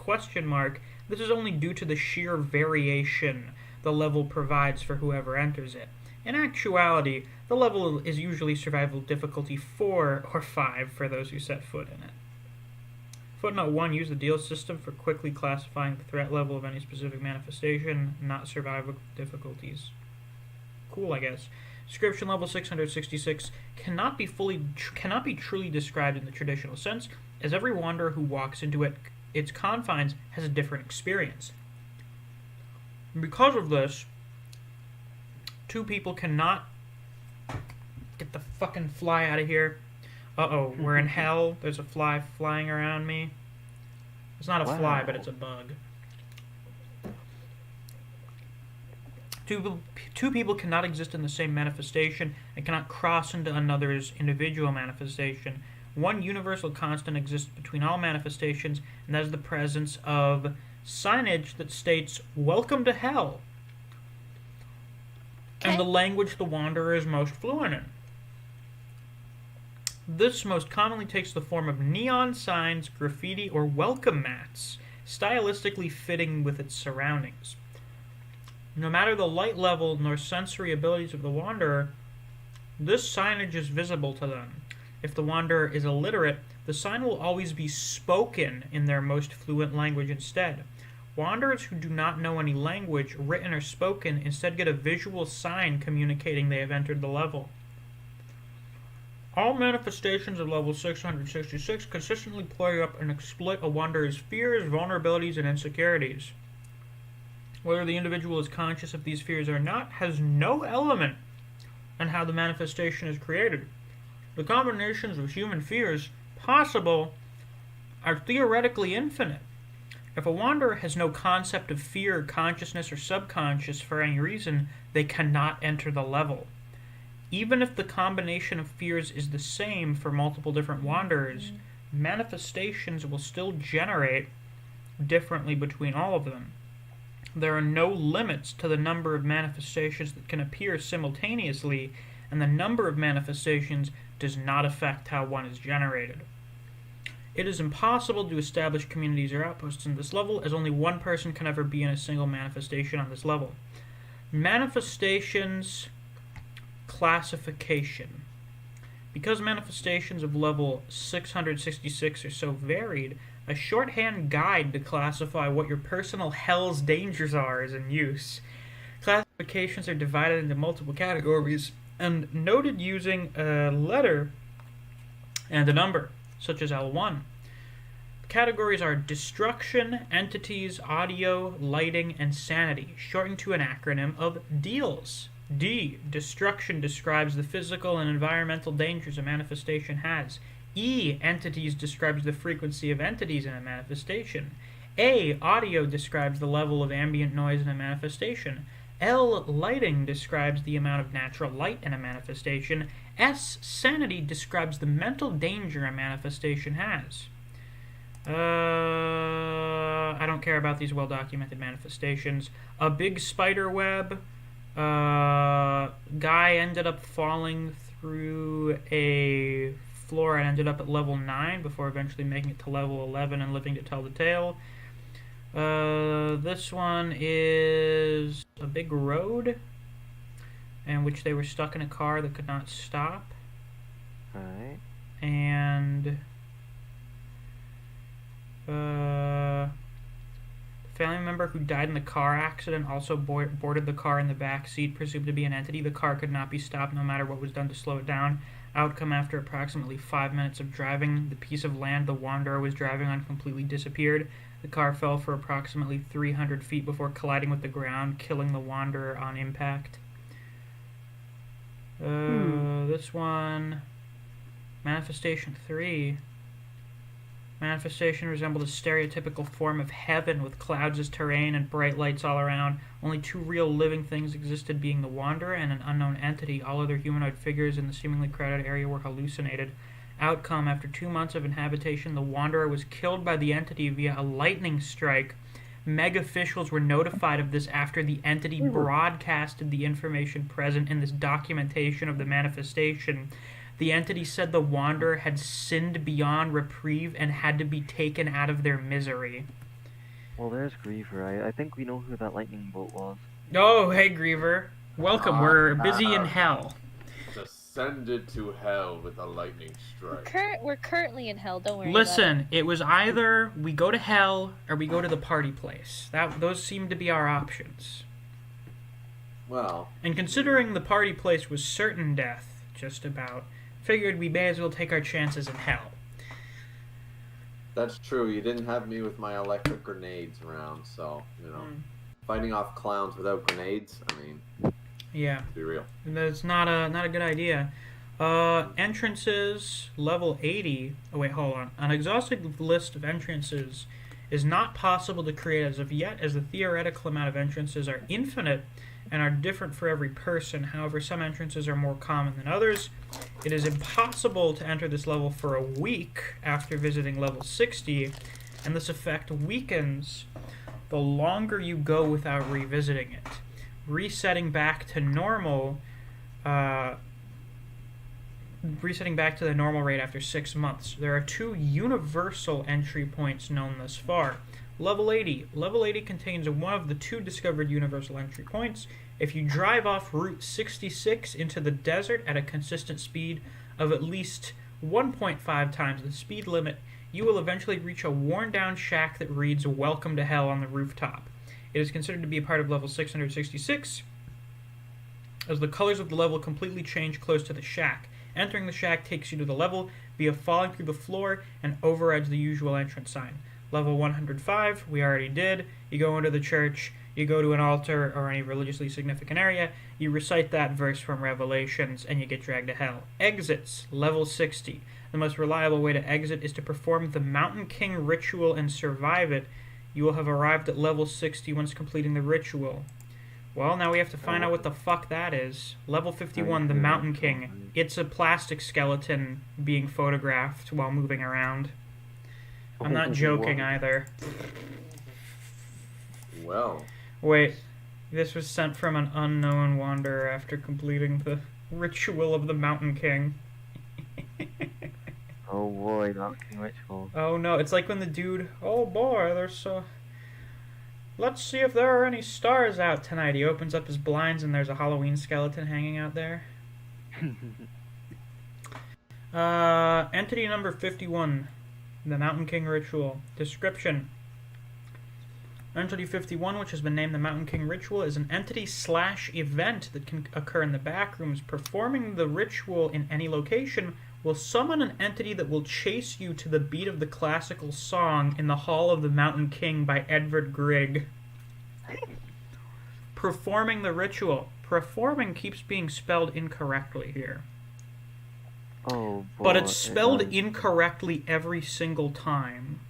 This is only due to the sheer variation the level provides for whoever enters it. In actuality, the level is usually survival difficulty 4 or 5 for those who set foot in it. Footnote 1. Use the deal system for quickly classifying the threat level of any specific manifestation, not survival difficulties. Cool, I guess. Description level 666 cannot be truly described in the traditional sense, as every wanderer who walks into its confines has a different experience. Because of this, two people cannot get the fucking fly out of here. Uh-oh, we're in hell. There's a fly flying around me. It's not a fly, but it's a bug. Two people cannot exist in the same manifestation and cannot cross into another's individual manifestation. One universal constant exists between all manifestations, and that is the presence of signage that states, "Welcome to Hell," and the language the wanderer is most fluent in. This most commonly takes the form of neon signs, graffiti, or welcome mats, stylistically fitting with its surroundings. No matter the light level nor sensory abilities of the wanderer, this signage is visible to them. If the wanderer is illiterate, the sign will always be spoken in their most fluent language instead. Wanderers who do not know any language, written or spoken, instead get a visual sign communicating they have entered the level. All manifestations of level 666 consistently play up and exploit a wanderer's fears, vulnerabilities, and insecurities. Whether the individual is conscious of these fears or not has no element in how the manifestation is created. The combinations of human fears possible are theoretically infinite. If a wanderer has no concept of fear, consciousness, or subconscious for any reason, they cannot enter the level. Even if the combination of fears is the same for multiple different wanderers, manifestations will still generate differently between all of them. There are no limits to the number of manifestations that can appear simultaneously, and the number of manifestations does not affect how one is generated. It is impossible to establish communities or outposts in this level, as only one person can ever be in a single manifestation on this level. Manifestations classification. Because manifestations of level 666 are so varied, a shorthand guide to classify what your personal hell's dangers are is in use. Classifications are divided into multiple categories and noted using a letter and a number, such as L1. The categories are destruction, entities, audio, lighting, and sanity, shortened to an acronym of DEALS. D. Destruction describes the physical and environmental dangers a manifestation has. E. Entities describes the frequency of entities in a manifestation. A. Audio describes the level of ambient noise in a manifestation. L. Lighting describes the amount of natural light in a manifestation. S. Sanity describes the mental danger a manifestation has. I don't care about these well-documented manifestations. A big spider web. Guy ended up falling through a floor and ended up at level 9 before eventually making it to level 11 and living to tell the tale. This one is a big road in which they were stuck in a car that could not stop. Alright. And family member who died in the car accident also boarded the car in the back seat, presumed to be an entity. The car could not be stopped no matter what was done to slow it down. Outcome: after approximately 5 minutes of driving, the piece of land the wanderer was driving on completely disappeared. The car fell for approximately 300 feet before colliding with the ground, killing the wanderer on impact. This one, Manifestation 3. Manifestation resembled a stereotypical form of heaven with clouds as terrain and bright lights all around. Only two real living things existed, being the wanderer and an unknown entity. All other humanoid figures in the seemingly crowded area were hallucinated. Outcome: after 2 months of inhabitation, the wanderer was killed by the entity via a lightning strike Meg officials were notified of this after the entity broadcasted the information present in this documentation of the manifestation. The entity said the Wanderer had sinned beyond reprieve and had to be taken out of their misery. Well, there's Griever. I think we know who that lightning bolt was. Oh, hey, Griever. Welcome. We're busy in hell. Descended to hell with a lightning strike. We're currently in hell. Don't worry. Listen, it was either we go to hell or we go to the party place. Those seem to be our options. Well, And considering the party place was certain death, just about, figured we may as well take our chances in hell. that's true. You didn't have me with my electric grenades around, so, fighting off clowns without grenades, I mean, Yeah, be real. that's not a good idea. Entrances, level 80. Oh, wait, hold on. An exhaustive list of entrances is not possible to create as of yet, as the theoretical amount of entrances are infinite and are different for every person. However, some entrances are more common than others. It is impossible to enter this level for a week after visiting level 60, and this effect weakens the longer you go without revisiting it. Resetting back to normal, resetting back to the normal rate after 6 months. There are 2 universal entry points known thus far. Level 80. Level 80 contains one of the 2 discovered universal entry points. If you drive off Route 66 into the desert at a consistent speed of at least 1.5 times the speed limit, you will eventually reach a worn-down shack that reads "Welcome to Hell" on the rooftop. It is considered to be a part of level 666, as the colors of the level completely change close to the shack. Entering the shack takes you to the level via falling through the floor and overrides the usual entrance sign. Level 105, we already did. You go into the church, you go to an altar or any religiously significant area, you recite that verse from Revelations, and you get dragged to hell. Exits, level 60. The most reliable way to exit is to perform the Mountain King ritual and survive it. You will have arrived at level 60 once completing the ritual. Well, now we have to find out what the fuck that is. Level 51, the Mountain King. It's a plastic skeleton being photographed while moving around. I'm not joking either. Well, Wait, this was sent from an unknown wanderer after completing the ritual of the Mountain King. Oh boy, Mountain King ritual. Oh no, it's like when the dude, oh boy, there's so... Let's see if there are any stars out tonight. He opens up his blinds and there's a Halloween skeleton hanging out there. Entity number 51, the Mountain King Ritual. Description. Entity 51, which has been named the Mountain King Ritual, is an entity/event that can occur in the Backrooms. Performing the ritual in any location will summon an entity that will chase you to the beat of the classical song In the Hall of the Mountain King by Edvard Grieg. Performing the ritual. Performing keeps being spelled incorrectly here. Oh boy. But it's spelled it does. incorrectly every single time.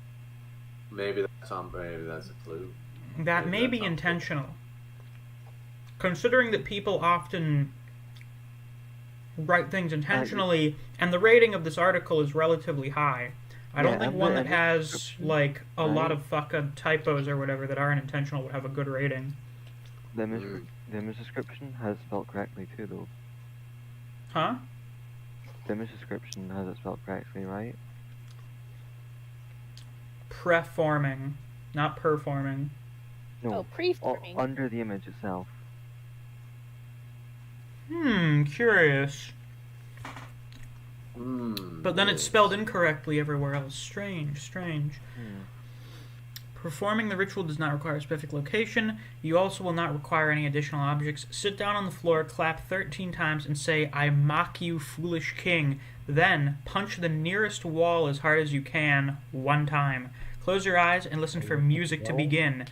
maybe that's a clue. That Maybe may that's be something. intentional. Considering that people often write things intentionally, and the rating of this article is relatively high. I don't Yeah, think and one the that has, description, like, a lot right? of fucking typos or whatever that aren't intentional would have a good rating. The image description has it spelled correctly too, though. Huh? The image description has it spelled correctly, right? Preforming, not performing. No. Oh, preforming. Under the image itself. Curious. But then it's yes. spelled incorrectly everywhere else. Strange. Hmm. Performing the ritual does not require a specific location. You also will not require any additional objects. Sit down on the floor, clap 13 times, and say, "I mock you, foolish king." Then, punch the nearest wall as hard as you can, 1 time. Close your eyes and listen for music to begin.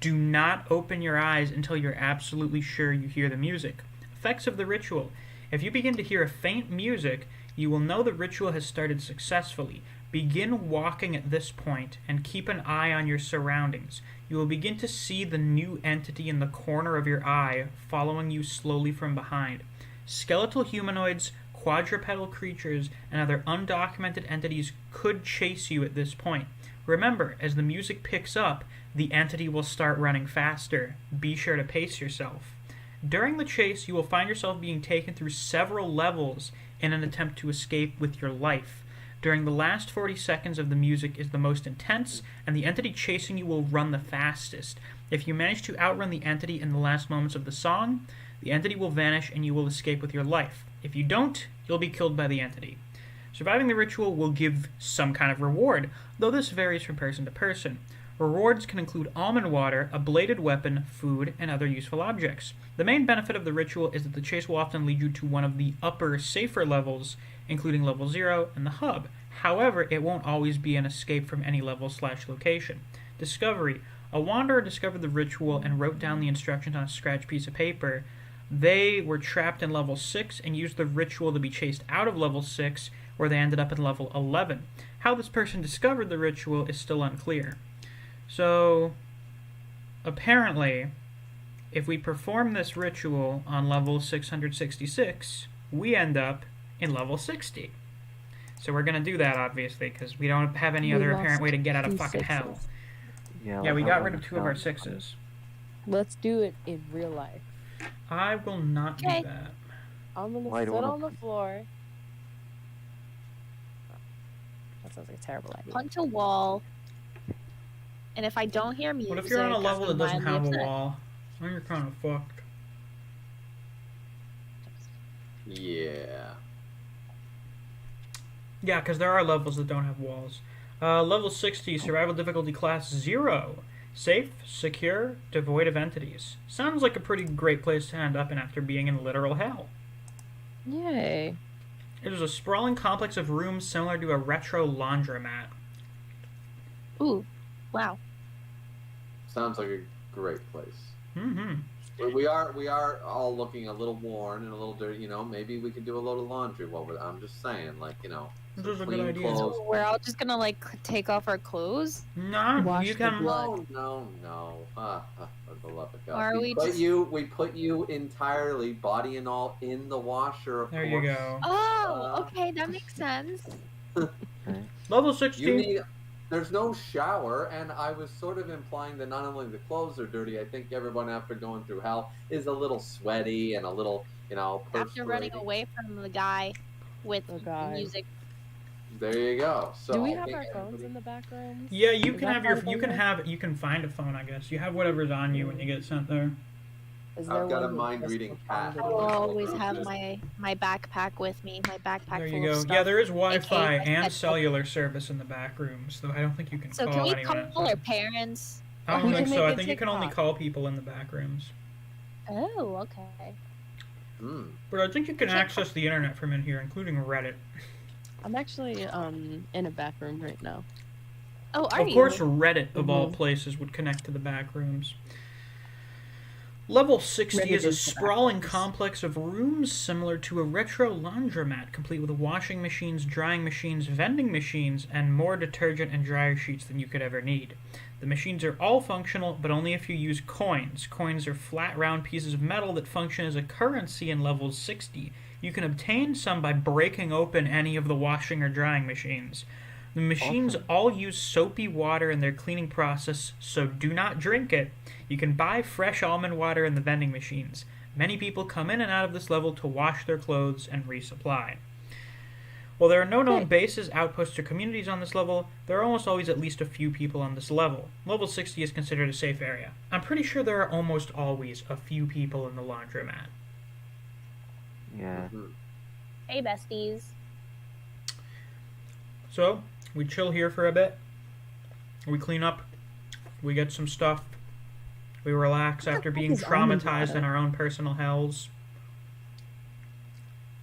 Do not open your eyes until you're absolutely sure you hear the music. Effects of the ritual. If you begin to hear a faint music, you will know the ritual has started successfully. Begin walking at this point and keep an eye on your surroundings. You will begin to see the new entity in the corner of your eye, following you slowly from behind. Skeletal humanoids, quadrupedal creatures, and other undocumented entities could chase you at this point. Remember, as the music picks up, the entity will start running faster. Be sure to pace yourself. During the chase, you will find yourself being taken through several levels in an attempt to escape with your life. During the last 40 seconds of the music is the most intense, and the entity chasing you will run the fastest. If you manage to outrun the entity in the last moments of the song, the entity will vanish and you will escape with your life. If you don't, you'll be killed by the entity. Surviving the ritual will give some kind of reward, though this varies from person to person. Rewards can include almond water, a bladed weapon, food, and other useful objects. The main benefit of the ritual is that the chase will often lead you to one of the upper, safer levels, including level 0 and the hub. However, it won't always be an escape from any level/location. Discovery. A wanderer discovered the ritual and wrote down the instructions on a scratched piece of paper. They were trapped in level 6 and used the ritual to be chased out of level 6, where they ended up in level 11. How this person discovered the ritual is still unclear. So, apparently, if we perform this ritual on level 666, we end up in level 60. So we're going to do that, obviously, because we don't have any other apparent way to get out of fucking hell. Yeah, we got rid of 2 of our 6s. Let's do it in real life. I will not do that. I'm gonna Why sit don't on the floor. That sounds like a terrible idea. Punch a wall. And if I don't hear music, What if you're on a level that doesn't have a upset. wall? Then you're kind of fucked. Yeah. Yeah, because there are levels that don't have walls. Level 60, survival difficulty class 0. Safe, secure, devoid of entities. Sounds like a pretty great place to end up in after being in literal hell. Yay. It is a sprawling complex of rooms similar to a retro laundromat. Ooh, wow. Sounds like a great place. Mm-hmm. We are all looking a little worn and a little dirty. You know, maybe we could do a load of laundry while we're. I'm just saying, like, you know, This is a good clean idea. clothes. So we're all just gonna like take off our clothes? No, Wash you the can. blood. No. For the love of God. Or we put you entirely, body and all, in the washer. Of There course. you go. Oh, okay, that makes sense. Level 60. You need. There's no shower, and I was sort of implying that not only the clothes are dirty, I think everyone after going through hell is a little sweaty and a little, you know, After running perspirating. away from the guy with The the guy. music. There you go. So Do we I have think our phones everybody- in the back rooms? Yeah, you Is can that have part your. of the You can list? have. You can find a phone, I guess. You have whatever's on you when you get sent there. Is I've got a one with mind-reading just the cat. phone I that will you- always have my backpack with me. My backpack There full you of go. stuff. Yeah, there is case Wi-Fi my and pet- cellular service in the back rooms, though I don't think you can So call can we anyone. call our parents? I don't We think can so. make I a think you can only TikTok. call people in the back rooms. Oh, okay. Hmm. But I think you can Check- access the internet from in here, including Reddit. I'm actually in a back room right now. Oh, are Of you? course, Reddit of all Mhm. places would connect to the back rooms. Level 60 Reddit is a is the back sprawling rooms. complex of rooms similar to a retro laundromat, complete with washing machines, drying machines, vending machines, and more detergent and dryer sheets than you could ever need. The machines are all functional, but only if you use coins. Coins are flat, round pieces of metal that function as a currency in level 60. You can obtain some by breaking open any of the washing or drying machines. The machines all use soapy water in their cleaning process, so do not drink it. You can buy fresh almond water in the vending machines. Many people come in and out of this level to wash their clothes and resupply. While there are no known bases, outposts, or communities on this level, there are almost always at least a few people on this level. Level 60 is considered a safe area. I'm pretty sure there are almost always a few people in the laundromat. Yeah. Mhm. Hey, besties. So, we chill here for a bit. We clean up. We get some stuff. We relax after fuck being is almond traumatized water? in our own personal hells.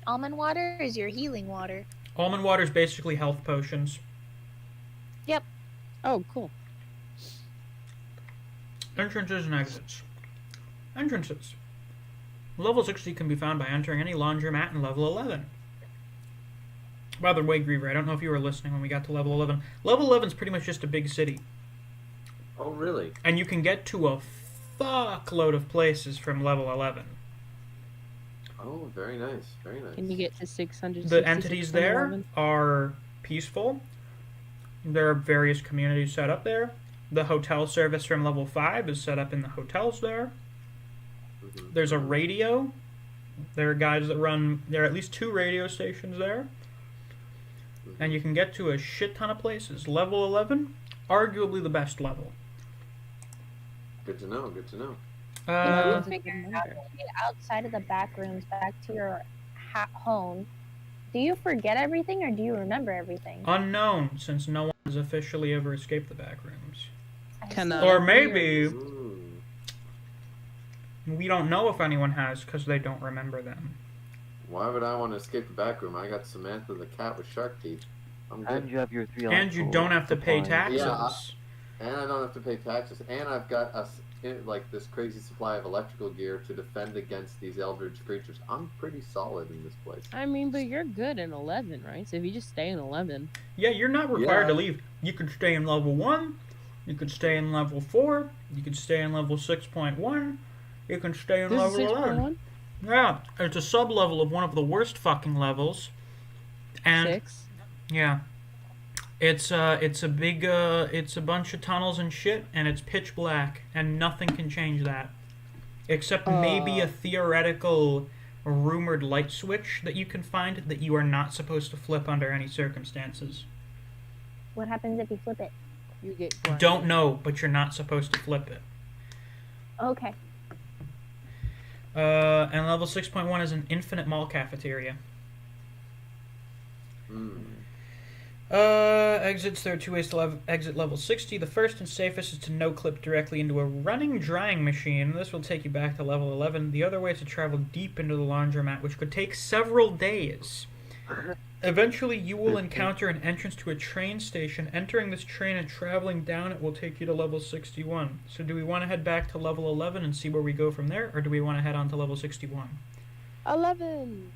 Almond water is your healing water. Almond water is basically health potions. Oh, cool. Entrances and exits. Entrances. Level 60 can be found by entering any laundromat in level 11. By the way, Griever, I don't know if you were listening when we got to level 11. Level 11 is pretty much just a big city. Oh, really? And you can get to a fuckload of places from level 11. Oh, very nice. Very nice. Can you get to 600? The entities there are peaceful. There are various communities set up there. The hotel service from level 5 is set up in the hotels there. Mhm. There's a radio. There are guys that run... There are at least 2 radio stations there. And you can get to a shit ton of places. Level 11, arguably the best level. Good to know. Good to know. If you That's a figure good out number. to get outside of the back rooms back to your home, do you forget everything or do you remember everything? Unknown, since no one has officially ever escaped the back rooms. I Cannot. see. Or maybe Mm. we don't know if anyone has because they don't remember them. Why would I want to escape the back room? I got Samantha the cat with shark teeth. I'm And good. you have your 3 And you don't have to pay taxes. And I don't have to pay taxes. And I've got this crazy supply of electrical gear to defend against these eldritch creatures. I'm pretty solid in this place. I mean, but you're good in 11, right? So if you just stay in 11. Yeah, you're not required to Yeah. leave. You could stay in level 1. You could stay in level 4. You could stay in level 6.1. You can stay in This is level 11. 6.1? Yeah, it's a sub-level of one of the worst fucking levels. And 6? yeah. It's a bunch of tunnels and shit, and it's pitch black, and nothing can change that. Except maybe a theoretical rumored light switch that you can find that you are not supposed to flip under any circumstances. What happens if you flip it? You get blinded. Don't know, but you're not supposed to flip it. Okay. And level 6.1 is an infinite mall cafeteria. Mm. Exits, there are 2 ways to exit level 60. The first and safest is to no-clip directly into a running drying machine. This will take you back to level 11. The other way is to travel deep into the laundromat, which could take several days. Eventually, you will encounter an entrance to a train station. Entering this train and traveling down it will take you to level 61. So do we want to head back to level 11 and see where we go from there, or do we want to head on to level 61? 11!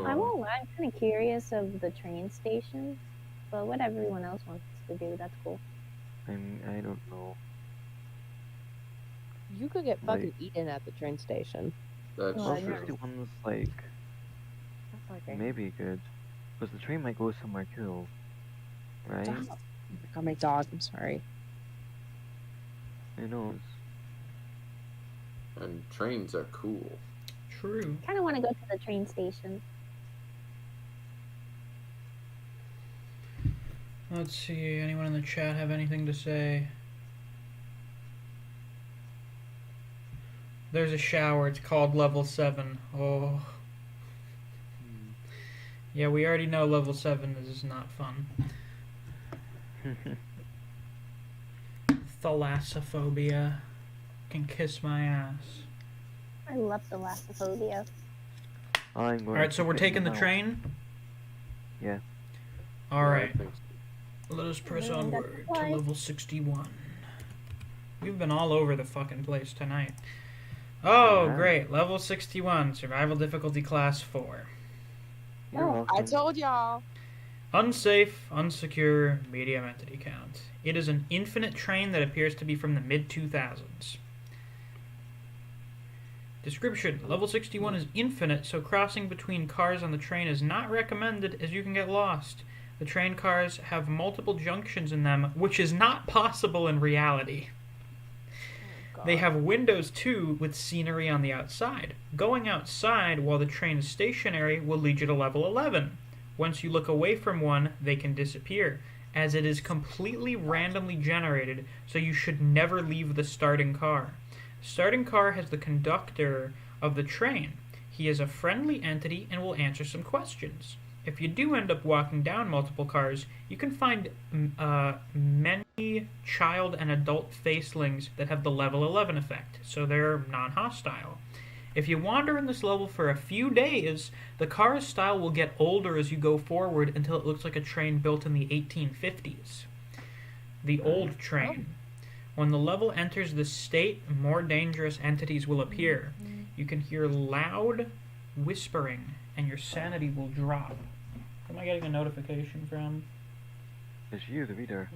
I won't lie, I'm kind of curious of the train station, but what everyone else wants to do, that's cool. I don't know. You could get fucking eaten at the train station. That's Well, I true. know. 61's like Okay. maybe good, because the train might go somewhere too, right? Oh my god, my dog, I'm sorry. Who knows? And trains are cool. True. Kind of want to go to the train station. Let's see, anyone in the chat have anything to say? There's a shower, it's called level 7. Oh. Yeah, we already know level 7 is not fun. Thalassophobia can kiss my ass. I love thalassophobia. I'm going Alright, to so we're sit in taking the mouth. train? Yeah. Alright, Yeah, I think so. let us press Mm, that's onward to fine. level 61. We've been all over the fucking place tonight. Oh, Yeah. great. Level 61, survival difficulty class 4. You're Oh, welcome. I told y'all! Unsafe, unsecure, medium entity count. It is an infinite train that appears to be from the mid-2000s. Description. Level 61 is infinite, so crossing between cars on the train is not recommended as you can get lost. The train cars have multiple junctions in them, which is not possible in reality. They have windows too, with scenery on the outside. Going outside while the train is stationary will lead you to level 11. Once you look away from one, they can disappear, as it is completely randomly generated, so you should never leave the starting car. The starting car has the conductor of the train. He is a friendly entity and will answer some questions. If you do end up walking down multiple cars, you can find many child and adult facelings that have the level 11 effect, so they're non-hostile. If you wander in this level for a few days, the car's style will get older as you go forward until it looks like a train built in the 1850s. The old train. When the level enters this state, more dangerous entities will appear. You can hear loud whispering, and your sanity will drop. Who am I getting a notification from? It's you, the reader.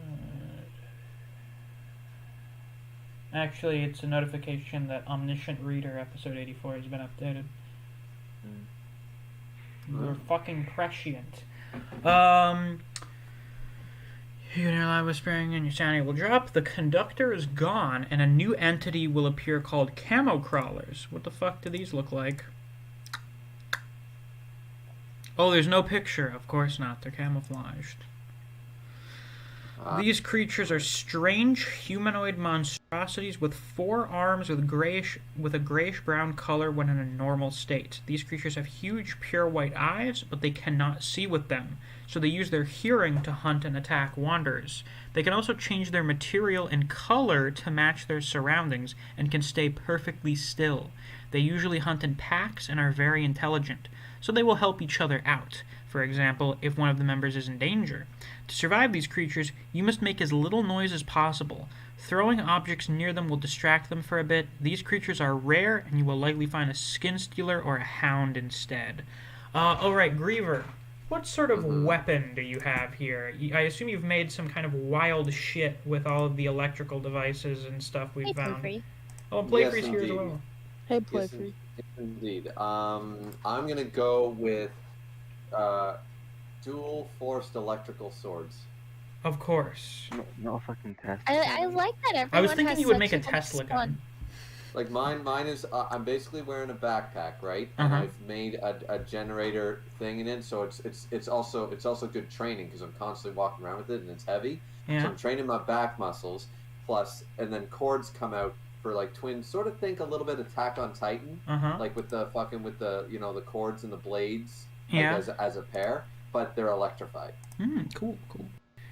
Actually, it's a notification that Omniscient Reader episode 84 has been updated. You're fucking prescient. You can hear loud whispering and your sanity will drop. The conductor is gone, and a new entity will appear called camo crawlers. What the fuck do these look like? Oh, there's no picture. Of course not. They're camouflaged. These creatures are strange humanoid monstrosities with 4 arms with a grayish-brown color when in a normal state. These creatures have huge, pure white eyes, but they cannot see with them, so they use their hearing to hunt and attack wanderers. They can also change their material and color to match their surroundings and can stay perfectly still. They usually hunt in packs and are very intelligent, so they will help each other out. For example, if one of the members is in danger. To survive these creatures, you must make as little noise as possible. Throwing objects near them will distract them for a bit. These creatures are rare, and you will likely find a skin stealer or a hound instead. Alright, Griever, what sort of weapon do you have here? I assume you've made some kind of wild shit with all of the electrical devices and stuff we've found. Free. Oh, Playfree's Yes, here as indeed. well. Hey, Playfree. Yes, indeed. I'm gonna go with dual forced electrical swords. Of course. No fucking test. I like that everyone I was thinking has you would such make a nice Tesla gun. fun. Like mine is I'm basically wearing a backpack, right? And Uh-huh. I've made a generator thing in it, so it's also good training because I'm constantly walking around with it and it's heavy. So Yeah. I'm training my back muscles, and then cords come out for like twins. Sort of think a little bit Attack on Titan, Uh-huh. like with the the cords and the blades, Yeah. like as a pair, but they're electrified. Cool.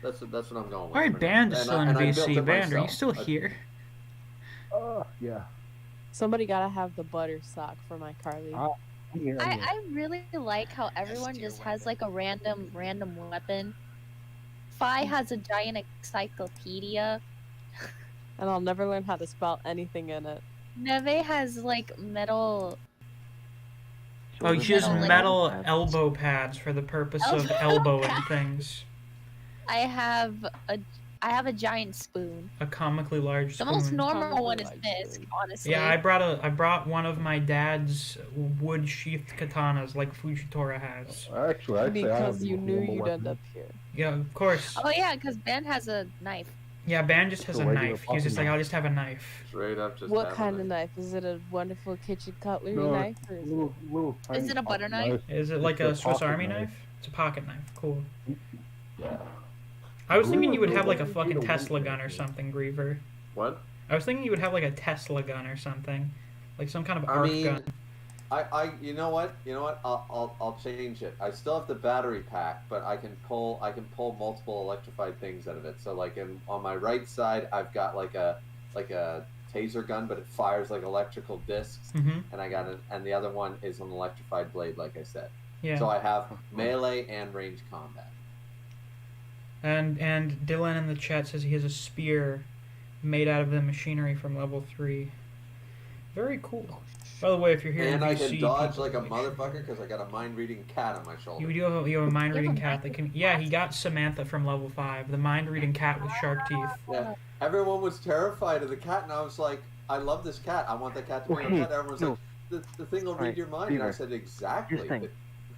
That's what I'm going with. Alright, for now. Band is And still in I built VC. it Band, are you myself. still here? Yeah. Somebody gotta have the butter sock for my Carly. I'm here. I really like how everyone just has like a random weapon. Fi has a giant encyclopedia. And I'll never learn how to spell anything in it. Neve has like metal. Oh, she has Metal metal pads. elbow pads for the purpose of Elbow elbowing pads. things. I have a giant spoon. A comically large The spoon. most normal one is Like Misc, spoon. honestly. Yeah, I brought one of my dad's wood sheathed katanas like Fujitora has. Actually, I'd say I have Because the you most knew normal you'd weapon. end up here. Yeah, of course. Oh yeah, because Ben has a knife. Yeah, Ban just has The a regular knife. He's just like, pocket I'll just have a knife. Straight up, just What having kind it. of knife? Is it a wonderful kitchen cutlery No, knife? Or is it... little tiny it a butter pocket knife? Is it It's like a a Swiss pocket Army knife. knife? It's a pocket knife. Cool. Yeah. I was thinking you would Griever have like a doesn't fucking need a Tesla weapon, gun or dude. something, Griever. What? I was thinking you would have like a Tesla gun or something. Like some kind of I arc mean, gun. I you know what? I'll change it. I still have the battery pack, but I can pull multiple electrified things out of it. So like on my right side, I've got like a taser gun, but it fires like electrical discs, Mm-hmm. and the other one is an electrified blade, like I said. Yeah. So I have melee and range combat. And Dylan in the chat says he has a spear made out of the machinery from level 3. Very cool. By the way, if you're here And in I VC, can dodge people like a make sure- motherfucker because I got a mind-reading cat on my shoulder. You have a mind reading You have a cat that can. Yeah, he got Samantha from level 5. The mind reading cat with shark teeth. Yeah, everyone was terrified of the cat, and I was like, I love this cat. I want that cat to be my Okay, pet. Everyone's no. like, the thing will read Alright, your mind. And I Beaver, said, exactly. here's the thing.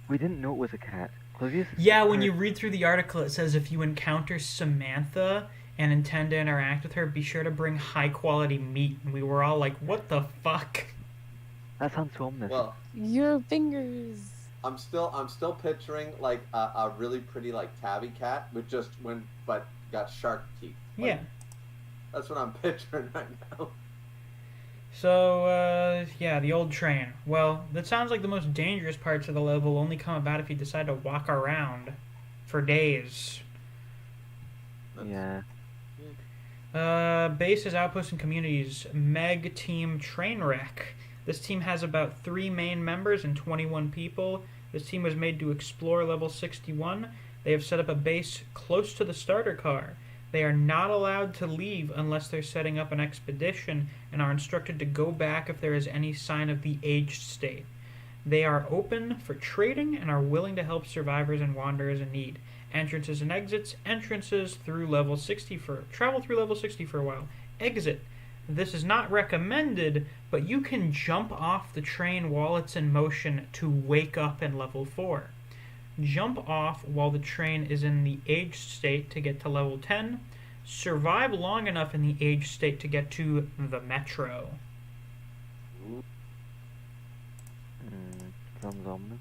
We didn't know it was a cat. Claudius? Yeah, when you read through the article, it says if you encounter Samantha and intend to interact with her, be sure to bring high quality meat. And we were all like, what the fuck? That sounds so ominous. Well, Your fingers. I'm still picturing like a really pretty like tabby cat with but got shark teeth. Like, Yeah. That's what I'm picturing right now. So, yeah, the old train. Well, that sounds like the most dangerous parts of the level only come about if you decide to walk around for days. yeah. Bases, outposts, and communities. Meg Team Trainwreck. This team has about 3 main members and 21 people. This team was made to explore level 61. They have set up a base close to the starter car. They are not allowed to leave unless they're setting up an expedition and are instructed to go back if there is any sign of the aged state. They are open for trading and are willing to help survivors and wanderers in need. Entrances and exits. Entrances through level 60 travel through level 60 for a while. Exit. This is not recommended, but you can jump off the train while it's in motion to wake up in level 4. jump off while the train is in the aged state to get to level 10, survive long enough in the aged state to get to the metro. Sounds ominous.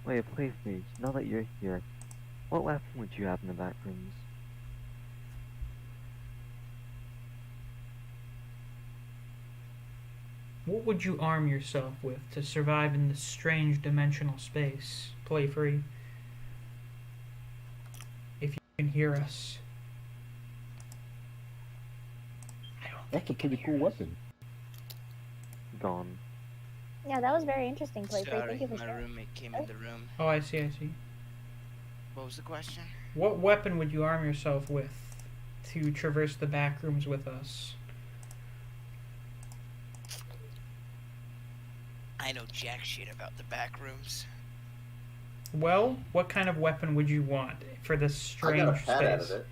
Wait, Playface, now that you're here, what weapon would you have in the back rooms? What would you arm yourself with to survive in this strange dimensional space? Play free. If you can hear us. I don't That's a think you pretty can cool hear us. weapon. Gone. Yeah, that was very interesting, Playfree. Sorry, Thank you for my sharing. roommate came in the room. Oh, I see, I see. What was the question? What weapon would you arm yourself with to traverse the back rooms with us? I know jack shit about the back rooms. Well, what kind of weapon would you want for this I strange got a pad out space? of it.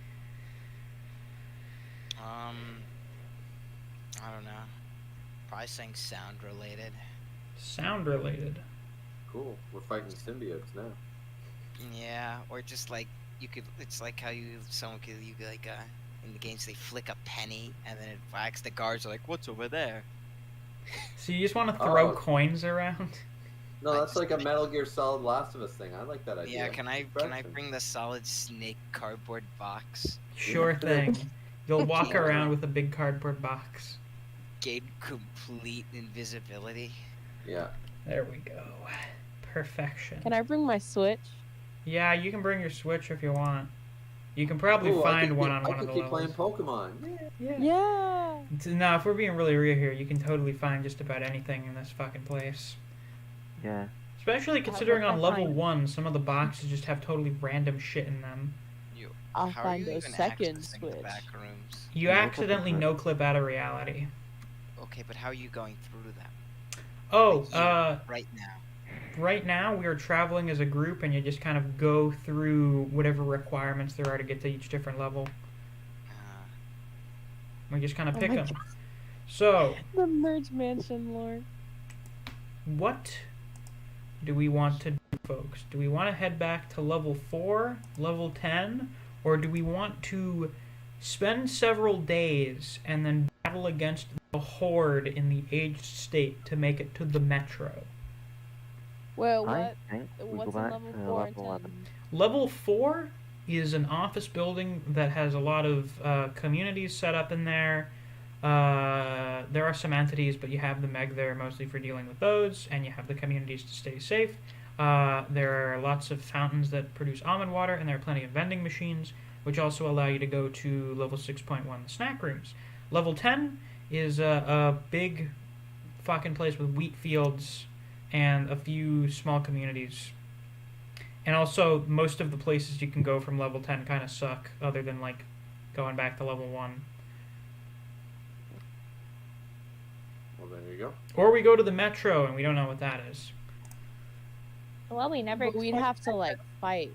I don't know. Probably something sound related. Sound related. Cool. We're fighting symbiotes now. Yeah, or just like you could. It's like how someone could like in the games they flick a penny and then it whacks the guards. Are like, what's over there? So you just want to throw Oh. coins around? No, I that's just like a think- Metal Gear Solid Last of Us thing. I like that idea. Yeah, can I Impression. bring the solid snake cardboard box? Sure thing. You'll walk around with a big cardboard box. Gain complete invisibility. Yeah. There we go. Perfection. Can I bring my Switch? Yeah, you can bring your Switch if you want. You can probably Ooh, find one on I one of could the keep playing levels. Pokemon. Yeah. Yeah. No, if we're being really real here, you can totally find just about anything in this fucking place. Yeah. Especially considering on I'll level find- 1, some of the boxes just have totally random shit in them. I'll How are find you a even second accessing Switch. the back rooms? You Yeah, accidentally that's no-clip out of reality. Okay, but how are you going through them? Oh, Here, right now. right now we are traveling as a group and you just kind of go through whatever requirements there are to get to each different level. We just kind of Oh pick my them. God. So, The Merge Mansion lore. what do we want to do, folks? Do we want to head back to level 4, level 10, or do we want to spend several days and then battle against the horde in the aged state to make it to the metro? Well, I what? think we go What's in back level to 4 and level 11. 10? Level 4 is an office building that has a lot of communities set up in there. There are some entities, but you have the Meg there mostly for dealing with those, and you have the communities to stay safe. There are lots of fountains that produce almond water, and there are plenty of vending machines, which also allow you to go to level 6.1, the snack rooms. Level 10 is a big fucking place with wheat fields and a few small communities. And also, most of the places you can go from level 10 kind of suck, other than, like, going back to level 1. Well, there you go. Or we go to the metro, and we don't know what that is. Well, we never. But we'd explored have to like fight.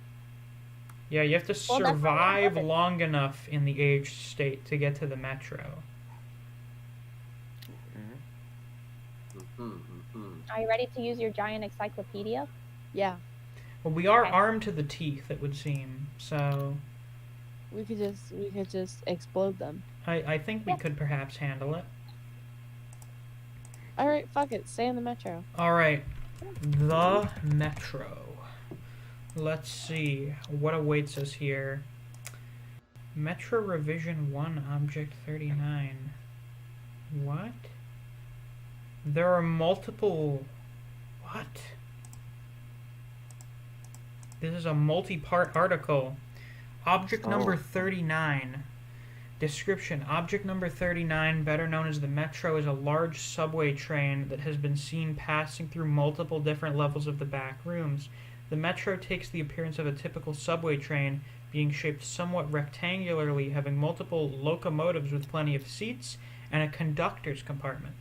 Yeah, you have to Well, that's why we survive have it. long enough in the aged state to get to the metro. Are you ready to use your giant encyclopedia? Yeah. Well, we are Okay. armed to the teeth, it would seem. So, We could just explode them. I think we Yeah. could perhaps handle it. Alright, fuck it. Stay in the metro. Alright, the metro. Let's see what awaits us here. Metro Revision 1, Object 39. What? There are multiple... What? This is a multi-part article. Object number Oh. 39. Description. Object number 39, better known as the Metro, is a large subway train that has been seen passing through multiple different levels of the back rooms. The Metro takes the appearance of a typical subway train, being shaped somewhat rectangularly, having multiple locomotives with plenty of seats, and a conductor's compartment.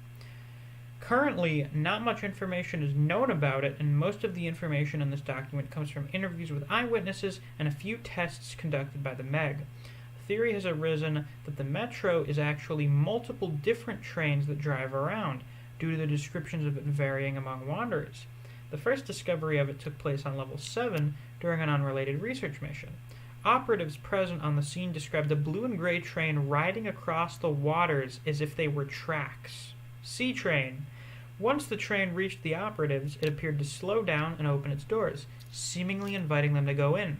Currently, not much information is known about it, and most of the information in this document comes from interviews with eyewitnesses and a few tests conducted by the Meg. A theory has arisen that the Metro is actually multiple different trains that drive around, due to the descriptions of it varying among wanderers. The first discovery of it took place on level 7 during an unrelated research mission. Operatives present on the scene described a blue and gray train riding across the waters as if they were tracks. Sea train. Once the train reached the operatives, it appeared to slow down and open its doors, seemingly inviting them to go in.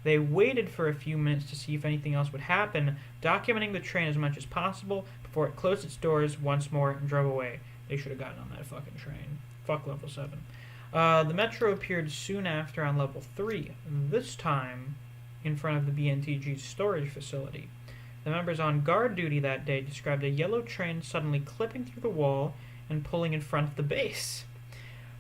They waited for a few minutes to see if anything else would happen, documenting the train as much as possible before it closed its doors once more and drove away. They should have gotten on that fucking train. Fuck level 7. The Metro appeared soon after on level 3, this time in front of the BNTG's storage facility. The members on guard duty that day described a yellow train suddenly clipping through the wall and pulling in front of the base.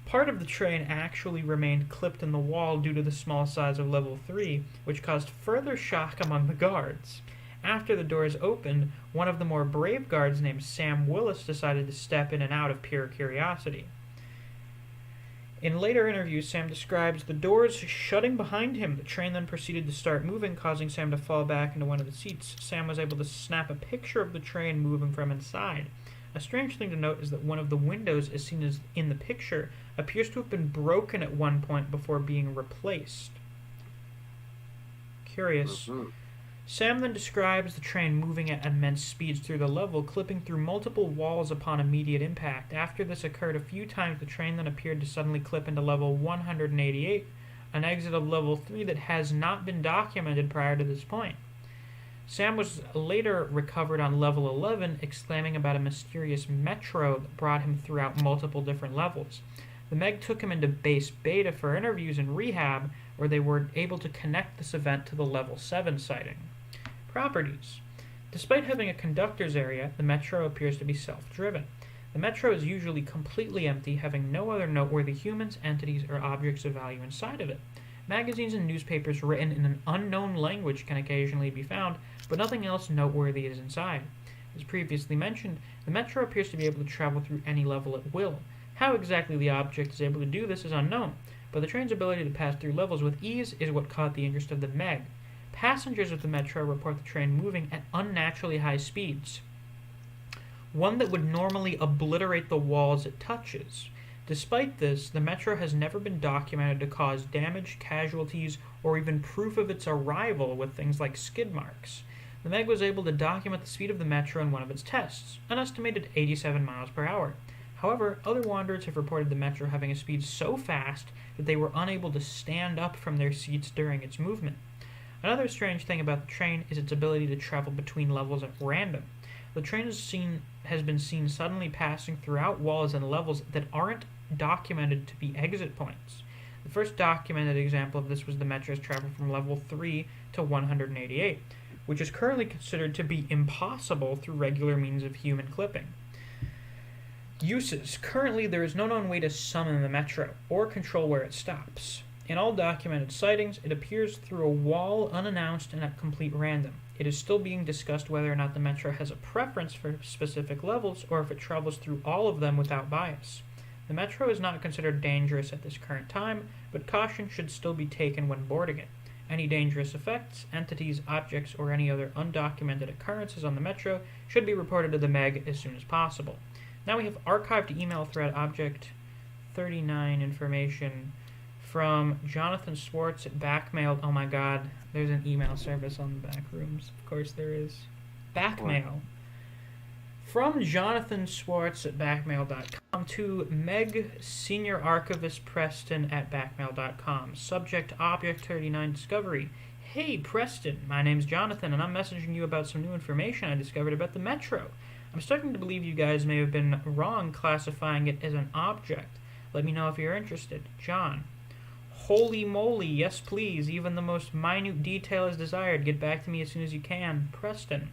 Part of the train actually remained clipped in the wall due to the small size of level 3, which caused further shock among the guards. After the doors opened, one of the more brave guards named Sam Willis decided to step in and out of pure curiosity. In later interviews, Sam describes the doors shutting behind him. The train then proceeded to start moving, causing Sam to fall back into one of the seats. Sam was able to snap a picture of the train moving from inside. A strange thing to note is that one of the windows, as seen as in the picture, appears to have been broken at one point before being replaced. Curious. Sam then describes the train moving at immense speeds through the level, clipping through multiple walls upon immediate impact. After this occurred a few times, the train then appeared to suddenly clip into level 188, an exit of level 3 that has not been documented prior to this point. Sam was later recovered on level 11, exclaiming about a mysterious metro that brought him throughout multiple different levels. The Meg took him into base beta for interviews and rehab, where they were able to connect this event to the level 7 sighting. Properties. Despite having a conductor's area, the metro appears to be self-driven. The metro is usually completely empty, having no other noteworthy humans, entities, or objects of value inside of it. Magazines and newspapers written in an unknown language can occasionally be found, but nothing else noteworthy is inside. As previously mentioned, the metro appears to be able to travel through any level at will. How exactly the object is able to do this is unknown, but the train's ability to pass through levels with ease is what caught the interest of the Meg. Passengers of the metro report the train moving at unnaturally high speeds, one that would normally obliterate the walls it touches. Despite this, the metro has never been documented to cause damage, casualties, or even proof of its arrival with things like skid marks. The Meg was able to document the speed of the metro in one of its tests, an estimated 87 miles per hour. However, other wanderers have reported the metro having a speed so fast that they were unable to stand up from their seats during its movement. Another strange thing about the train is its ability to travel between levels at random. The train has been seen suddenly passing throughout walls and levels that aren't documented to be exit points. The first documented example of this was the metro's travel from level 3 to 188, which is currently considered to be impossible through regular means of human clipping. Uses. Currently, there is no known way to summon the metro, or control where it stops. In all documented sightings, it appears through a wall unannounced and at complete random. It is still being discussed whether or not the metro has a preference for specific levels, or if it travels through all of them without bias. The metro is not considered dangerous at this current time, but caution should still be taken when boarding it. Any dangerous effects, entities, objects, or any other undocumented occurrences on the metro should be reported to the Meg as soon as possible. Now we have archived email thread object 39 information from Jonathan Swartz at Backmail. Oh my god, there's an email service on the Backrooms. Of course there is. Backmail. From Jonathan Swartz at backmail.com to Meg Senior Archivist Preston at backmail.com. Subject Object 39 Discovery. Hey Preston, my name's Jonathan and I'm messaging you about some new information I discovered about the metro. I'm starting to believe you guys may have been wrong classifying it as an object. Let me know if you're interested. John. Holy moly, yes please, even the most minute detail is desired. Get back to me as soon as you can. Preston.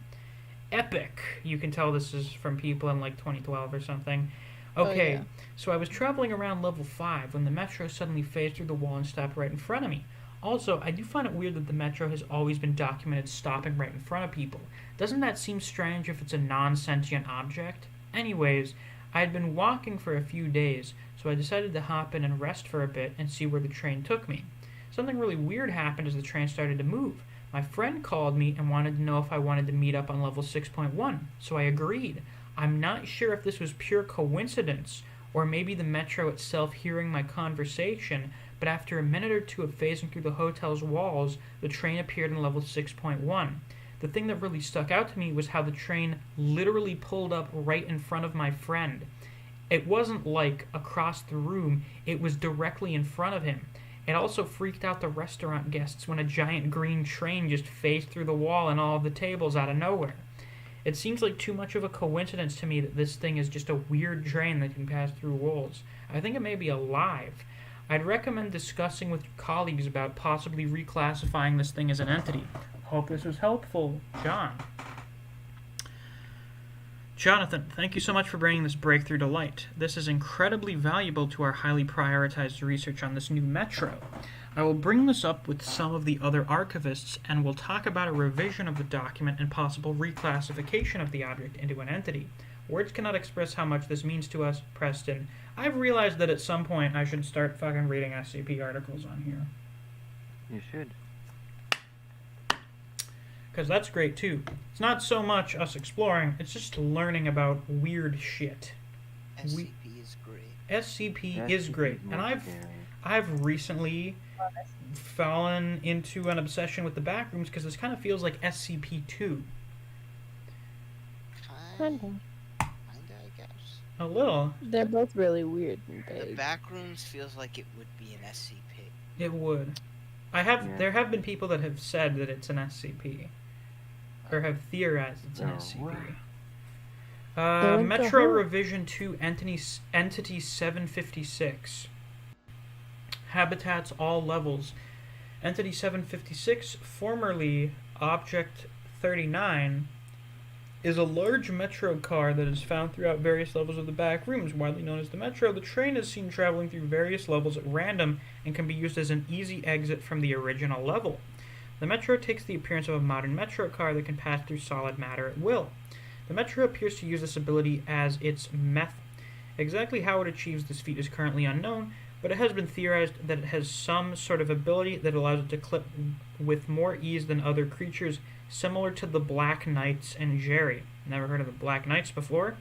Epic. You can tell this is from people in like 2012 or something. Okay, So I was traveling around level 5 when the metro suddenly phased through the wall and stopped right in front of me. Also, I do find it weird that the metro has always been documented stopping right in front of people. Doesn't that seem strange if it's a non-sentient object? Anyways, I had been walking for a few days, so I decided to hop in and rest for a bit and see where the train took me. Something really weird happened as the train started to move. My friend called me and wanted to know if I wanted to meet up on level 6.1, so I agreed. I'm not sure if this was pure coincidence Or maybe the metro itself hearing my conversation, but after a minute or two of phasing through the hotel's walls, the train appeared in level 6.1. The thing that really stuck out to me was how the train literally pulled up right in front of my friend. It wasn't like across the room, it was directly in front of him. It also freaked out the restaurant guests when a giant green train just phased through the wall and all of the tables out of nowhere. It seems like too much of a coincidence to me that this thing is just a weird train that can pass through walls. I think it may be alive. I'd recommend discussing with your colleagues about possibly reclassifying this thing as an entity. Hope this was helpful, John. Jonathan, thank you so much for bringing this breakthrough to light. This is incredibly valuable to our highly prioritized research on this new metro. I will bring this up with some of the other archivists, and we'll talk about a revision of the document and possible reclassification of the object into an entity. Words cannot express how much this means to us, Preston. I've realized that at some point I should start fucking reading SCP articles on here. You should. Because that's great too. It's not so much us exploring, it's just learning about weird shit. SCP is great. SCP is great. And I've recently fallen into an obsession with the Backrooms because this kind of feels like SCP-2. Kinda, I guess. A little. They're both really weird and The big. Backrooms feels like it would be an SCP. It would. There have been people that have said that it's an SCP. Or have theorized it's an SCP. Metro Revision 2 Entity 756. Habitats all levels. Entity 756, formerly Object 39, is a large metro car that is found throughout various levels of the Backrooms. Widely known as the Metro, the train is seen traveling through various levels at random and can be used as an easy exit from the original level. The Metro takes the appearance of a modern metro car that can pass through solid matter at will. The Metro appears to use this ability as its method. Exactly how it achieves this feat is currently unknown, but it has been theorized that it has some sort of ability that allows it to clip with more ease than other creatures, similar to the Black Knights and Jerry. Never heard of the Black Knights before.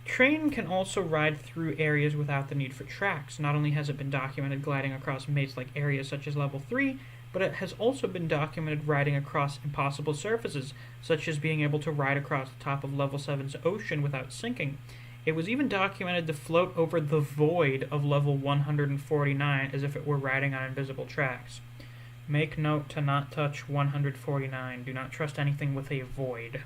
Train can also ride through areas without the need for tracks. Not only has it been documented gliding across maze-like areas such as Level 3, but it has also been documented riding across impossible surfaces, such as being able to ride across the top of Level 7's ocean without sinking. It was even documented to float over the void of Level 149 as if it were riding on invisible tracks. Make note to not touch 149. Do not trust anything with a void.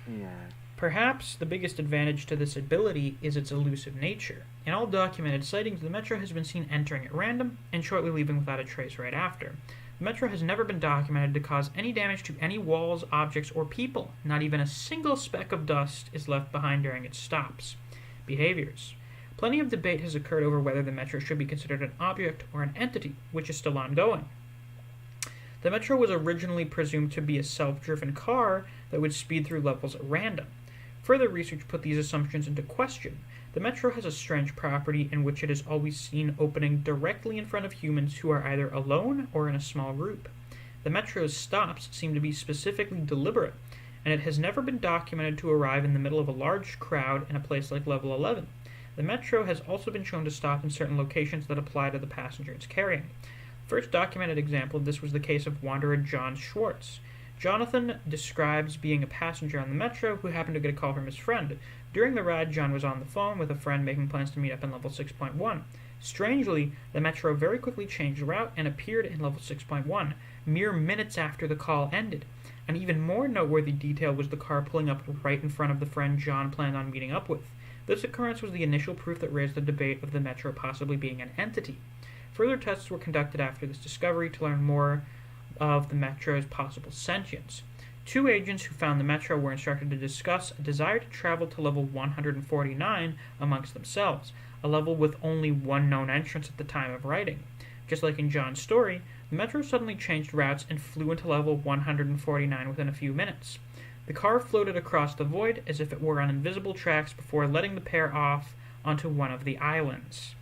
Yeah. Perhaps the biggest advantage to this ability is its elusive nature. In all documented sightings, the Metro has been seen entering at random and shortly leaving without a trace right after. The Metro has never been documented to cause any damage to any walls, objects, or people. Not even a single speck of dust is left behind during its stops. Behaviors. Plenty of debate has occurred over whether the Metro should be considered an object or an entity, which is still ongoing. The Metro was originally presumed to be a self-driven car that would speed through levels at random. Further research put these assumptions into question. The Metro has a strange property in which it is always seen opening directly in front of humans who are either alone or in a small group. The Metro's stops seem to be specifically deliberate, and it has never been documented to arrive in the middle of a large crowd in a place like Level 11. The Metro has also been shown to stop in certain locations that apply to the passenger it's carrying. First documented example of this was the case of wanderer John Schwartz. Jonathan describes being a passenger on the Metro who happened to get a call from his friend. During the ride, John was on the phone with a friend making plans to meet up in Level 6.1. Strangely, the Metro very quickly changed route and appeared in Level 6.1, mere minutes after the call ended. An even more noteworthy detail was the car pulling up right in front of the friend John planned on meeting up with. This occurrence was the initial proof that raised the debate of the Metro possibly being an entity. Further tests were conducted after this discovery to learn more of the Metro's possible sentience. Two agents who found the Metro were instructed to discuss a desire to travel to level 149 amongst themselves, a level with only one known entrance at the time of writing. Just like in John's story, the Metro suddenly changed routes and flew into level 149 within a few minutes. The car floated across the void as if it were on invisible tracks before letting the pair off onto one of the islands.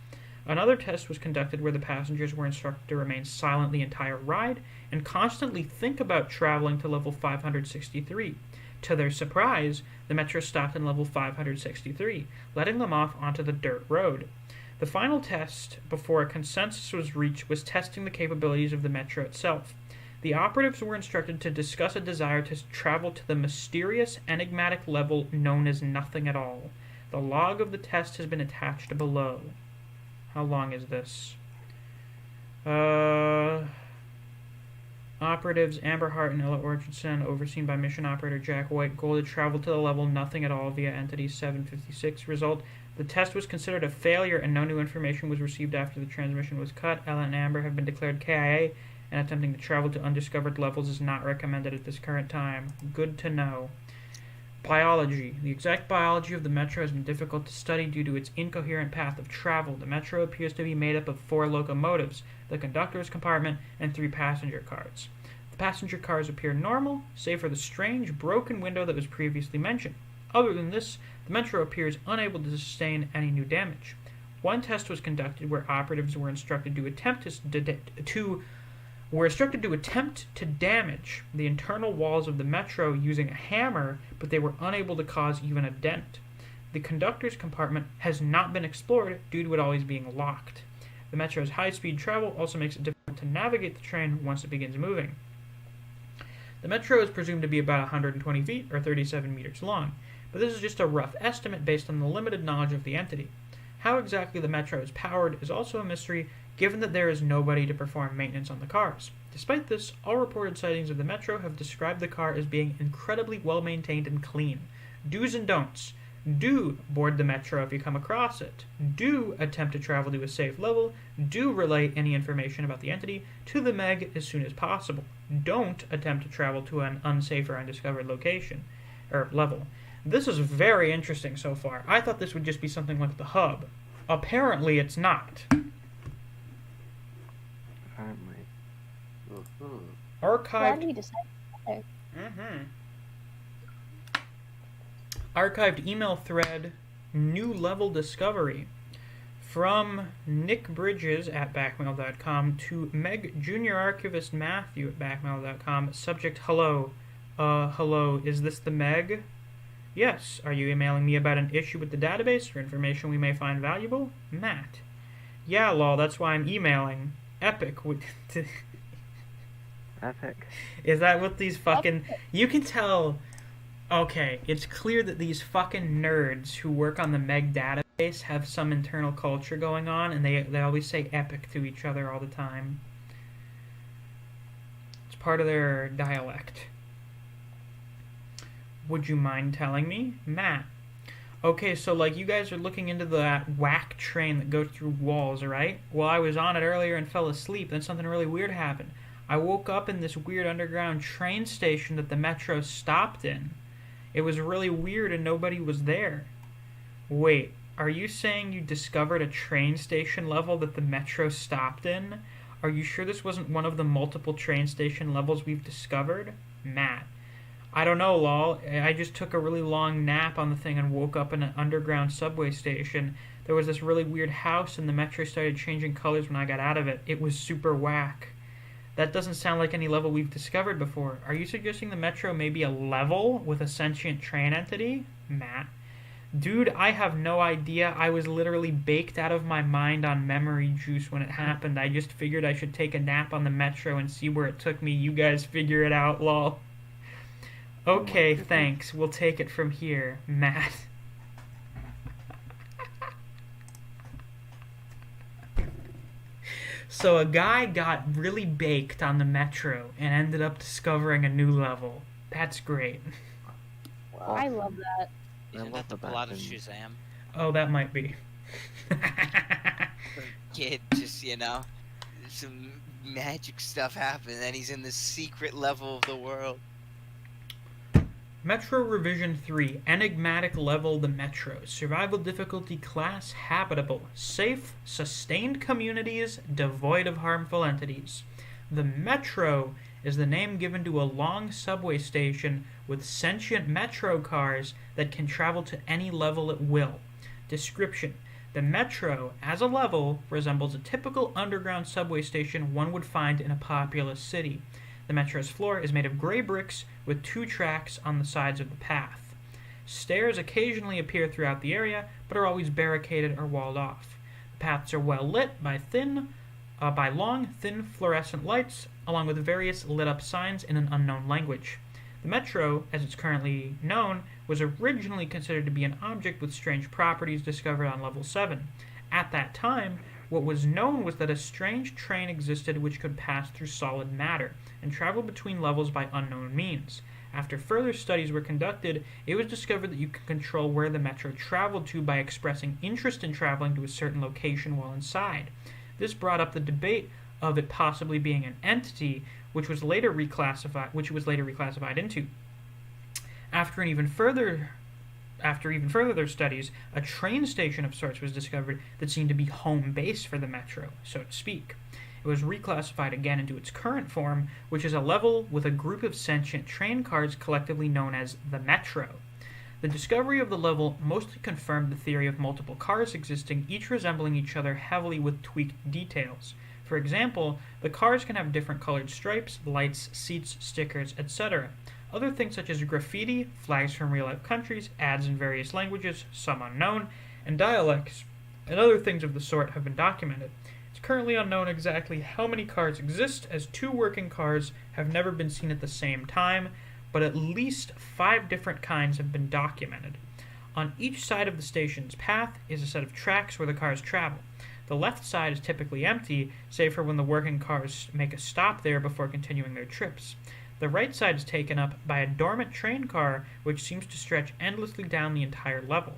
Another test was conducted where the passengers were instructed to remain silent the entire ride and constantly think about traveling to level 563. To their surprise, the Metro stopped in level 563, letting them off onto the dirt road. The final test, before a consensus was reached, was testing the capabilities of the Metro itself. The operatives were instructed to discuss a desire to travel to the mysterious, enigmatic level known as nothing at all. The log of the test has been attached below. How long is this? Operatives Amber Hart and Ella Orchardson, overseen by mission operator Jack White, goal to travel to the level nothing at all via Entity 756. Result: the test was considered a failure and no new information was received after the transmission was cut. Ella and Amber have been declared KIA, and attempting to travel to undiscovered levels is not recommended at this current time. Good to know. Biology. The exact biology of the Metro has been difficult to study due to its incoherent path of travel. The Metro appears to be made up of 4 locomotives, the conductor's compartment, and 3 passenger cars. The passenger cars appear normal, save for the strange, broken window that was previously mentioned. Other than this, the Metro appears unable to sustain any new damage. One test was conducted where operatives were instructed to attempt to damage the internal walls of the Metro using a hammer, but they were unable to cause even a dent. The conductor's compartment has not been explored due to it always being locked. The Metro's high-speed travel also makes it difficult to navigate the train once it begins moving. The Metro is presumed to be about 120 feet, or 37 meters long, but this is just a rough estimate based on the limited knowledge of the entity. How exactly the Metro is powered is also a mystery, given that there is nobody to perform maintenance on the cars. Despite this, all reported sightings of the Metro have described the car as being incredibly well-maintained and clean. Do's and don'ts. Do board the Metro if you come across it. Do attempt to travel to a safe level. Do relay any information about the entity to the Meg as soon as possible. Don't attempt to travel to an unsafe or undiscovered location, or level. This is very interesting so far. I thought this would just be something like the hub. Apparently it's not. Apparently. Glad Archived. we decided together. Archived email thread, new level discovery, from Nick Bridges at backmail.com to Meg Junior Archivist Matthew at backmail.com. Subject: hello. Hello, is this the Meg? Yes. Are you emailing me about an issue with the database or information we may find valuable? Matt. Yeah, lol, that's why I'm emailing. Epic. Epic. Is that what these fucking... You can tell... Okay, it's clear that these fucking nerds who work on the Meg database have some internal culture going on, and they always say epic to each other all the time. It's part of their dialect. Would you mind telling me? Matt. Okay, so like you guys are looking into that whack train that goes through walls, right? Well, I was on it earlier and fell asleep, then something really weird happened. I woke up in this weird underground train station that the Metro stopped in. It was really weird and nobody was there. Wait, are you saying you discovered a train station level that the Metro stopped in? Are you sure this wasn't one of the multiple train station levels we've discovered? Matt. I don't know, lol. I just took a really long nap on the thing and woke up in an underground subway station. There was this really weird house and the Metro started changing colors when I got out of it. It was super whack. That doesn't sound like any level we've discovered before. Are you suggesting the Metro may be a level with a sentient train entity? Matt. Dude, I have no idea. I was literally baked out of my mind on memory juice when it happened. I just figured I should take a nap on the Metro and see where it took me. You guys figure it out, lol. Okay, thanks. We'll take it from here, Matt. So a guy got really baked on the Metro and ended up discovering a new level. That's great. Wow. I love that. Isn't love that the the plot of Batman. Shazam? Oh, that might be. Kid just, some magic stuff happened, and he's in the secret level of the world. Metro Revision 3, Enigmatic Level the Metro. Survival difficulty class habitable. Safe, sustained communities devoid of harmful entities. The Metro is the name given to a long subway station with sentient Metro cars that can travel to any level at will. Description: the Metro, as a level, resembles a typical underground subway station one would find in a populous city. The metro's floor is made of gray bricks with 2 tracks on the sides of the path. Stairs occasionally appear throughout the area, but are always barricaded or walled off. The paths are well lit by long, thin fluorescent lights, along with various lit-up signs in an unknown language. The metro, as it's currently known, was originally considered to be an object with strange properties discovered on level 7. At that time, what was known was that a strange train existed which could pass through solid matter and travel between levels by unknown means. After further studies were conducted, it was discovered that you could control where the metro traveled to by expressing interest in traveling to a certain location while inside. This brought up the debate of it possibly being an entity, which was later reclassified into. After even further studies, a train station of sorts was discovered that seemed to be home base for the metro, so to speak. It was reclassified again into its current form, which is a level with a group of sentient train cars collectively known as the metro. The discovery of the level mostly confirmed the theory of multiple cars existing, each resembling each other heavily with tweaked details. For example, the cars can have different colored stripes, lights, seats, stickers, etc. Other things such as graffiti, flags from real-life countries, ads in various languages, some unknown, and dialects, and other things of the sort have been documented. It's currently unknown exactly how many cars exist, as 2 working cars have never been seen at the same time, but at least 5 different kinds have been documented. On each side of the station's path is a set of tracks where the cars travel. The left side is typically empty, save for when the working cars make a stop there before continuing their trips. The right side is taken up by a dormant train car, which seems to stretch endlessly down the entire level.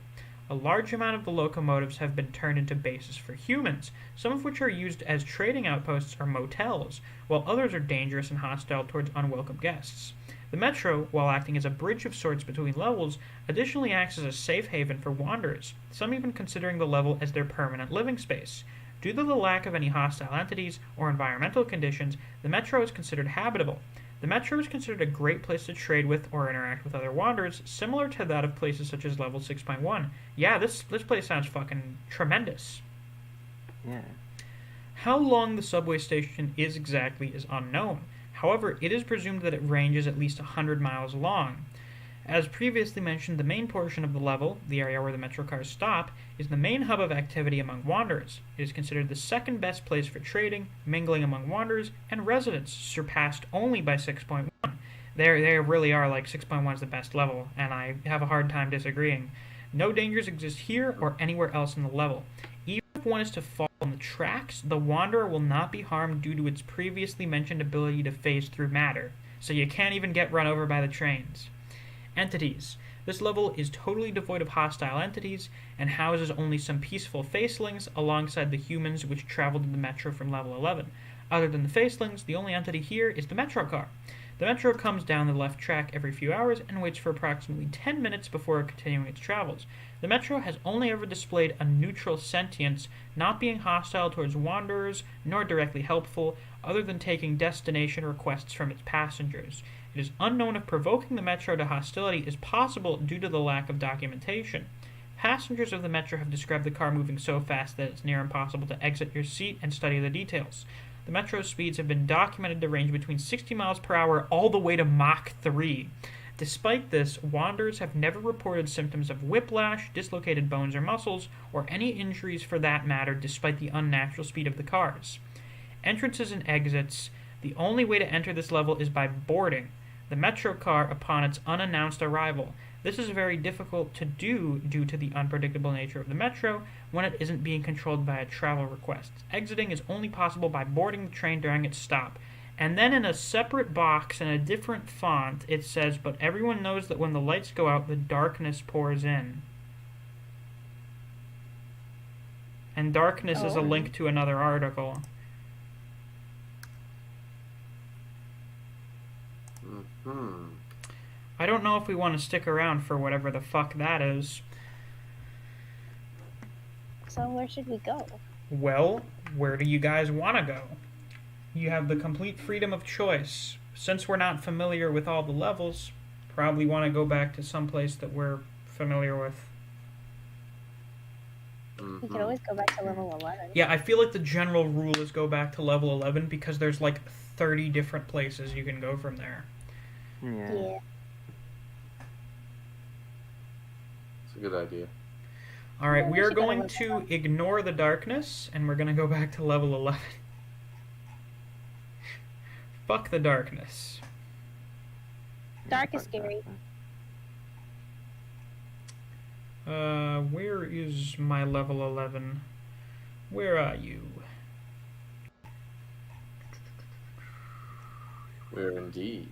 A large amount of the locomotives have been turned into bases for humans, some of which are used as trading outposts or motels, while others are dangerous and hostile towards unwelcome guests. The metro, while acting as a bridge of sorts between levels, additionally acts as a safe haven for wanderers, some even considering the level as their permanent living space. Due to the lack of any hostile entities or environmental conditions, the metro is considered habitable. The metro is considered a great place to trade with or interact with other wanderers, similar to that of places such as level 6.1. Yeah, this place sounds fucking tremendous. Yeah. How long the subway station is exactly is unknown. However, it is presumed that it ranges at least 100 miles long. As previously mentioned, the main portion of the level, the area where the metro cars stop, is the main hub of activity among wanderers. It is considered the second best place for trading, mingling among wanderers, and residents, surpassed only by 6.1. They really are like 6.1 is the best level, and I have a hard time disagreeing. No dangers exist here or anywhere else in the level. Even if one is to fall on the tracks, the wanderer will not be harmed due to its previously mentioned ability to phase through matter, so you can't even get run over by the trains. Entities. This level is totally devoid of hostile entities and houses only some peaceful facelings alongside the humans which traveled in the metro from level 11. Other than the facelings, the only entity here is the metro car. The metro comes down the left track every few hours and waits for approximately 10 minutes before continuing its travels. The metro has only ever displayed a neutral sentience, not being hostile towards wanderers nor directly helpful, other than taking destination requests from its passengers. It is unknown if provoking the metro to hostility is possible due to the lack of documentation. Passengers of the metro have described the car moving so fast that it's near impossible to exit your seat and study the details. The metro's speeds have been documented to range between 60 miles per hour all the way to Mach 3. Despite this, wanderers have never reported symptoms of whiplash, dislocated bones or muscles, or any injuries for that matter despite the unnatural speed of the cars. Entrances and exits. The only way to enter this level is by boarding the metro car upon its unannounced arrival. This is very difficult to do due to the unpredictable nature of the metro when it isn't being controlled by a travel request. Exiting is only possible by boarding the train during its stop. And then in a separate box in a different font, it says, "But everyone knows that when the lights go out, the darkness pours in." And darkness is a link to another article. I don't know if we want to stick around for whatever the fuck that is. So where should we go? Well, where do you guys want to go? You have the complete freedom of choice. Since we're not familiar with all the levels, probably want to go back to some place that we're familiar with. We could always go back to level 11. Yeah, I feel like the general rule is go back to level 11 because there's like 30 different places you can go from there. Yeah. Yeah. It's a good idea. Alright, Yeah, we we are should go going over to ignore the darkness, and we're going to go back to level 11. Fuck the darkness. Dark is fuck scary. that. Where is my level 11? Where are you? We're indeed.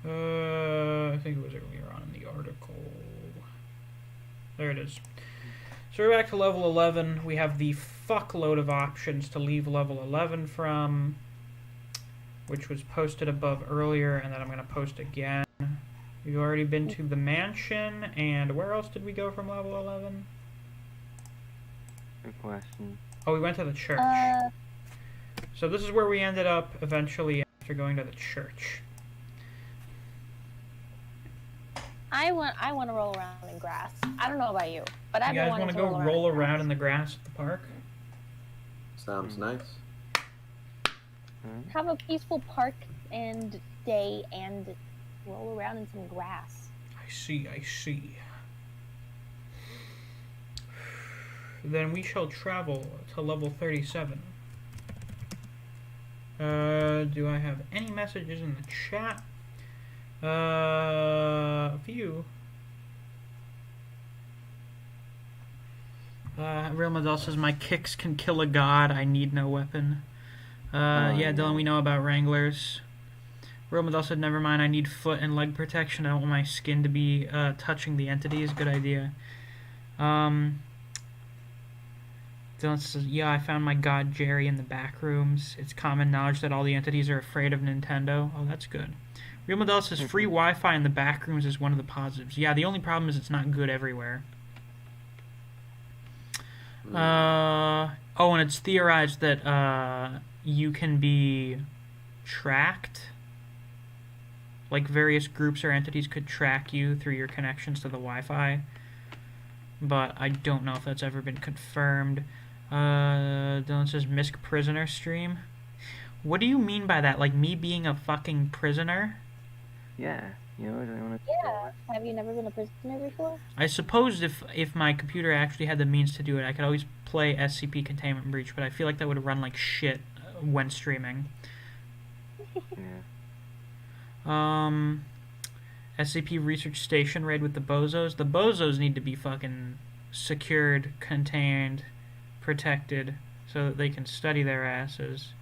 I think it was earlier on in the article. There it is. So we're back to level 11. We have the fuckload of options to leave level 11 from, which was posted above earlier, and then I'm going to post again. We've already been to the mansion, and where else did we go from level 11? Good question. Oh, we went to the church. So this is where we ended up eventually after going to the church. I want to roll around in grass. I don't know about you, but I've You been guys wanting want to to go roll roll around. around in the grass at the park? Sounds nice. Have a peaceful park and day and roll around in some grass. I see, I see. Then we shall travel to level 37. Do I have any messages in the chat? A few. Real Madel says, my kicks can kill a god, I need no weapon. Yeah, Dylan, we know about Wranglers. Real Madel said, never mind, I need foot and leg protection, I don't want my skin to be touching the entities, good idea. Dylan says, yeah, I found my god Jerry in the Backrooms. It's common knowledge that all the entities are afraid of Nintendo. Oh, that's good. Real Model says free Wi-Fi in the Backrooms is one of the positives. Yeah, the only problem is it's not good everywhere. Oh, and it's theorized that you can be tracked. Like various groups or entities could track you through your connections to the Wi-Fi. But I don't know if that's ever been confirmed. Dylan says Misc prisoner stream. What do you mean by that? Like me being a fucking prisoner? Yeah. You know, I want to Yeah. Have you never been a prisoner before? I suppose if my computer actually had the means to do it, I could always play SCP Containment Breach, but I feel like that would run like shit when streaming. Yeah. SCP Research Station raid with the bozos. The bozos need to be fucking secured, contained, protected, so that they can study their asses.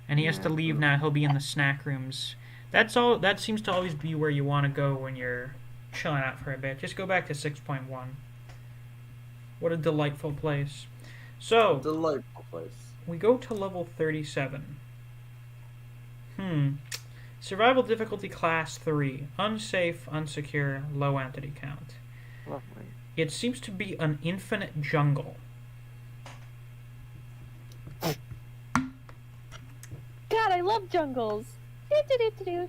And he has to leave now. He'll be in the snack rooms. That's all. That seems to always be where you want to go when you're chilling out for a bit. Just go back to 6.1. What a delightful place. So, Delightful place. we go to level 37. Survival difficulty class 3. Unsafe, unsecure, low entity count. Lovely. It seems to be an infinite jungle. God, I love jungles. Do-do-do-do-do.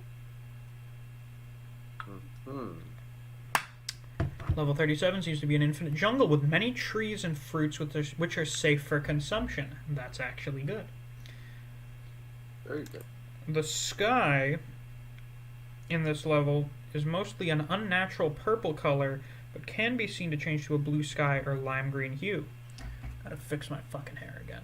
Level 37 seems to be an infinite jungle with many trees and fruits which are safe for consumption. That's actually good. Very good. The sky in this level is mostly an unnatural purple color, but can be seen to change to a blue sky or lime green hue. Gotta fix my fucking hair again.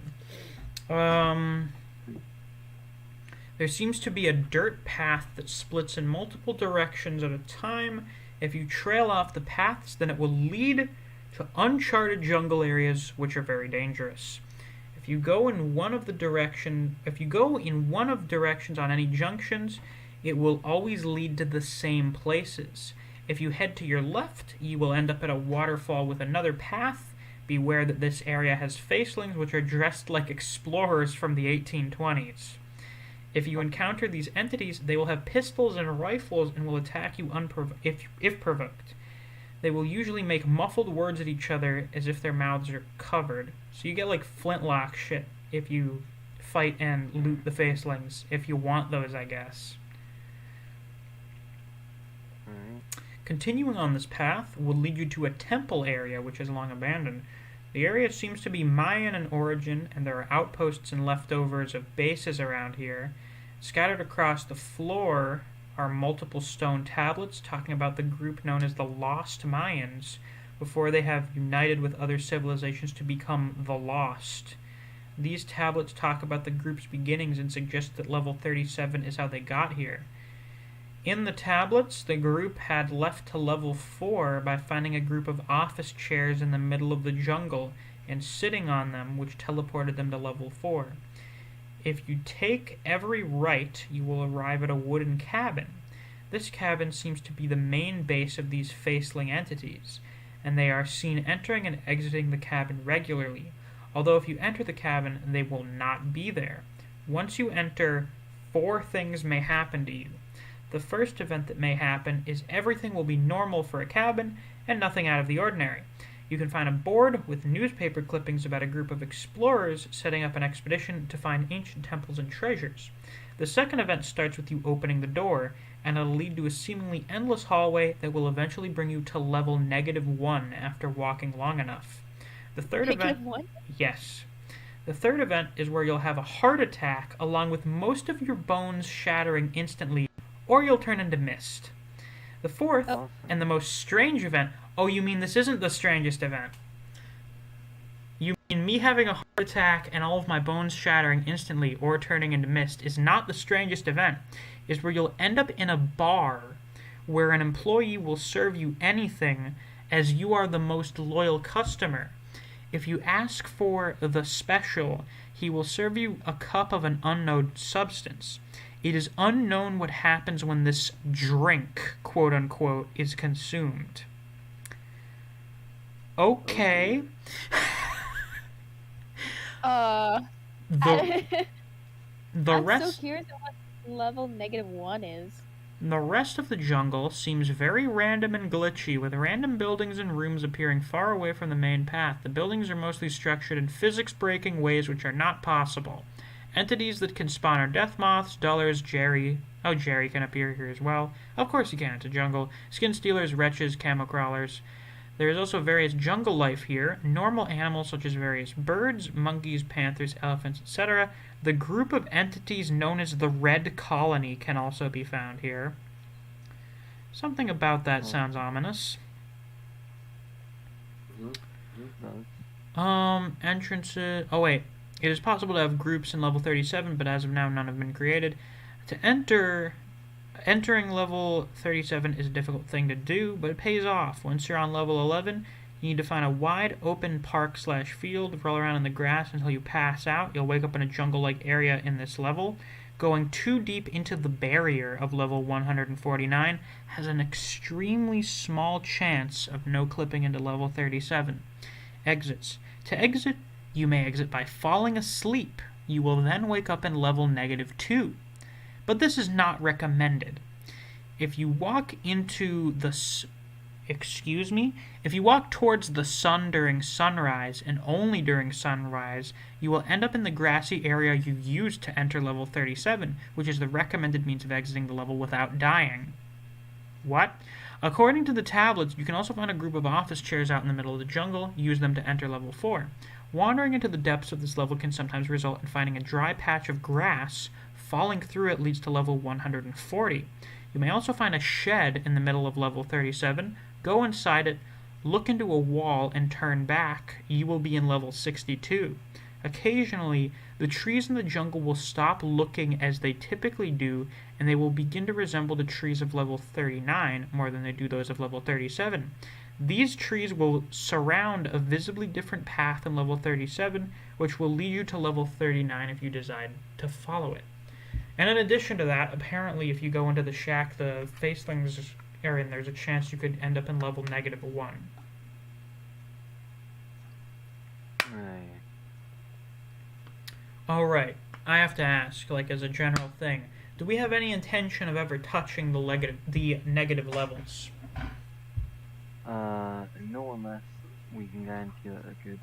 There seems to be a dirt path that splits in multiple directions at a time. If you trail off the paths, then it will lead to uncharted jungle areas, which are very dangerous. If you go in one of directions on any junctions, it will always lead to the same places. If you head to your left, you will end up at a waterfall with another path. Beware that this area has facelings which are dressed like explorers from the 1820s. If you encounter these entities, they will have pistols and rifles and will attack you if provoked. They will usually make muffled words at each other as if their mouths are covered. So you get like flintlock shit if you fight and loot the facelings, if you want those, I guess. Alright. Continuing on this path will lead you to a temple area which is long abandoned. The area seems to be Mayan in origin, and there are outposts and leftovers of bases around here, Scattered across the floor are multiple stone tablets talking about the group known as the Lost Mayans before they have united with other civilizations to become the Lost. These tablets talk about the group's beginnings and suggest that level 37 is how they got here. In the tablets, the group had left to level 4 by finding a group of office chairs in the middle of the jungle and sitting on them, which teleported them to level 4. If you take every right, you will arrive at a wooden cabin. This cabin seems to be the main base of these faceling entities, and they are seen entering and exiting the cabin regularly, although if you enter the cabin, they will not be there. Once you enter, 4 things may happen to you. The first event that may happen is everything will be normal for a cabin and nothing out of the ordinary. You can find a board with newspaper clippings about a group of explorers setting up an expedition to find ancient temples and treasures. The second event starts with you opening the door, and it'll lead to a seemingly endless hallway that will eventually bring you to level -1 after walking long enough. The third event... -1? Yes. The third event is where you'll have a heart attack along with most of your bones shattering instantly, or you'll turn into mist. The fourth, and the most strange event... Oh, you mean this isn't the strangest event? You mean me having a heart attack and all of my bones shattering instantly or turning into mist is not the strangest event, is where you'll end up in a bar where an employee will serve you anything as you are the most loyal customer. If you ask for the special, he will serve you a cup of an unknown substance. It is unknown what happens when this drink, quote-unquote, is consumed. Okay. I'm The rest... so curious on what level -1 is. The rest of the jungle seems very random and glitchy, with random buildings and rooms appearing far away from the main path. The buildings are mostly structured in physics-breaking ways which are not possible. Entities that can spawn are death moths, dullers, Jerry... Oh, Jerry can appear here as well. Of course he can, it's a jungle. Skin stealers, wretches, camo crawlers. There is also various jungle life here, normal animals such as various birds, monkeys, panthers, elephants, etc. The group of entities known as the Red Colony can also be found here. Something about that sounds ominous. Entrances... Oh wait, it is possible to have groups in level 37, but as of now none have been created. To entering level 37 is a difficult thing to do, but it pays off. Once you're on level 11, you need to find a wide open park/field, roll around in the grass until you pass out. You'll wake up in a jungle-like area in this level. Going too deep into the barrier of level 149 has an extremely small chance of no clipping into level 37. Exits. To exit, you may exit by falling asleep. You will then wake up in level -2. But this is not recommended. If you walk into the... If you walk towards the sun during sunrise, and only during sunrise, you will end up in the grassy area you used to enter level 37, which is the recommended means of exiting the level without dying. What? According to the tablets, you can also find a group of office chairs out in the middle of the jungle, use them to enter level 4. Wandering into the depths of this level can sometimes result in finding a dry patch of grass. Falling through it leads to level 140. You may also find a shed in the middle of level 37. Go inside it, look into a wall, and turn back. You will be in level 62. Occasionally, the trees in the jungle will stop looking as they typically do, and they will begin to resemble the trees of level 39 more than they do those of level 37. These trees will surround a visibly different path in level 37, which will lead you to level 39 if you decide to follow it. And in addition to that, apparently if you go into the shack, the facelings are in, there's a chance you could end up in level -1. Right. Alright, I have to ask, like as a general thing, do we have any intention of ever touching the negative levels? No, unless we can guarantee that they're good.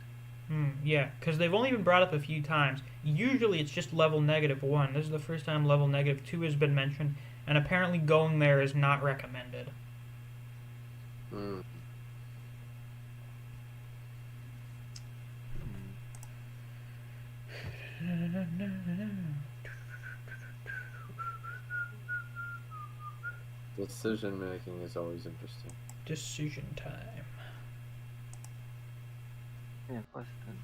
Yeah, because they've only been brought up a few times. Usually it's just level -1. This is the first time level -2 has been mentioned, and apparently going there is not recommended. Decision making is always interesting. Decision time. Yeah, question.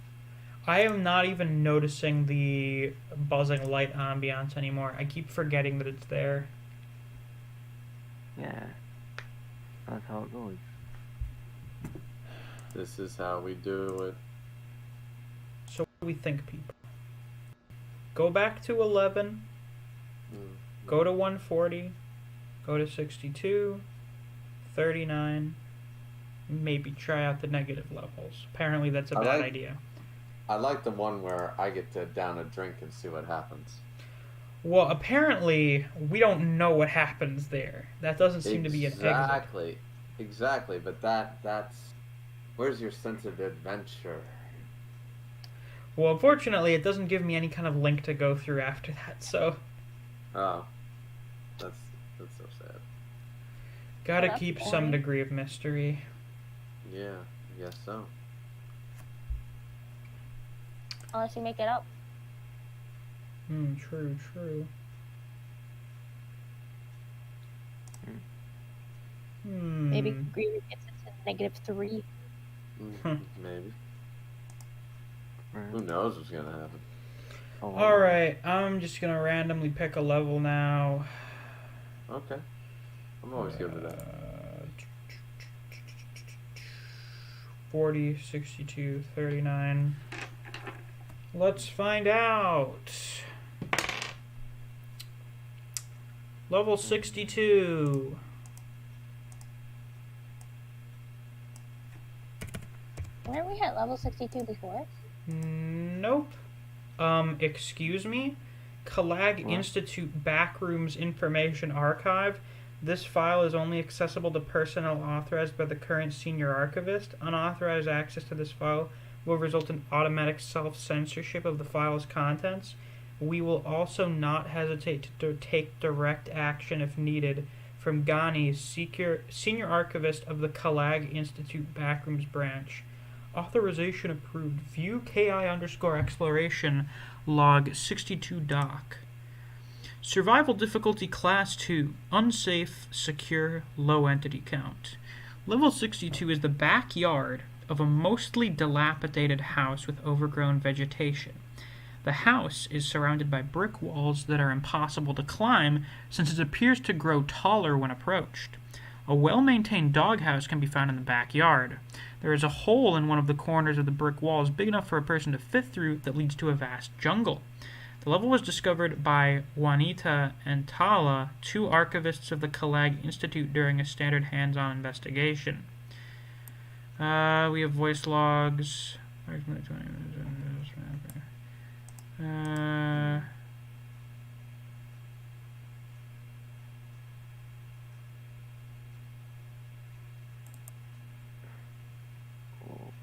I am not even noticing the buzzing light ambiance anymore. I keep forgetting that it's there. Yeah. That's how it goes. This is how we do it. So what do we think, people? Go back to 11. Go to 140. Go to 62. 39. Maybe try out the negative levels. Apparently that's a bad idea. I like the one where I get to down a drink and see what happens. Well, apparently we don't know what happens there. That doesn't seem to be an exit. Exactly, but that's where's your sense of adventure? Well, unfortunately, it doesn't give me any kind of link to go through after that, so Oh. That's so sad. gotta That's keep boring. some degree of mystery. Yeah, I guess so. Unless you make it up. True. Maybe Greer gets it to -3. Maybe. Right. Who knows what's gonna happen? Oh, Alright, I'm just gonna randomly pick a level now. Okay. I'm always good with that. 40, 62, 39. Let's find out. Level 62. Weren't we at level 62 before? Nope. Excuse me? Collag What? Institute Backrooms Information Archive. This file is only accessible to personnel authorized by the current senior archivist. Unauthorized access to this file will result in automatic self-censorship of the file's contents. We will also not hesitate to take direct action if needed from Ghani, senior archivist of the Collag Institute Backrooms branch. Authorization approved. View KI_exploration log 62 doc. Survival difficulty class 2. Unsafe, secure, low entity count. Level 62 is the backyard of a mostly dilapidated house with overgrown vegetation. The house is surrounded by brick walls that are impossible to climb since it appears to grow taller when approached. A well-maintained doghouse can be found in the backyard. There is a hole in one of the corners of the brick walls big enough for a person to fit through that leads to a vast jungle. The level was discovered by Juanita and Tala, two archivists of the Collag Institute, during a standard hands-on investigation. We have voice logs. Oh,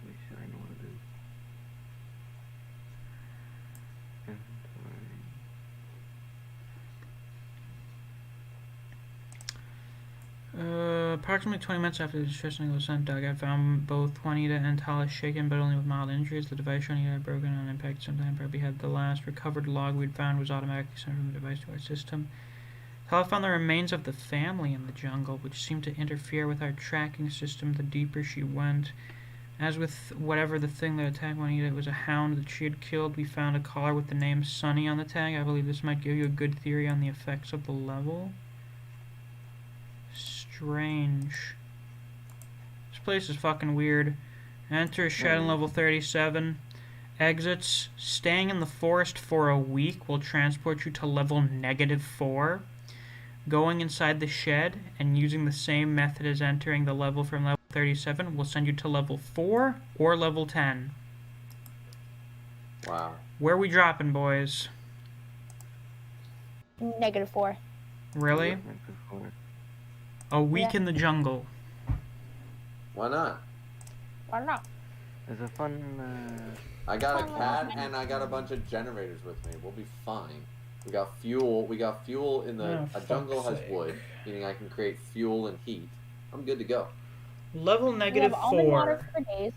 make sure I know what it is. Inventory. Approximately 20 minutes after the distressing was sent, Doug, I found both Juanita and Tala shaken, but only with mild injuries. The device Juanita had broken on impact sometime probably had the last recovered log we'd found was automatically sent from the device to our system. Tala found the remains of the family in the jungle, which seemed to interfere with our tracking system the deeper she went. As with whatever the thing that attacked Juanita, it was a hound that she had killed. We found a collar with the name Sunny on the tag. I believe this might give you a good theory on the effects of the level. Strange. This place is fucking weird. Enter shed on level 37. Exits. Staying in the forest for a week will transport you to level -4. Going inside the shed and using the same method as entering the level from level 37 will send you to level 4 or level 10. Wow. Where we dropping, boys? -4. Really? Like before. A week Yeah. in the jungle. Why not? Why not? There's a fun. I got a cat and I got a bunch of generators with me. We'll be fine. We got fuel. We got fuel in the. Oh, a jungle fuck's has sake. wood, meaning I can create fuel and heat. I'm good to go. Level We have almond water -4. for days.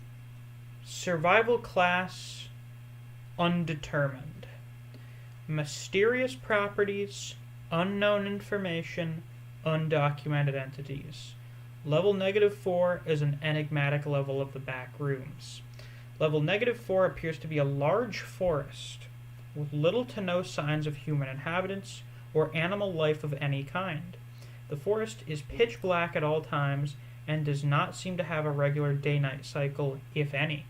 Survival class undetermined. Mysterious properties, unknown information, undocumented entities. Level -4 is an enigmatic level of the Backrooms. Level -4 appears to be a large forest with little to no signs of human inhabitants or animal life of any kind. The forest is pitch black at all times and does not seem to have a regular day-night cycle, if any.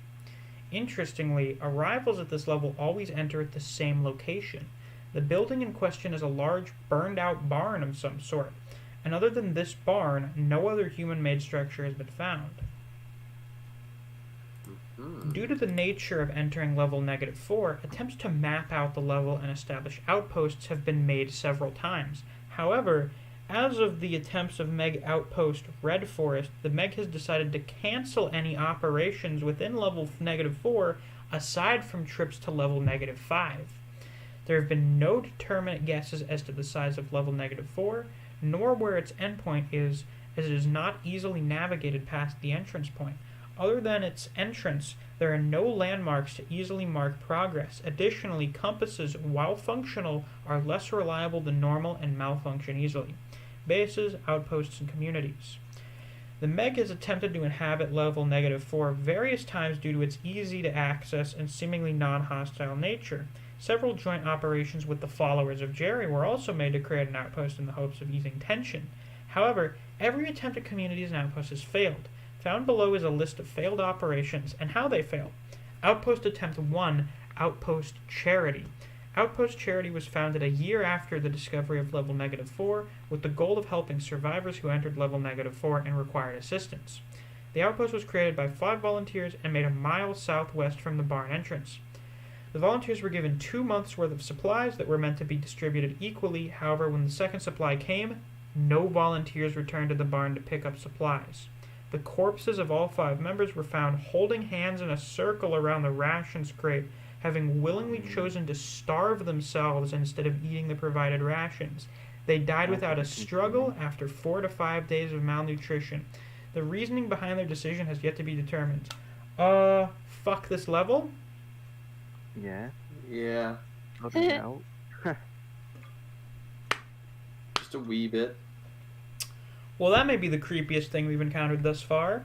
Interestingly, arrivals at this level always enter at the same location. The building in question is a large, burned-out barn of some sort, and other than this barn, no other human-made structure has been found. Due to the nature of entering level -4, attempts to map out the level and establish outposts have been made several times. However, as of the attempts of Meg Outpost Red Forest, the Meg has decided to cancel any operations within level -4 aside from trips to level -5. There have been no determinate guesses as to the size of level -4, nor where its endpoint is, as it is not easily navigated past the entrance point. Other than its entrance, there are no landmarks to easily mark progress. Additionally, compasses, while functional, are less reliable than normal and malfunction easily. Bases, outposts, and communities. The Meg has attempted to inhabit level -4 various times due to its easy to access and seemingly non-hostile nature. Several joint operations with the followers of Jerry were also made to create an outpost in the hopes of easing tension. However, every attempt at communities and outposts has failed. Found below is a list of failed operations and how they failed. Outpost Attempt 1, Outpost Charity. Outpost Charity was founded a year after the discovery of level -4 with the goal of helping survivors who entered level -4 and required assistance. The outpost was created by 5 volunteers and made a mile southwest from the barn entrance. The volunteers were given 2 months' worth of supplies that were meant to be distributed equally. However, when the second supply came, no volunteers returned to the barn to pick up supplies. The corpses of all 5 members were found holding hands in a circle around the rations crate, having willingly chosen to starve themselves instead of eating the provided rations. They died without a struggle after 4 to 5 days of malnutrition. The reasoning behind their decision has yet to be determined. Fuck this level? Yeah. Yeah, Looking out. just a wee bit. Well, that may be the creepiest thing we've encountered thus far.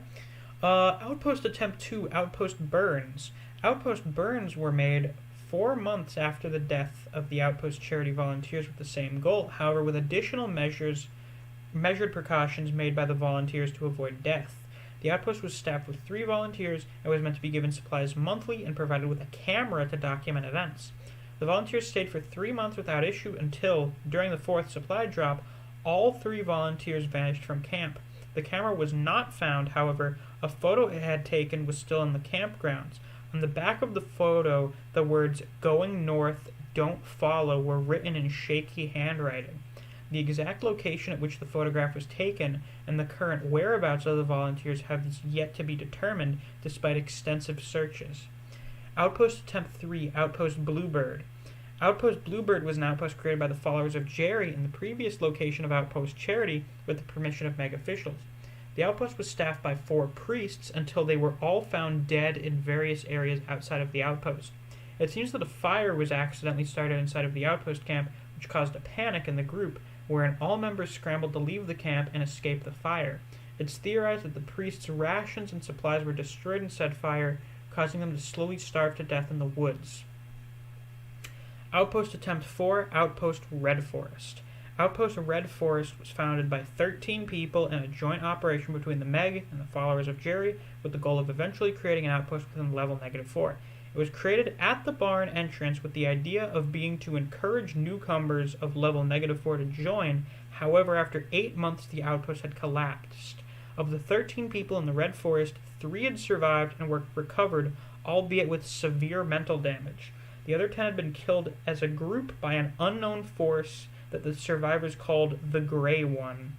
Outpost Attempt 2, Outpost Burns. Outpost Burns were made 4 months after the death of the Outpost Charity volunteers with the same goal, however with additional measured precautions made by the volunteers to avoid death. The outpost was staffed with 3 volunteers and was meant to be given supplies monthly and provided with a camera to document events. The volunteers stayed for 3 months without issue until, during the 4th supply drop, all 3 volunteers vanished from camp. The camera was not found, however, a photo it had taken was still in the campgrounds. On the back of the photo, the words, "Going north, don't follow," were written in shaky handwriting. The exact location at which the photograph was taken and the current whereabouts of the volunteers have yet to be determined despite extensive searches. Outpost Attempt 3, Outpost Bluebird. Outpost Bluebird was an outpost created by the followers of Jerry in the previous location of Outpost Charity with the permission of Meg officials. The outpost was staffed by 4 priests until they were all found dead in various areas outside of the outpost. It seems that a fire was accidentally started inside of the outpost camp, which caused a panic in the group, wherein all members scrambled to leave the camp and escape the fire. It's theorized that the priests' rations and supplies were destroyed in said fire, causing them to slowly starve to death in the woods. Outpost Attempt 4, Outpost Red Forest. Outpost Red Forest was founded by 13 people in a joint operation between the Meg and the followers of Jerry with the goal of eventually creating an outpost within level -4. It was created at the barn entrance with the idea of being to encourage newcomers of level -4 to join. However, after 8 months, the outpost had collapsed. Of the 13 people in the Red Forest, 3 had survived and were recovered, albeit with severe mental damage. The other 10 had been killed as a group by an unknown force that the survivors called the Grey One.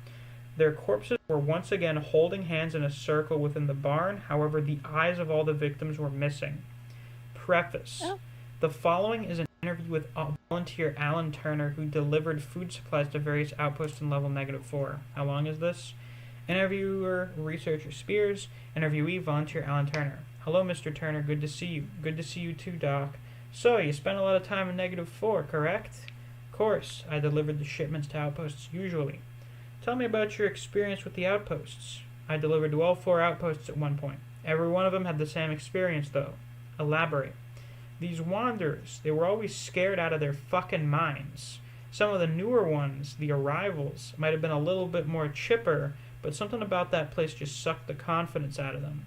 Their corpses were once again holding hands in a circle within the barn, however, the eyes of all the victims were missing. Preface. The following is an interview with volunteer Alan Turner, who delivered food supplies to various outposts in level -4. How long is this? Interviewer, researcher Spears. Interviewee, volunteer Alan Turner. Hello, Mr. Turner. Good to see you. Good to see you too, Doc. So, you spent a lot of time in -4, correct? Of course. I delivered the shipments to outposts usually. Tell me about your experience with the outposts. I delivered to all 4 outposts at one point. Every one of them had the same experience, though. Elaborate. These wanderers, they were always scared out of their fucking minds. Some of the newer ones, the arrivals, might have been a little bit more chipper, but something about that place just sucked the confidence out of them.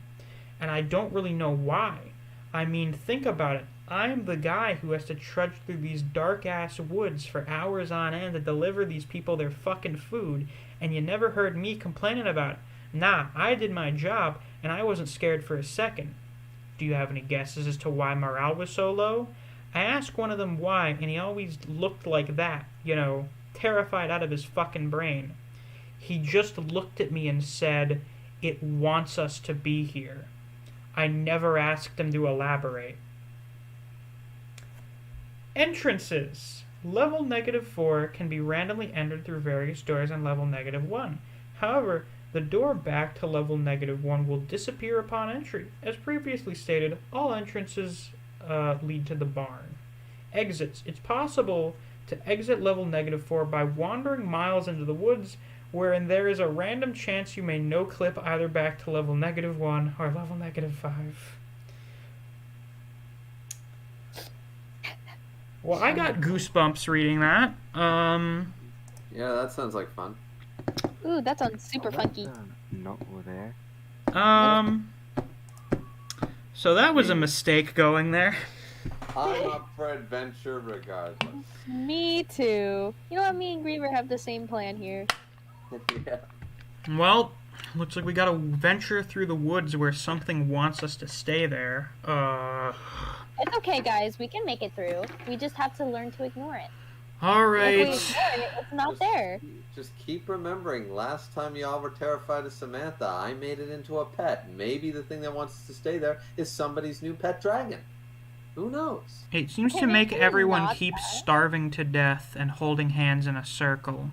And I don't really know why. I mean, think about it. I'm the guy who has to trudge through these dark-ass woods for hours on end to deliver these people their fucking food, and you never heard me complaining about it. Nah, I did my job, and I wasn't scared for a second. Do you have any guesses as to why morale was so low? I asked one of them why, and he always looked like that, terrified out of his fucking brain. He just looked at me and said, "It wants us to be here." I never asked him to elaborate. Entrances. Level -4 can be randomly entered through various doors on level -1. However, the door back to level -1 will disappear upon entry. As previously stated, all entrances lead to the barn. Exits. It's possible to exit level -4 by wandering miles into the woods, wherein there is a random chance you may no-clip either back to level -1 or level -5. Well, I got goosebumps reading that. Yeah, that sounds like fun. Ooh, that sounds super funky. Not over there. So that was a mistake going there. I'm up for adventure regardless. Me too. You know what? Me and Griever have the same plan here. Yeah. Well, looks like we gotta venture through the woods where something wants us to stay there. It's okay, guys. We can make it through. We just have to learn to ignore it. Alright. If we ignore it, it's not there. Just keep remembering, last time y'all were terrified of Samantha, I made it into a pet. Maybe the thing that wants us to stay there is somebody's new pet dragon. Who knows? It seems to make everyone keep starving to death and holding hands in a circle.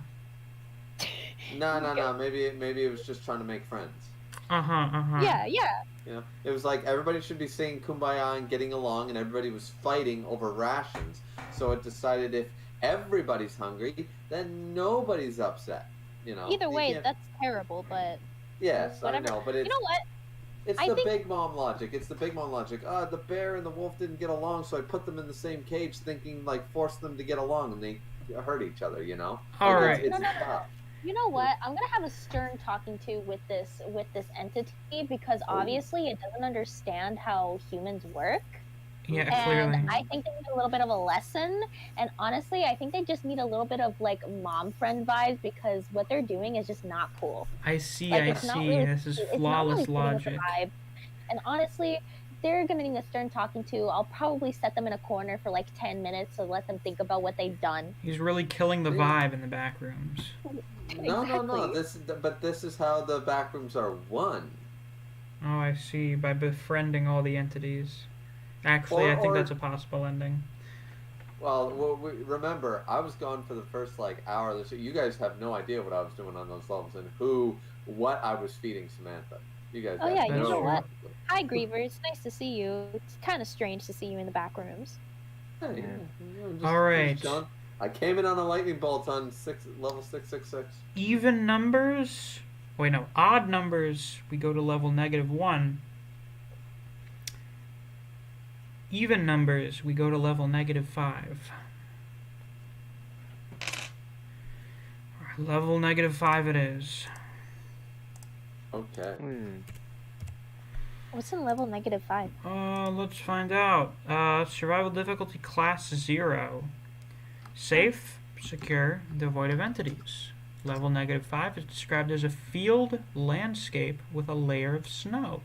No. Maybe it was just trying to make friends. Yeah. It was like everybody should be saying kumbaya and getting along, and everybody was fighting over rations. So it decided if everybody's hungry, then nobody's upset. Either way, that's terrible, but yes, whatever. I know, but it's, you know what? It's the big mom logic. It's the big mom logic. The bear and the wolf didn't get along, so I put them in the same cage, thinking force them to get along, and they hurt each other. All right. It's tough. You know what? I'm gonna have a stern talking to with this entity because obviously it doesn't understand how humans work. Yeah, and clearly. I think they need a little bit of a lesson. And honestly, I think they just need a little bit of mom friend vibes because what they're doing is just not cool. I see. It's not really, This is it's not flawless really fitting with the logic. vibe. And honestly, they're gonna need a stern talking to. I'll probably set them in a corner for 10 minutes to let them think about what they've done. He's really killing the vibe in the back rooms. No. Exactly. This is how the backrooms are won. Oh, I see. By befriending all the entities. Actually, I think that's a possible ending. Well, remember, I was gone for the first hour of the show. You guys have no idea what I was doing on those levels and what I was feeding Samantha. You guys. Oh have yeah, you no know what? idea. Hi, Griever. It's nice to see you. It's kind of strange to see you in the back rooms. Hey, All right. I came in on a lightning bolt on level 666. Even numbers. Wait, no. Odd numbers. We go to level -1. Even numbers. We go to level -5. Level -5 it is. Okay. What's in level -5? Let's find out. Survival difficulty class 0. Safe, secure, devoid of entities. Level -5 is described as a field landscape with a layer of snow.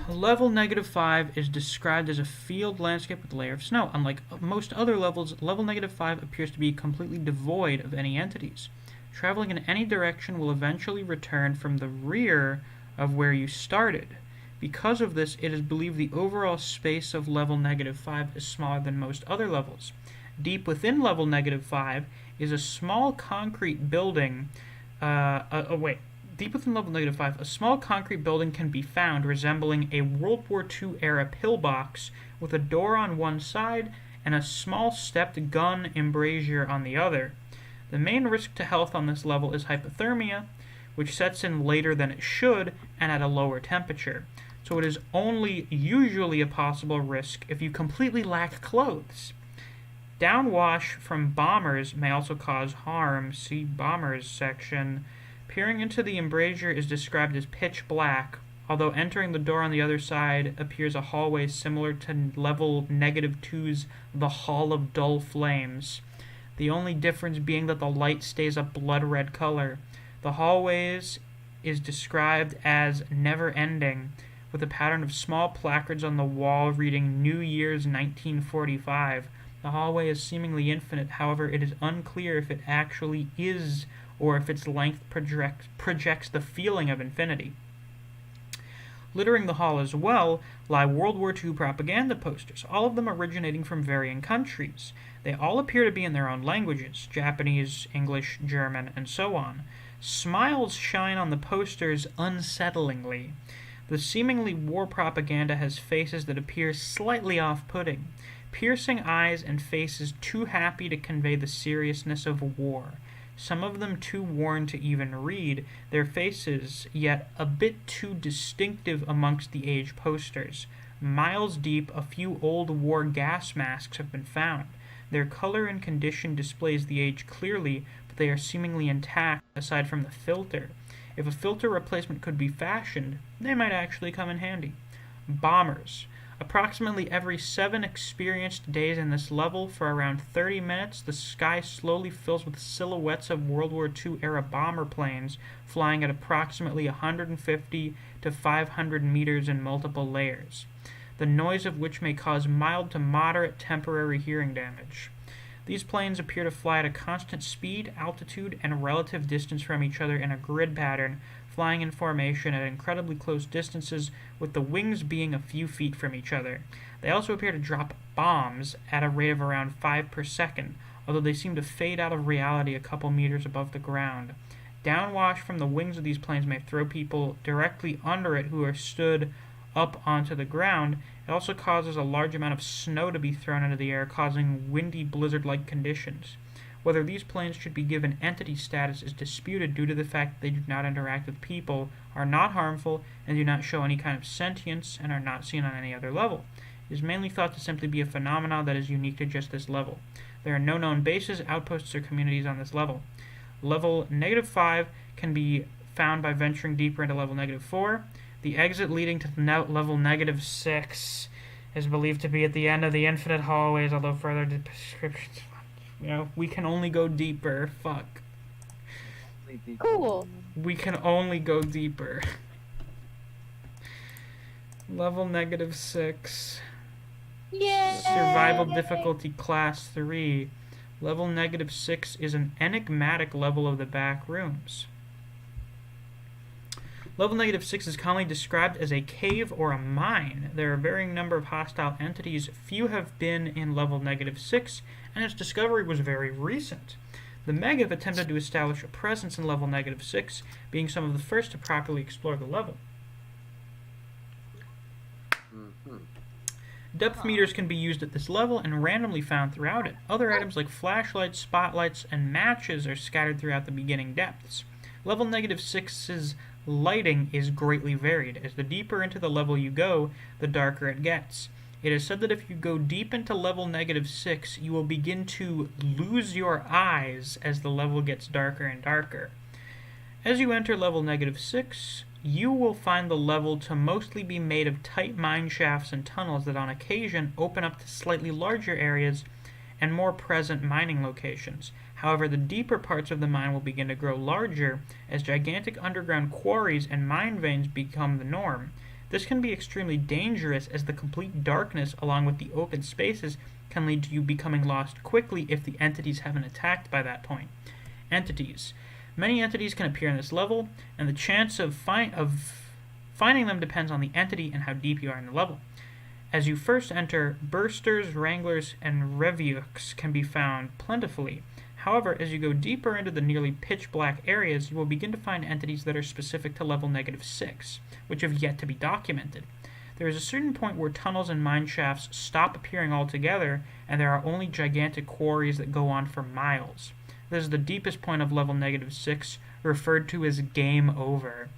Level -5 is described as a field landscape with a layer of snow. Unlike most other levels, level -5 appears to be completely devoid of any entities. Traveling in any direction will eventually return from the rear of where you started. Because of this, it is believed the overall space of level -5 is smaller than most other levels. Deep within level -5 is a small concrete building. Deep within level -5, a small concrete building can be found resembling a World War II era pillbox with a door on one side and a small stepped gun embrasure on the other. The main risk to health on this level is hypothermia, which sets in later than it should and at a lower temperature. So it is only usually a possible risk if you completely lack clothes. Downwash from bombers may also cause harm. See bombers section. Peering into the embrasure is described as pitch black, although entering the door on the other side appears a hallway similar to level -2's The Hall of Dull Flames. The only difference being that the light stays a blood red color. The hallways is described as never-ending, with a pattern of small placards on the wall reading New Year's 1945. The hallway is seemingly infinite, however, it is unclear if it actually is or if its length projects the feeling of infinity. Littering the hall as well lie World War II propaganda posters, all of them originating from varying countries. They all appear to be in their own languages, Japanese, English, German, and so on. Smiles shine on the posters unsettlingly. The seemingly war propaganda has faces that appear slightly off-putting, piercing eyes and faces too happy to convey the seriousness of war. Some of them too worn to even read, their faces yet a bit too distinctive amongst the age posters. Miles deep, a few old war gas masks have been found. Their color and condition displays the age clearly, but they are seemingly intact aside from the filter. If a filter replacement could be fashioned, they might actually come in handy. Bombers. Approximately every 7 experienced days in this level, for around 30 minutes, the sky slowly fills with silhouettes of World War II-era bomber planes flying at approximately 150 to 500 meters in multiple layers, the noise of which may cause mild to moderate temporary hearing damage. These planes appear to fly at a constant speed, altitude, and relative distance from each other in a grid pattern, flying in formation at incredibly close distances, with the wings being a few feet from each other. They also appear to drop bombs at a rate of around 5 per second, although they seem to fade out of reality a couple meters above the ground. Downwash from the wings of these planes may throw people directly under it who are stood up onto the ground. It also causes a large amount of snow to be thrown into the air, causing windy blizzard-like conditions. Whether these planes should be given entity status is disputed due to the fact that they do not interact with people, are not harmful, and do not show any kind of sentience, and are not seen on any other level. It is mainly thought to simply be a phenomenon that is unique to just this level. There are no known bases, outposts, or communities on this level. Level -5 can be found by venturing deeper into level -4. The exit leading to level -6 is believed to be at the end of the infinite hallways, although further descriptions... we can only go deeper. Fuck. Cool. We can only go deeper. Level -6. Yay! Survival difficulty class 3. Level -6 is an enigmatic level of the Backrooms. Level -6 is commonly described as a cave or a mine. There are a varying number of hostile entities. Few have been in level -6, and its discovery was very recent. The Meg have attempted to establish a presence in level -6, being some of the first to properly explore the level. Depth meters can be used at this level and randomly found throughout it. Other items like flashlights, spotlights, and matches are scattered throughout the beginning depths. Level -6's lighting is greatly varied. As the deeper into the level you go, the darker it gets. It is said that if you go deep into level -6, you will begin to lose your eyes as the level gets darker and darker. As you enter level -6, you will find the level to mostly be made of tight mine shafts and tunnels that on occasion open up to slightly larger areas and more present mining locations. However, the deeper parts of the mine will begin to grow larger as gigantic underground quarries and mine veins become the norm. This can be extremely dangerous as the complete darkness along with the open spaces can lead to you becoming lost quickly if the entities haven't attacked by that point. Entities. Many entities can appear in this level, and the chance of finding them depends on the entity and how deep you are in the level. As you first enter, bursters, wranglers, and revuks can be found plentifully. However, as you go deeper into the nearly pitch-black areas, you will begin to find entities that are specific to level -6, which have yet to be documented. There is a certain point where tunnels and mine shafts stop appearing altogether, and there are only gigantic quarries that go on for miles. This is the deepest point of level -6, referred to as Game Over.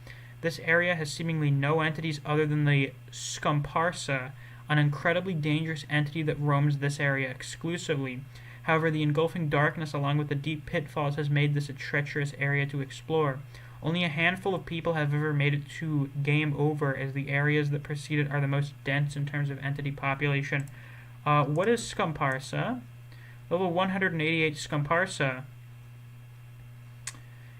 This area has seemingly no entities other than the Scumparsa, an incredibly dangerous entity that roams this area exclusively. However, the engulfing darkness along with the deep pitfalls has made this a treacherous area to explore. Only a handful of people have ever made it to Game Over, as the areas that preceded are the most dense in terms of entity population. What is Scumparsa? Level 188 Scumparsa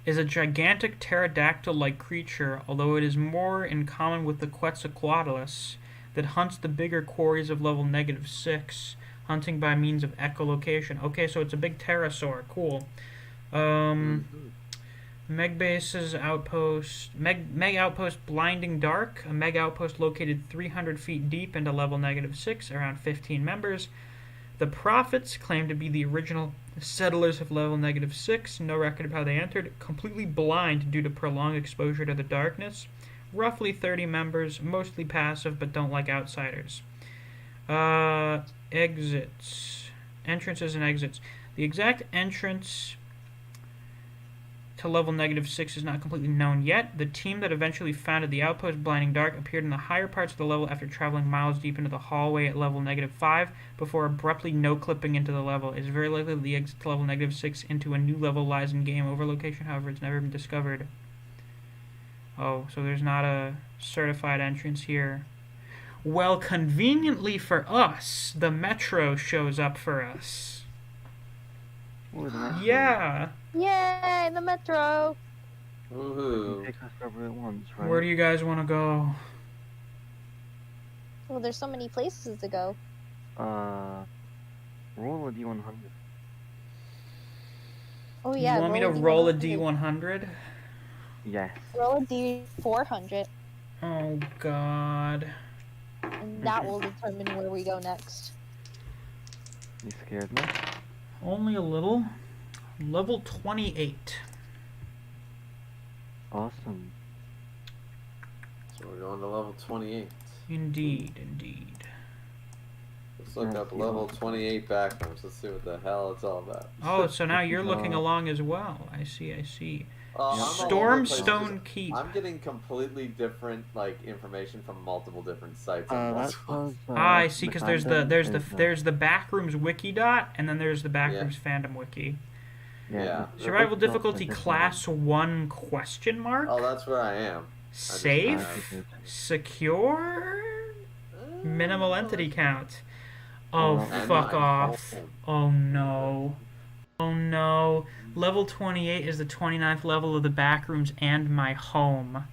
is a gigantic pterodactyl-like creature, although it is more in common with the Quetzalcoatlus that hunts the bigger quarries of level -6, hunting by means of echolocation. Okay, so it's a big pterosaur. Cool. Meg Base's outpost, Meg Outpost Blinding Dark, a Meg Outpost located 300 feet deep into level -6, around 15 members. The Prophets claim to be the original settlers of level -6, no record of how they entered, completely blind due to prolonged exposure to the darkness. Roughly 30 members, mostly passive but don't like outsiders. Exits. Entrances and exits. The exact entrance to level -6 is not completely known yet. The team that eventually founded the outpost Blinding Dark appeared in the higher parts of the level after traveling miles deep into the hallway at level -5 before abruptly no-clipping into the level. It is very likely that the exit to level -6 into a new level lies in Game Over location, however it's never been discovered. Oh, so there's not a certified entrance here. Well, conveniently for us, the metro shows up for us. Ooh, the metro. Yeah! Yay, the metro! Woohoo. Take us wherever it wants, right? Where do you guys want to go? Well, there's so many places to go. Roll a D100. Oh yeah. You want me to roll a D100? Yes. Roll a D400, Oh, God. and that will determine where we go next. You scared me? Only a little. Level 28. Awesome. So we're going to level 28. Indeed, indeed. Let's look Yeah, up you level know. 28 Backrooms. Let's see what the hell it's all about. Oh, so now you're looking No. along as well. I see, I see. I'm all over the place. Stormstone Keep. I'm getting completely different information from multiple different sites. on That multiple- was. I see, because there's the there's Backrooms wiki dot, and then there's the Backrooms fandom wiki. Yeah. Survival difficulty class 1 question mark? Oh, that's where I am. Safe? Secure? Minimal entity count. Oh, And fuck my off. home. Oh no. Oh no. Level 28 is the 29th level of the Backrooms and my home.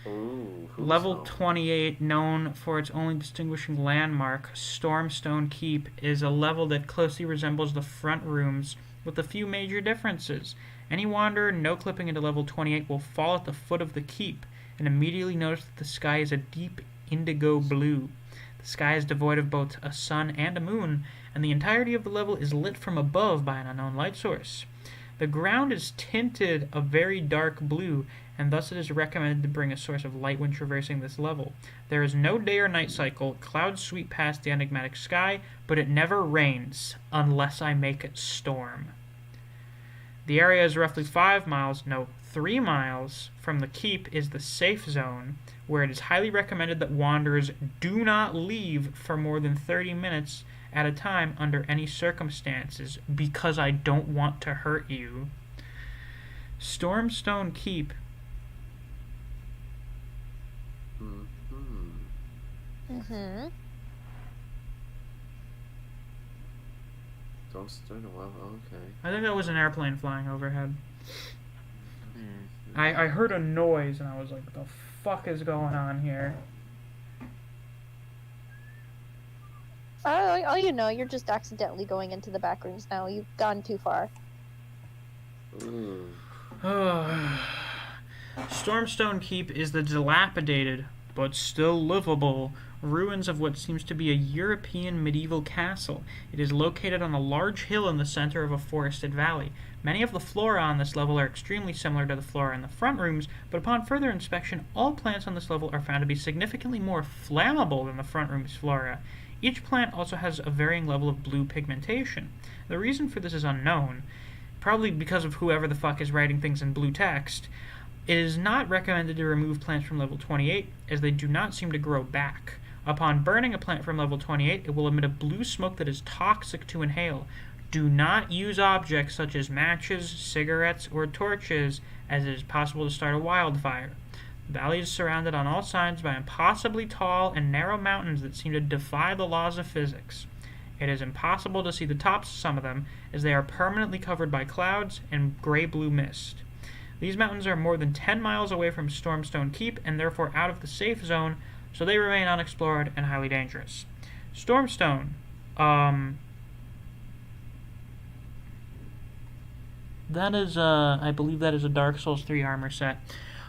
Ooh, who's Level home? 28, known for its only distinguishing landmark, Stormstone Keep, is a level that closely resembles the front rooms with a few major differences. Any wanderer no-clipping into level 28 will fall at the foot of the keep and immediately notice that the sky is a deep indigo blue. The sky is devoid of both a sun and a moon, and the entirety of the level is lit from above by an unknown light source. The ground is tinted a very dark blue, and thus it is recommended to bring a source of light when traversing this level. There is no day or night cycle, clouds sweep past the enigmatic sky, but it never rains, unless I make it storm. The area is roughly 3 miles from the keep is the safe zone, where it is highly recommended that wanderers do not leave for more than 30 minutes at a time under any circumstances, because I don't want to hurt you. Stormstone Keep. Mm-hmm. Don't start a while. Okay. I think that was an airplane flying overhead. Hmm. I heard a noise and I was like, what the fuck is going on here? Oh, you know, you're just accidentally going into the back rooms now. You've gone too far. Ooh. Stormstone Keep is the dilapidated, but still livable, ruins of what seems to be a European medieval castle. It is located on a large hill in the center of a forested valley. Many of the flora on this level are extremely similar to the flora in the front rooms, but upon further inspection, all plants on this level are found to be significantly more flammable than the front room's flora. Each plant also has a varying level of blue pigmentation. The reason for this is unknown. probably because of whoever the fuck is writing things in blue text, it is not recommended to remove plants from level 28, as they do not seem to grow back. Upon burning a plant from level 28, it will emit a blue smoke that is toxic to inhale. Do not use objects such as matches, cigarettes, or torches, as it is possible to start a wildfire. The valley is surrounded on all sides by impossibly tall and narrow mountains that seem to defy the laws of physics. It is impossible to see the tops of some of them, as they are permanently covered by clouds and gray-blue mist. These mountains are more than 10 miles away from Stormstone Keep and therefore out of the safe zone, so they remain unexplored and highly dangerous. Stormstone, that is, I believe that is a Dark Souls 3 armor set.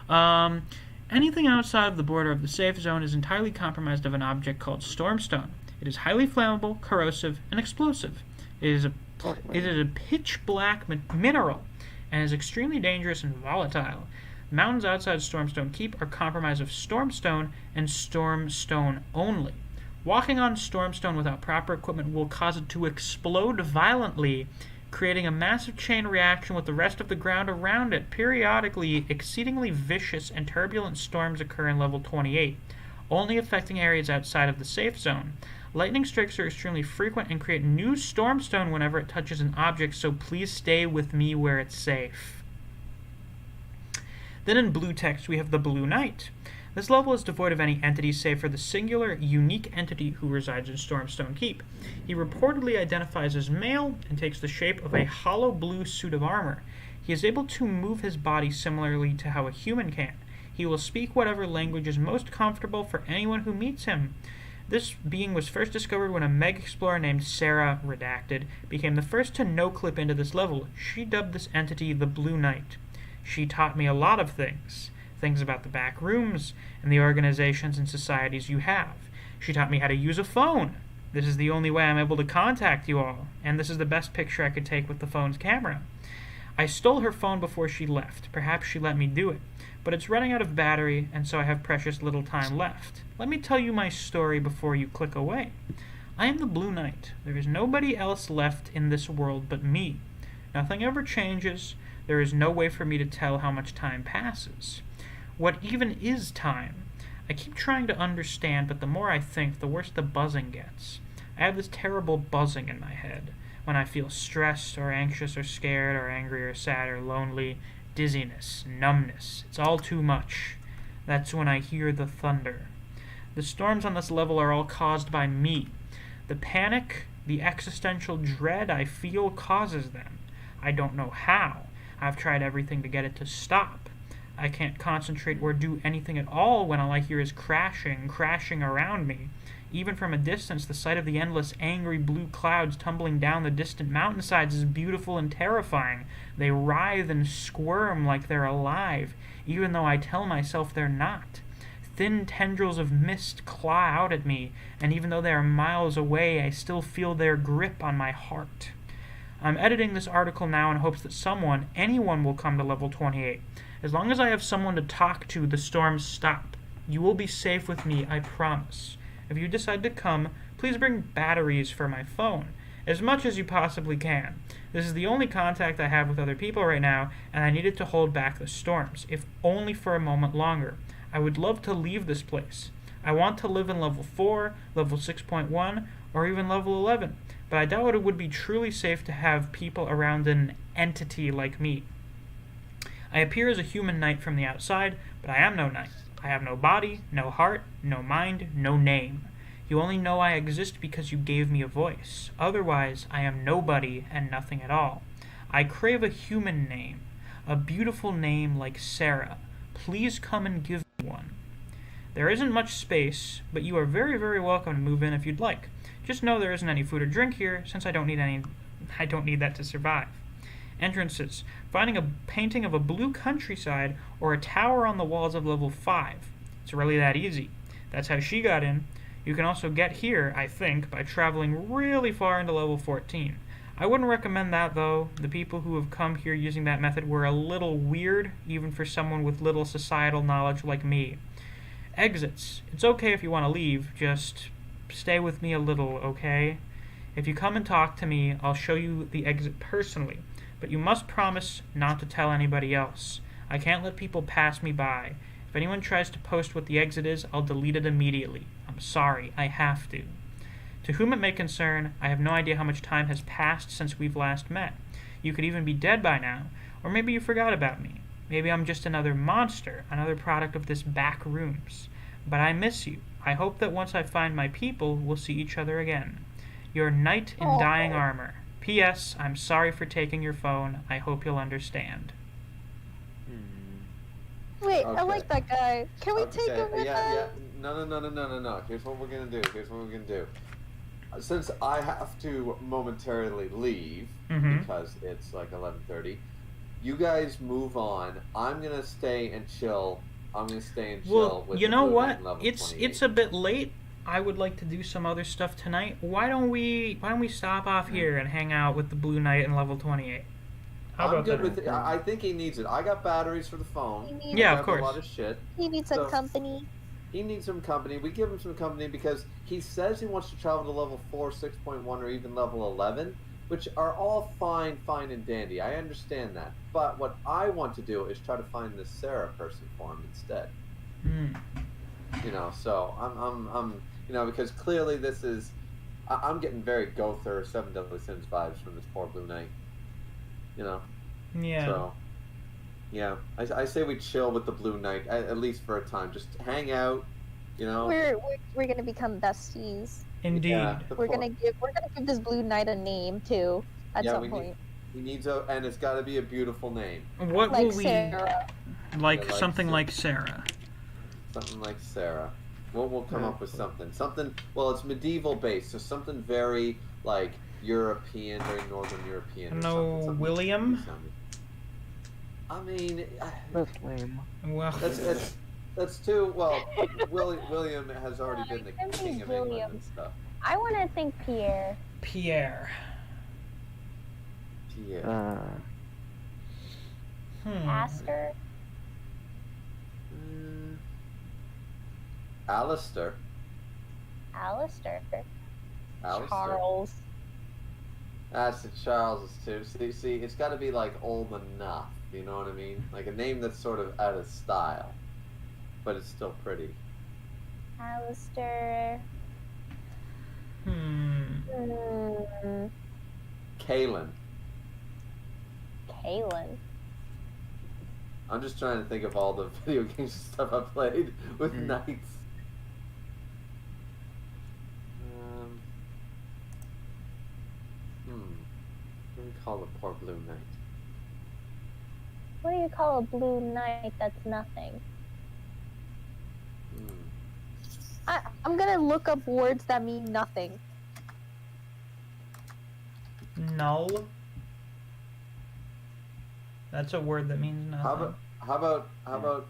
Anything outside of the border of the safe zone is entirely comprised of an object called Stormstone. It is highly flammable, corrosive, and explosive. It is a pitch-black mineral and is extremely dangerous and volatile. The mountains outside Stormstone Keep are comprised of Stormstone and Stormstone only. Walking on Stormstone without proper equipment will cause it to explode violently, creating a massive chain reaction with the rest of the ground around it. Periodically, exceedingly vicious and turbulent storms occur in level 28, only affecting areas outside of the safe zone. Lightning strikes are extremely frequent and create new Stormstone whenever it touches an object, so please stay with me where it's safe. Then in blue text we have the Blue Knight. This level is devoid of any entities save for the singular, unique entity who resides in Stormstone Keep. He reportedly identifies as male and takes the shape of a hollow blue suit of armor. He is able to move his body similarly to how a human can. He will speak whatever language is most comfortable for anyone who meets him. This being was first discovered when a Meg explorer named Sarah Redacted became the first to no-clip into this level. She dubbed this entity the Blue Knight. She taught me a lot of things. Things about the Backrooms and the organizations and societies you have. She taught me how to use a phone. This is the only way I'm able to contact you all, and this is the best picture I could take with the phone's camera. I stole her phone before she left. Perhaps she let me do it. But it's running out of battery, and so I have precious little time left. Let me tell you my story before you click away. I am the Blue Knight. There is nobody else left in this world but me. Nothing ever changes. There is no way for me to tell how much time passes. What even is time? I keep trying to understand, but the more I think, the worse the buzzing gets. I have this terrible buzzing in my head. When I feel stressed or anxious or scared or angry or sad or lonely, dizziness, numbness, it's all too much. That's when I hear the thunder. The storms on this level are all caused by me. The panic, the existential dread I feel causes them. I don't know how. I've tried everything to get it to stop. I can't concentrate or do anything at all when all I hear is crashing around me. Even from a distance, the sight of the endless, angry blue clouds tumbling down the distant mountainsides is beautiful and terrifying. They writhe and squirm like they're alive, even though I tell myself they're not. Thin tendrils of mist claw out at me, and even though they are miles away, I still feel their grip on my heart. I'm editing this article now in hopes that anyone will come to level 28. As long as I have someone to talk to, the storms stop. You will be safe with me, I promise. If you decide to come, please bring batteries for my phone. As much as you possibly can. This is the only contact I have with other people right now, and I need it to hold back the storms, if only for a moment longer. I would love to leave this place. I want to live in level 4, level 6.1, or even level 11, but I doubt it would be truly safe to have people around an entity like me. I appear as a human knight from the outside, but I am no knight. I have no body, no heart, no mind, no name. You only know I exist because you gave me a voice. Otherwise, I am nobody and nothing at all. I crave a human name, a beautiful name like Sarah. Please come and give me one. There isn't much space, but you are very, very welcome to move in if you'd like. Just know there isn't any food or drink here, since I don't need that to survive. Entrances. Finding a painting of a blue countryside or a tower on the walls of level 5. It's really that easy. That's how she got in. You can also get here, I think, by traveling really far into level 14. I wouldn't recommend that, though. The people who have come here using that method were a little weird, even for someone with little societal knowledge like me. Exits. It's okay if you want to leave, just stay with me a little, okay? If you come and talk to me, I'll show you the exit personally. but you must promise not to tell anybody else. I can't let people pass me by. If anyone tries to post what the exit is, I'll delete it immediately. I'm sorry, I have to. To whom it may concern, I have no idea how much time has passed since we've last met. You could even be dead by now, or maybe you forgot about me. Maybe I'm just another monster, another product of this Backrooms. But I miss you. I hope that once I find my people, we'll see each other again. Your knight in dying armor. P.S. I'm sorry for taking your phone. I hope you'll understand. Wait, I Okay. like that guy. Can we take him with us? Yeah. No. Here's what we're gonna do. Since I have to momentarily leave Mhm. because it's like 11:30, you guys move on. I'm gonna stay and chill. Well, with you the know Blue Knight what? in level It's 28. a bit late. I would like to do some other stuff tonight. Why don't we stop off here and hang out with the Blue Knight in level 28? How I'm about good that? with it. I think he needs it. I got batteries for the He phone. needs, Yeah, I of have course. a lot of shit. he needs some So- company. He needs some company. We give him some company because he says he wants to travel to level 4, 6.1, or even level 11, which are all fine and dandy. I understand that. But what I want to do is try to find this Sarah person for him instead. Hmm. So I'm because clearly this is, I'm getting very Gother, Seven Deadly Sins vibes from this poor Blue Knight. Yeah. So, yeah, I say we chill with the Blue Knight at least for a time. Just hang out, We're gonna become besties. Indeed. Yeah, We're gonna give this Blue Knight a name too at some point. He needs and it's got to be a beautiful name. What Like will we Sarah. like? Yeah, like Something Sarah. like Sarah. Something like Sarah. We'll come up with something. Well, it's medieval based, so something very like European, very Northern European. or No, something William? sounding. I mean, That's lame. Well, that's too well. William has already been the I think king of England William. and stuff. I want to think Pierre. Pierre. Yeah. Aster. Alistair. Alistair. Alistair. Charles. That's the Charles is too. See, it's got to be like old enough. You know what I mean? Like a name that's sort of out of style, but it's still pretty. Alistair. Kaelin. Kaelin. I'm just trying to think of all the video games and stuff I played with knights. What do we call the poor Blue Knight? What do you call a Blue Knight that's nothing? I'm gonna look up words that mean nothing. Null. That's a word that means nothing. How about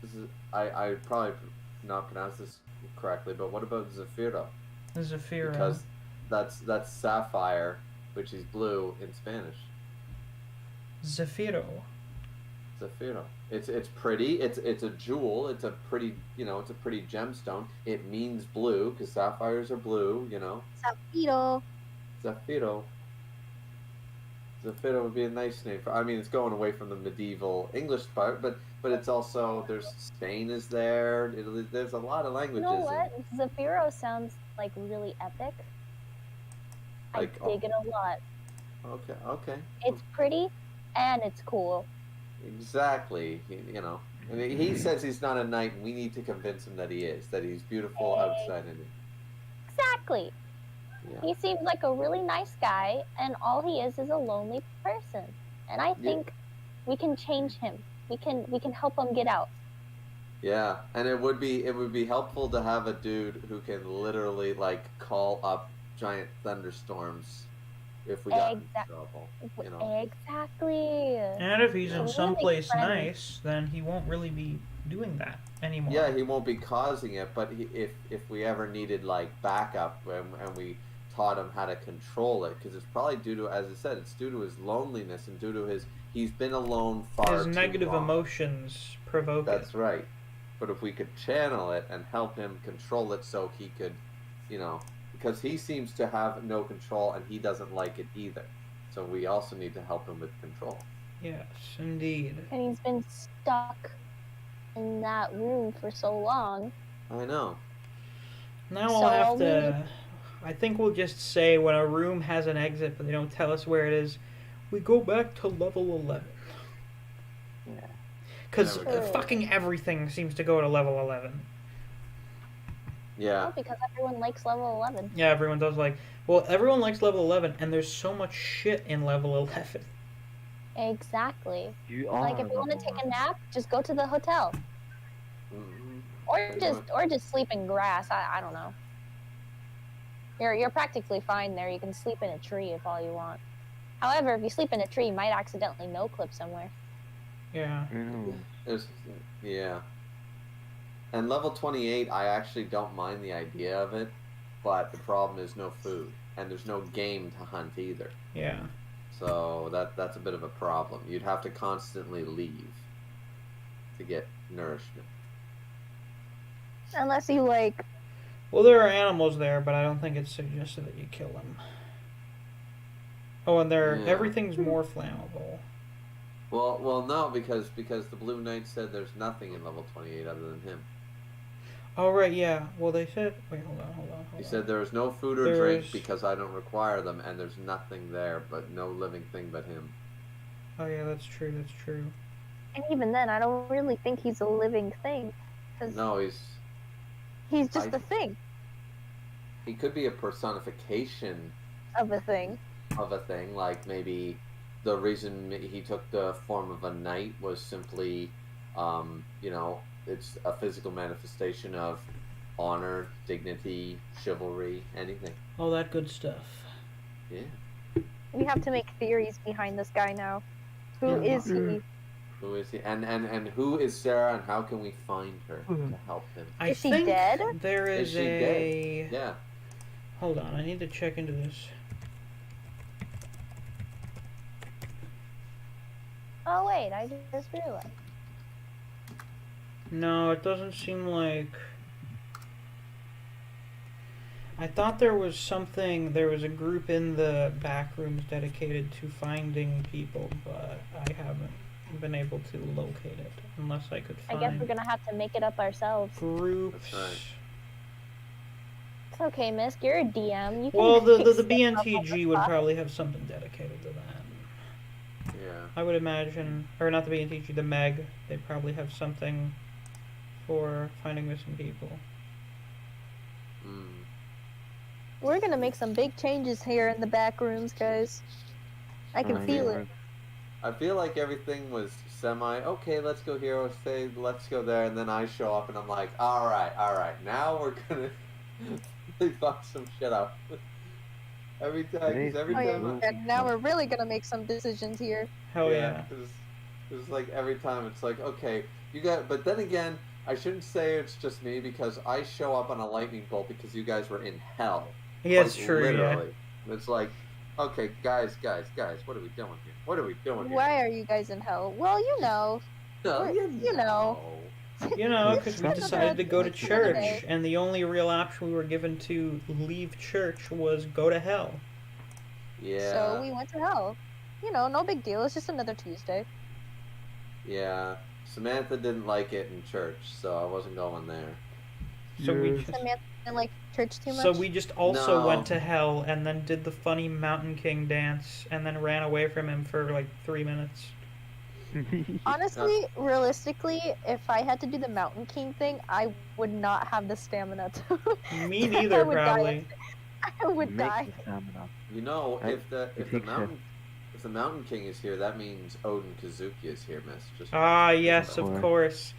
this is I probably not pronounce this correctly, but what about Zafiro? Zafiro. Because that's sapphire, which is blue in Spanish. Zafiro. Zafiro. It's pretty. It's a jewel. It's a pretty it's a pretty gemstone. It means blue because sapphires are blue. Zafiro. Zafiro. Zafiro would be a nice name for. I mean, it's going away from the medieval English part, but it's also there's Spain is there. Italy, there's a lot of You languages. know what? Zafiro sounds like really epic. Like, I dig it a lot. Okay. It's pretty and it's cool. Exactly. I mean, he says he's not a knight, and we need to convince him that he is. That he's beautiful outside and in. Exactly. Yeah. He seems like a really nice guy, and all he is a lonely person. And I think we can change him. We can help him get out. Yeah, and it would be helpful to have a dude who can literally like call up giant thunderstorms if we got in trouble. Exactly. And if he's in Really someplace friends. nice, then he won't really be doing that anymore. Yeah, he won't be causing it, but if we ever needed like backup and we taught him how to control it, because it's probably due to, as I said, it's due to his loneliness and due to he's been alone far His too negative long. emotions provoke That's it. right. But if we could channel it and help him control it so he could, because he seems to have no control and he doesn't like it either. so we also need to help him with control. Yes, indeed. And he's been stuck in that room for so long. I know. Now So we'll have all we to. I think we'll just say when a room has an exit, but they don't tell us where it is, we go back to level 11. Yeah. Because There we go. fucking everything seems to go to level 11. Yeah. Well, because everyone likes level 11. Yeah, everyone does like. Well, everyone likes level 11, and there's so much shit in level 11. Exactly. You are. Like if you want to take a nap, just go to the hotel, Mhm. or Pretty just sleep in grass. I don't know. You're practically fine there. You can sleep in a tree if all you want. However, if you sleep in a tree, you might accidentally no clip somewhere. Yeah. Yeah. And level 28, I actually don't mind the idea of it, but the problem is no food, and there's no game to hunt either. Yeah. So that's a bit of a problem. You'd have to constantly leave to get nourishment. Unless you like. Well, there are animals there, but I don't think it's suggested that you kill them. Oh, and Yeah. everything's more flammable. Well, no, because the Blue Knight said there's nothing in level 28 other than him. Oh, right, yeah. Well, they said... Wait, hold on. He said there is no food or drink There's- because I don't require them, and there's nothing there, but no living thing but him. Oh, yeah, that's true. And even then, I don't really think he's a living thing. 'Cause No, he's just I- a thing he could be a personification of a thing. of a thing, like maybe the reason he took the form of a knight was simply, it's a physical manifestation of honor, dignity, chivalry, anything. All that good stuff. Yeah. We have to make theories behind this guy now. Who Yeah. is he? Who is he? And who is Sarah, and how can we find her to help him? I Is she think dead? there Is is she a... dead? Yeah. Hold on, I need to check into this. Oh wait, I just realized. No, it doesn't seem like... I thought there was a group in the Backrooms dedicated to finding people, but I haven't been able to locate it, unless I could I find guess we're gonna have to make it up ourselves. groups. That's right. It's okay, Misc. You're a DM. You can Well, the fix it up on BNTG the would spot. probably have something dedicated to that. Yeah. I would imagine, or not the BNTG, the Meg, they probably have something for finding missing people. Mm. We're gonna make some big changes here in the back rooms, guys. I can feel it. I feel like everything was okay, let's go here, or say let's go there, and then I show up and I'm like, alright, now we're gonna really fuck some shit up. every time. And now we're really gonna make some decisions here. Hell yeah. It's like every time it's like, okay, but then again, I shouldn't say it's just me because I show up on a lightning bolt because you guys were in hell. Yeah, it's true, literally. Yeah. It's like, okay, guys, what are we doing here? Why are you guys in hell? Well, you know. No, you know. You know, because we decided to go to It's church, Sunday. and the only real option we were given to leave church was go to hell. Yeah. So we went to hell. You know, no big deal. It's just another Tuesday. Yeah. Samantha didn't like it in church, so I wasn't going there. So we just, Samantha didn't like church too much. so we just also No. went to hell, and then did the funny Mountain King dance, and then ran away from him for like 3 minutes. Honestly, realistically, if I had to do the Mountain King thing, I would not have the stamina to. Me neither, I would die. probably. I would Make die. the stamina. You know, I- if the it takes Mountain King is here, that means Odin Kazuki is here, miss. Just Ah, yes, of Or- course.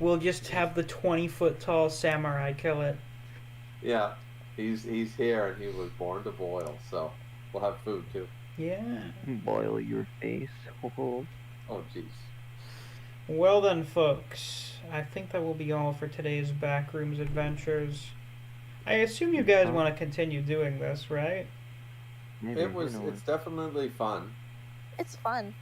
We'll just have the 20-foot tall samurai kill it. yeah, he's here and he was born to boil, so we'll have food too. Yeah. Boil your face. Oh jeez. Well then, folks, I think that will be all for today's Backrooms adventures. I assume you guys want to continue doing this, right? Maybe, It's definitely fun. It's fun.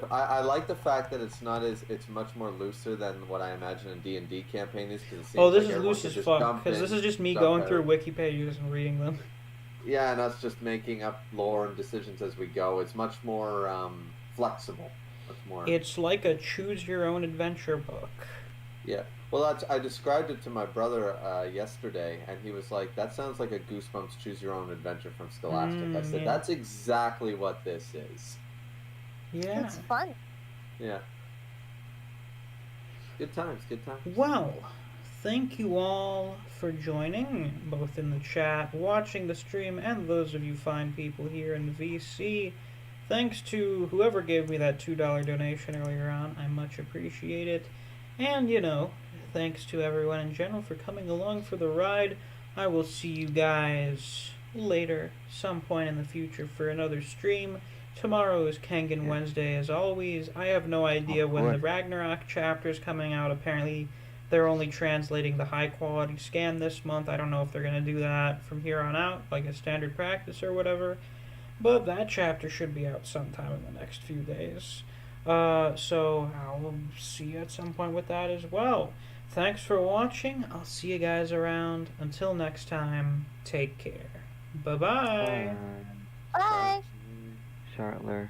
I like the fact that it's much more looser than what I imagine a D&D campaign is. 'Cause it seems Oh, this like is everyone loose can as just fuck, jump because in, this is just me jump going out. through wiki pages and reading them. Yeah, and us just making up lore and decisions as we go. It's much more flexible. Much more. It's like a choose your own adventure book. Yeah. Well, I described it to my brother yesterday, and he was like, "That sounds like a Goosebumps Choose Your Own Adventure from Scholastic." I said, yeah. "That's exactly what this is." Yeah. It's fun. Yeah. Good times. Good times. Well, thank you all for joining, both in the chat, watching the stream, and those of you fine people here in the VC. Thanks to whoever gave me that $2 donation earlier on. I much appreciate it. And, thanks to everyone in general for coming along for the ride. I will see you guys later, some point in the future, for another stream. Tomorrow is Kangen Wednesday, as always. I have no idea when the Ragnarok chapter is coming out. Apparently, they're only translating the high-quality scan this month. I don't know if they're going to do that from here on out, like a standard practice or whatever. But that chapter should be out sometime in the next few days. So I'll see you at some point with that as well. Thanks for watching. I'll see you guys around. Until next time, take care. Bye-bye. Bye. Chartler.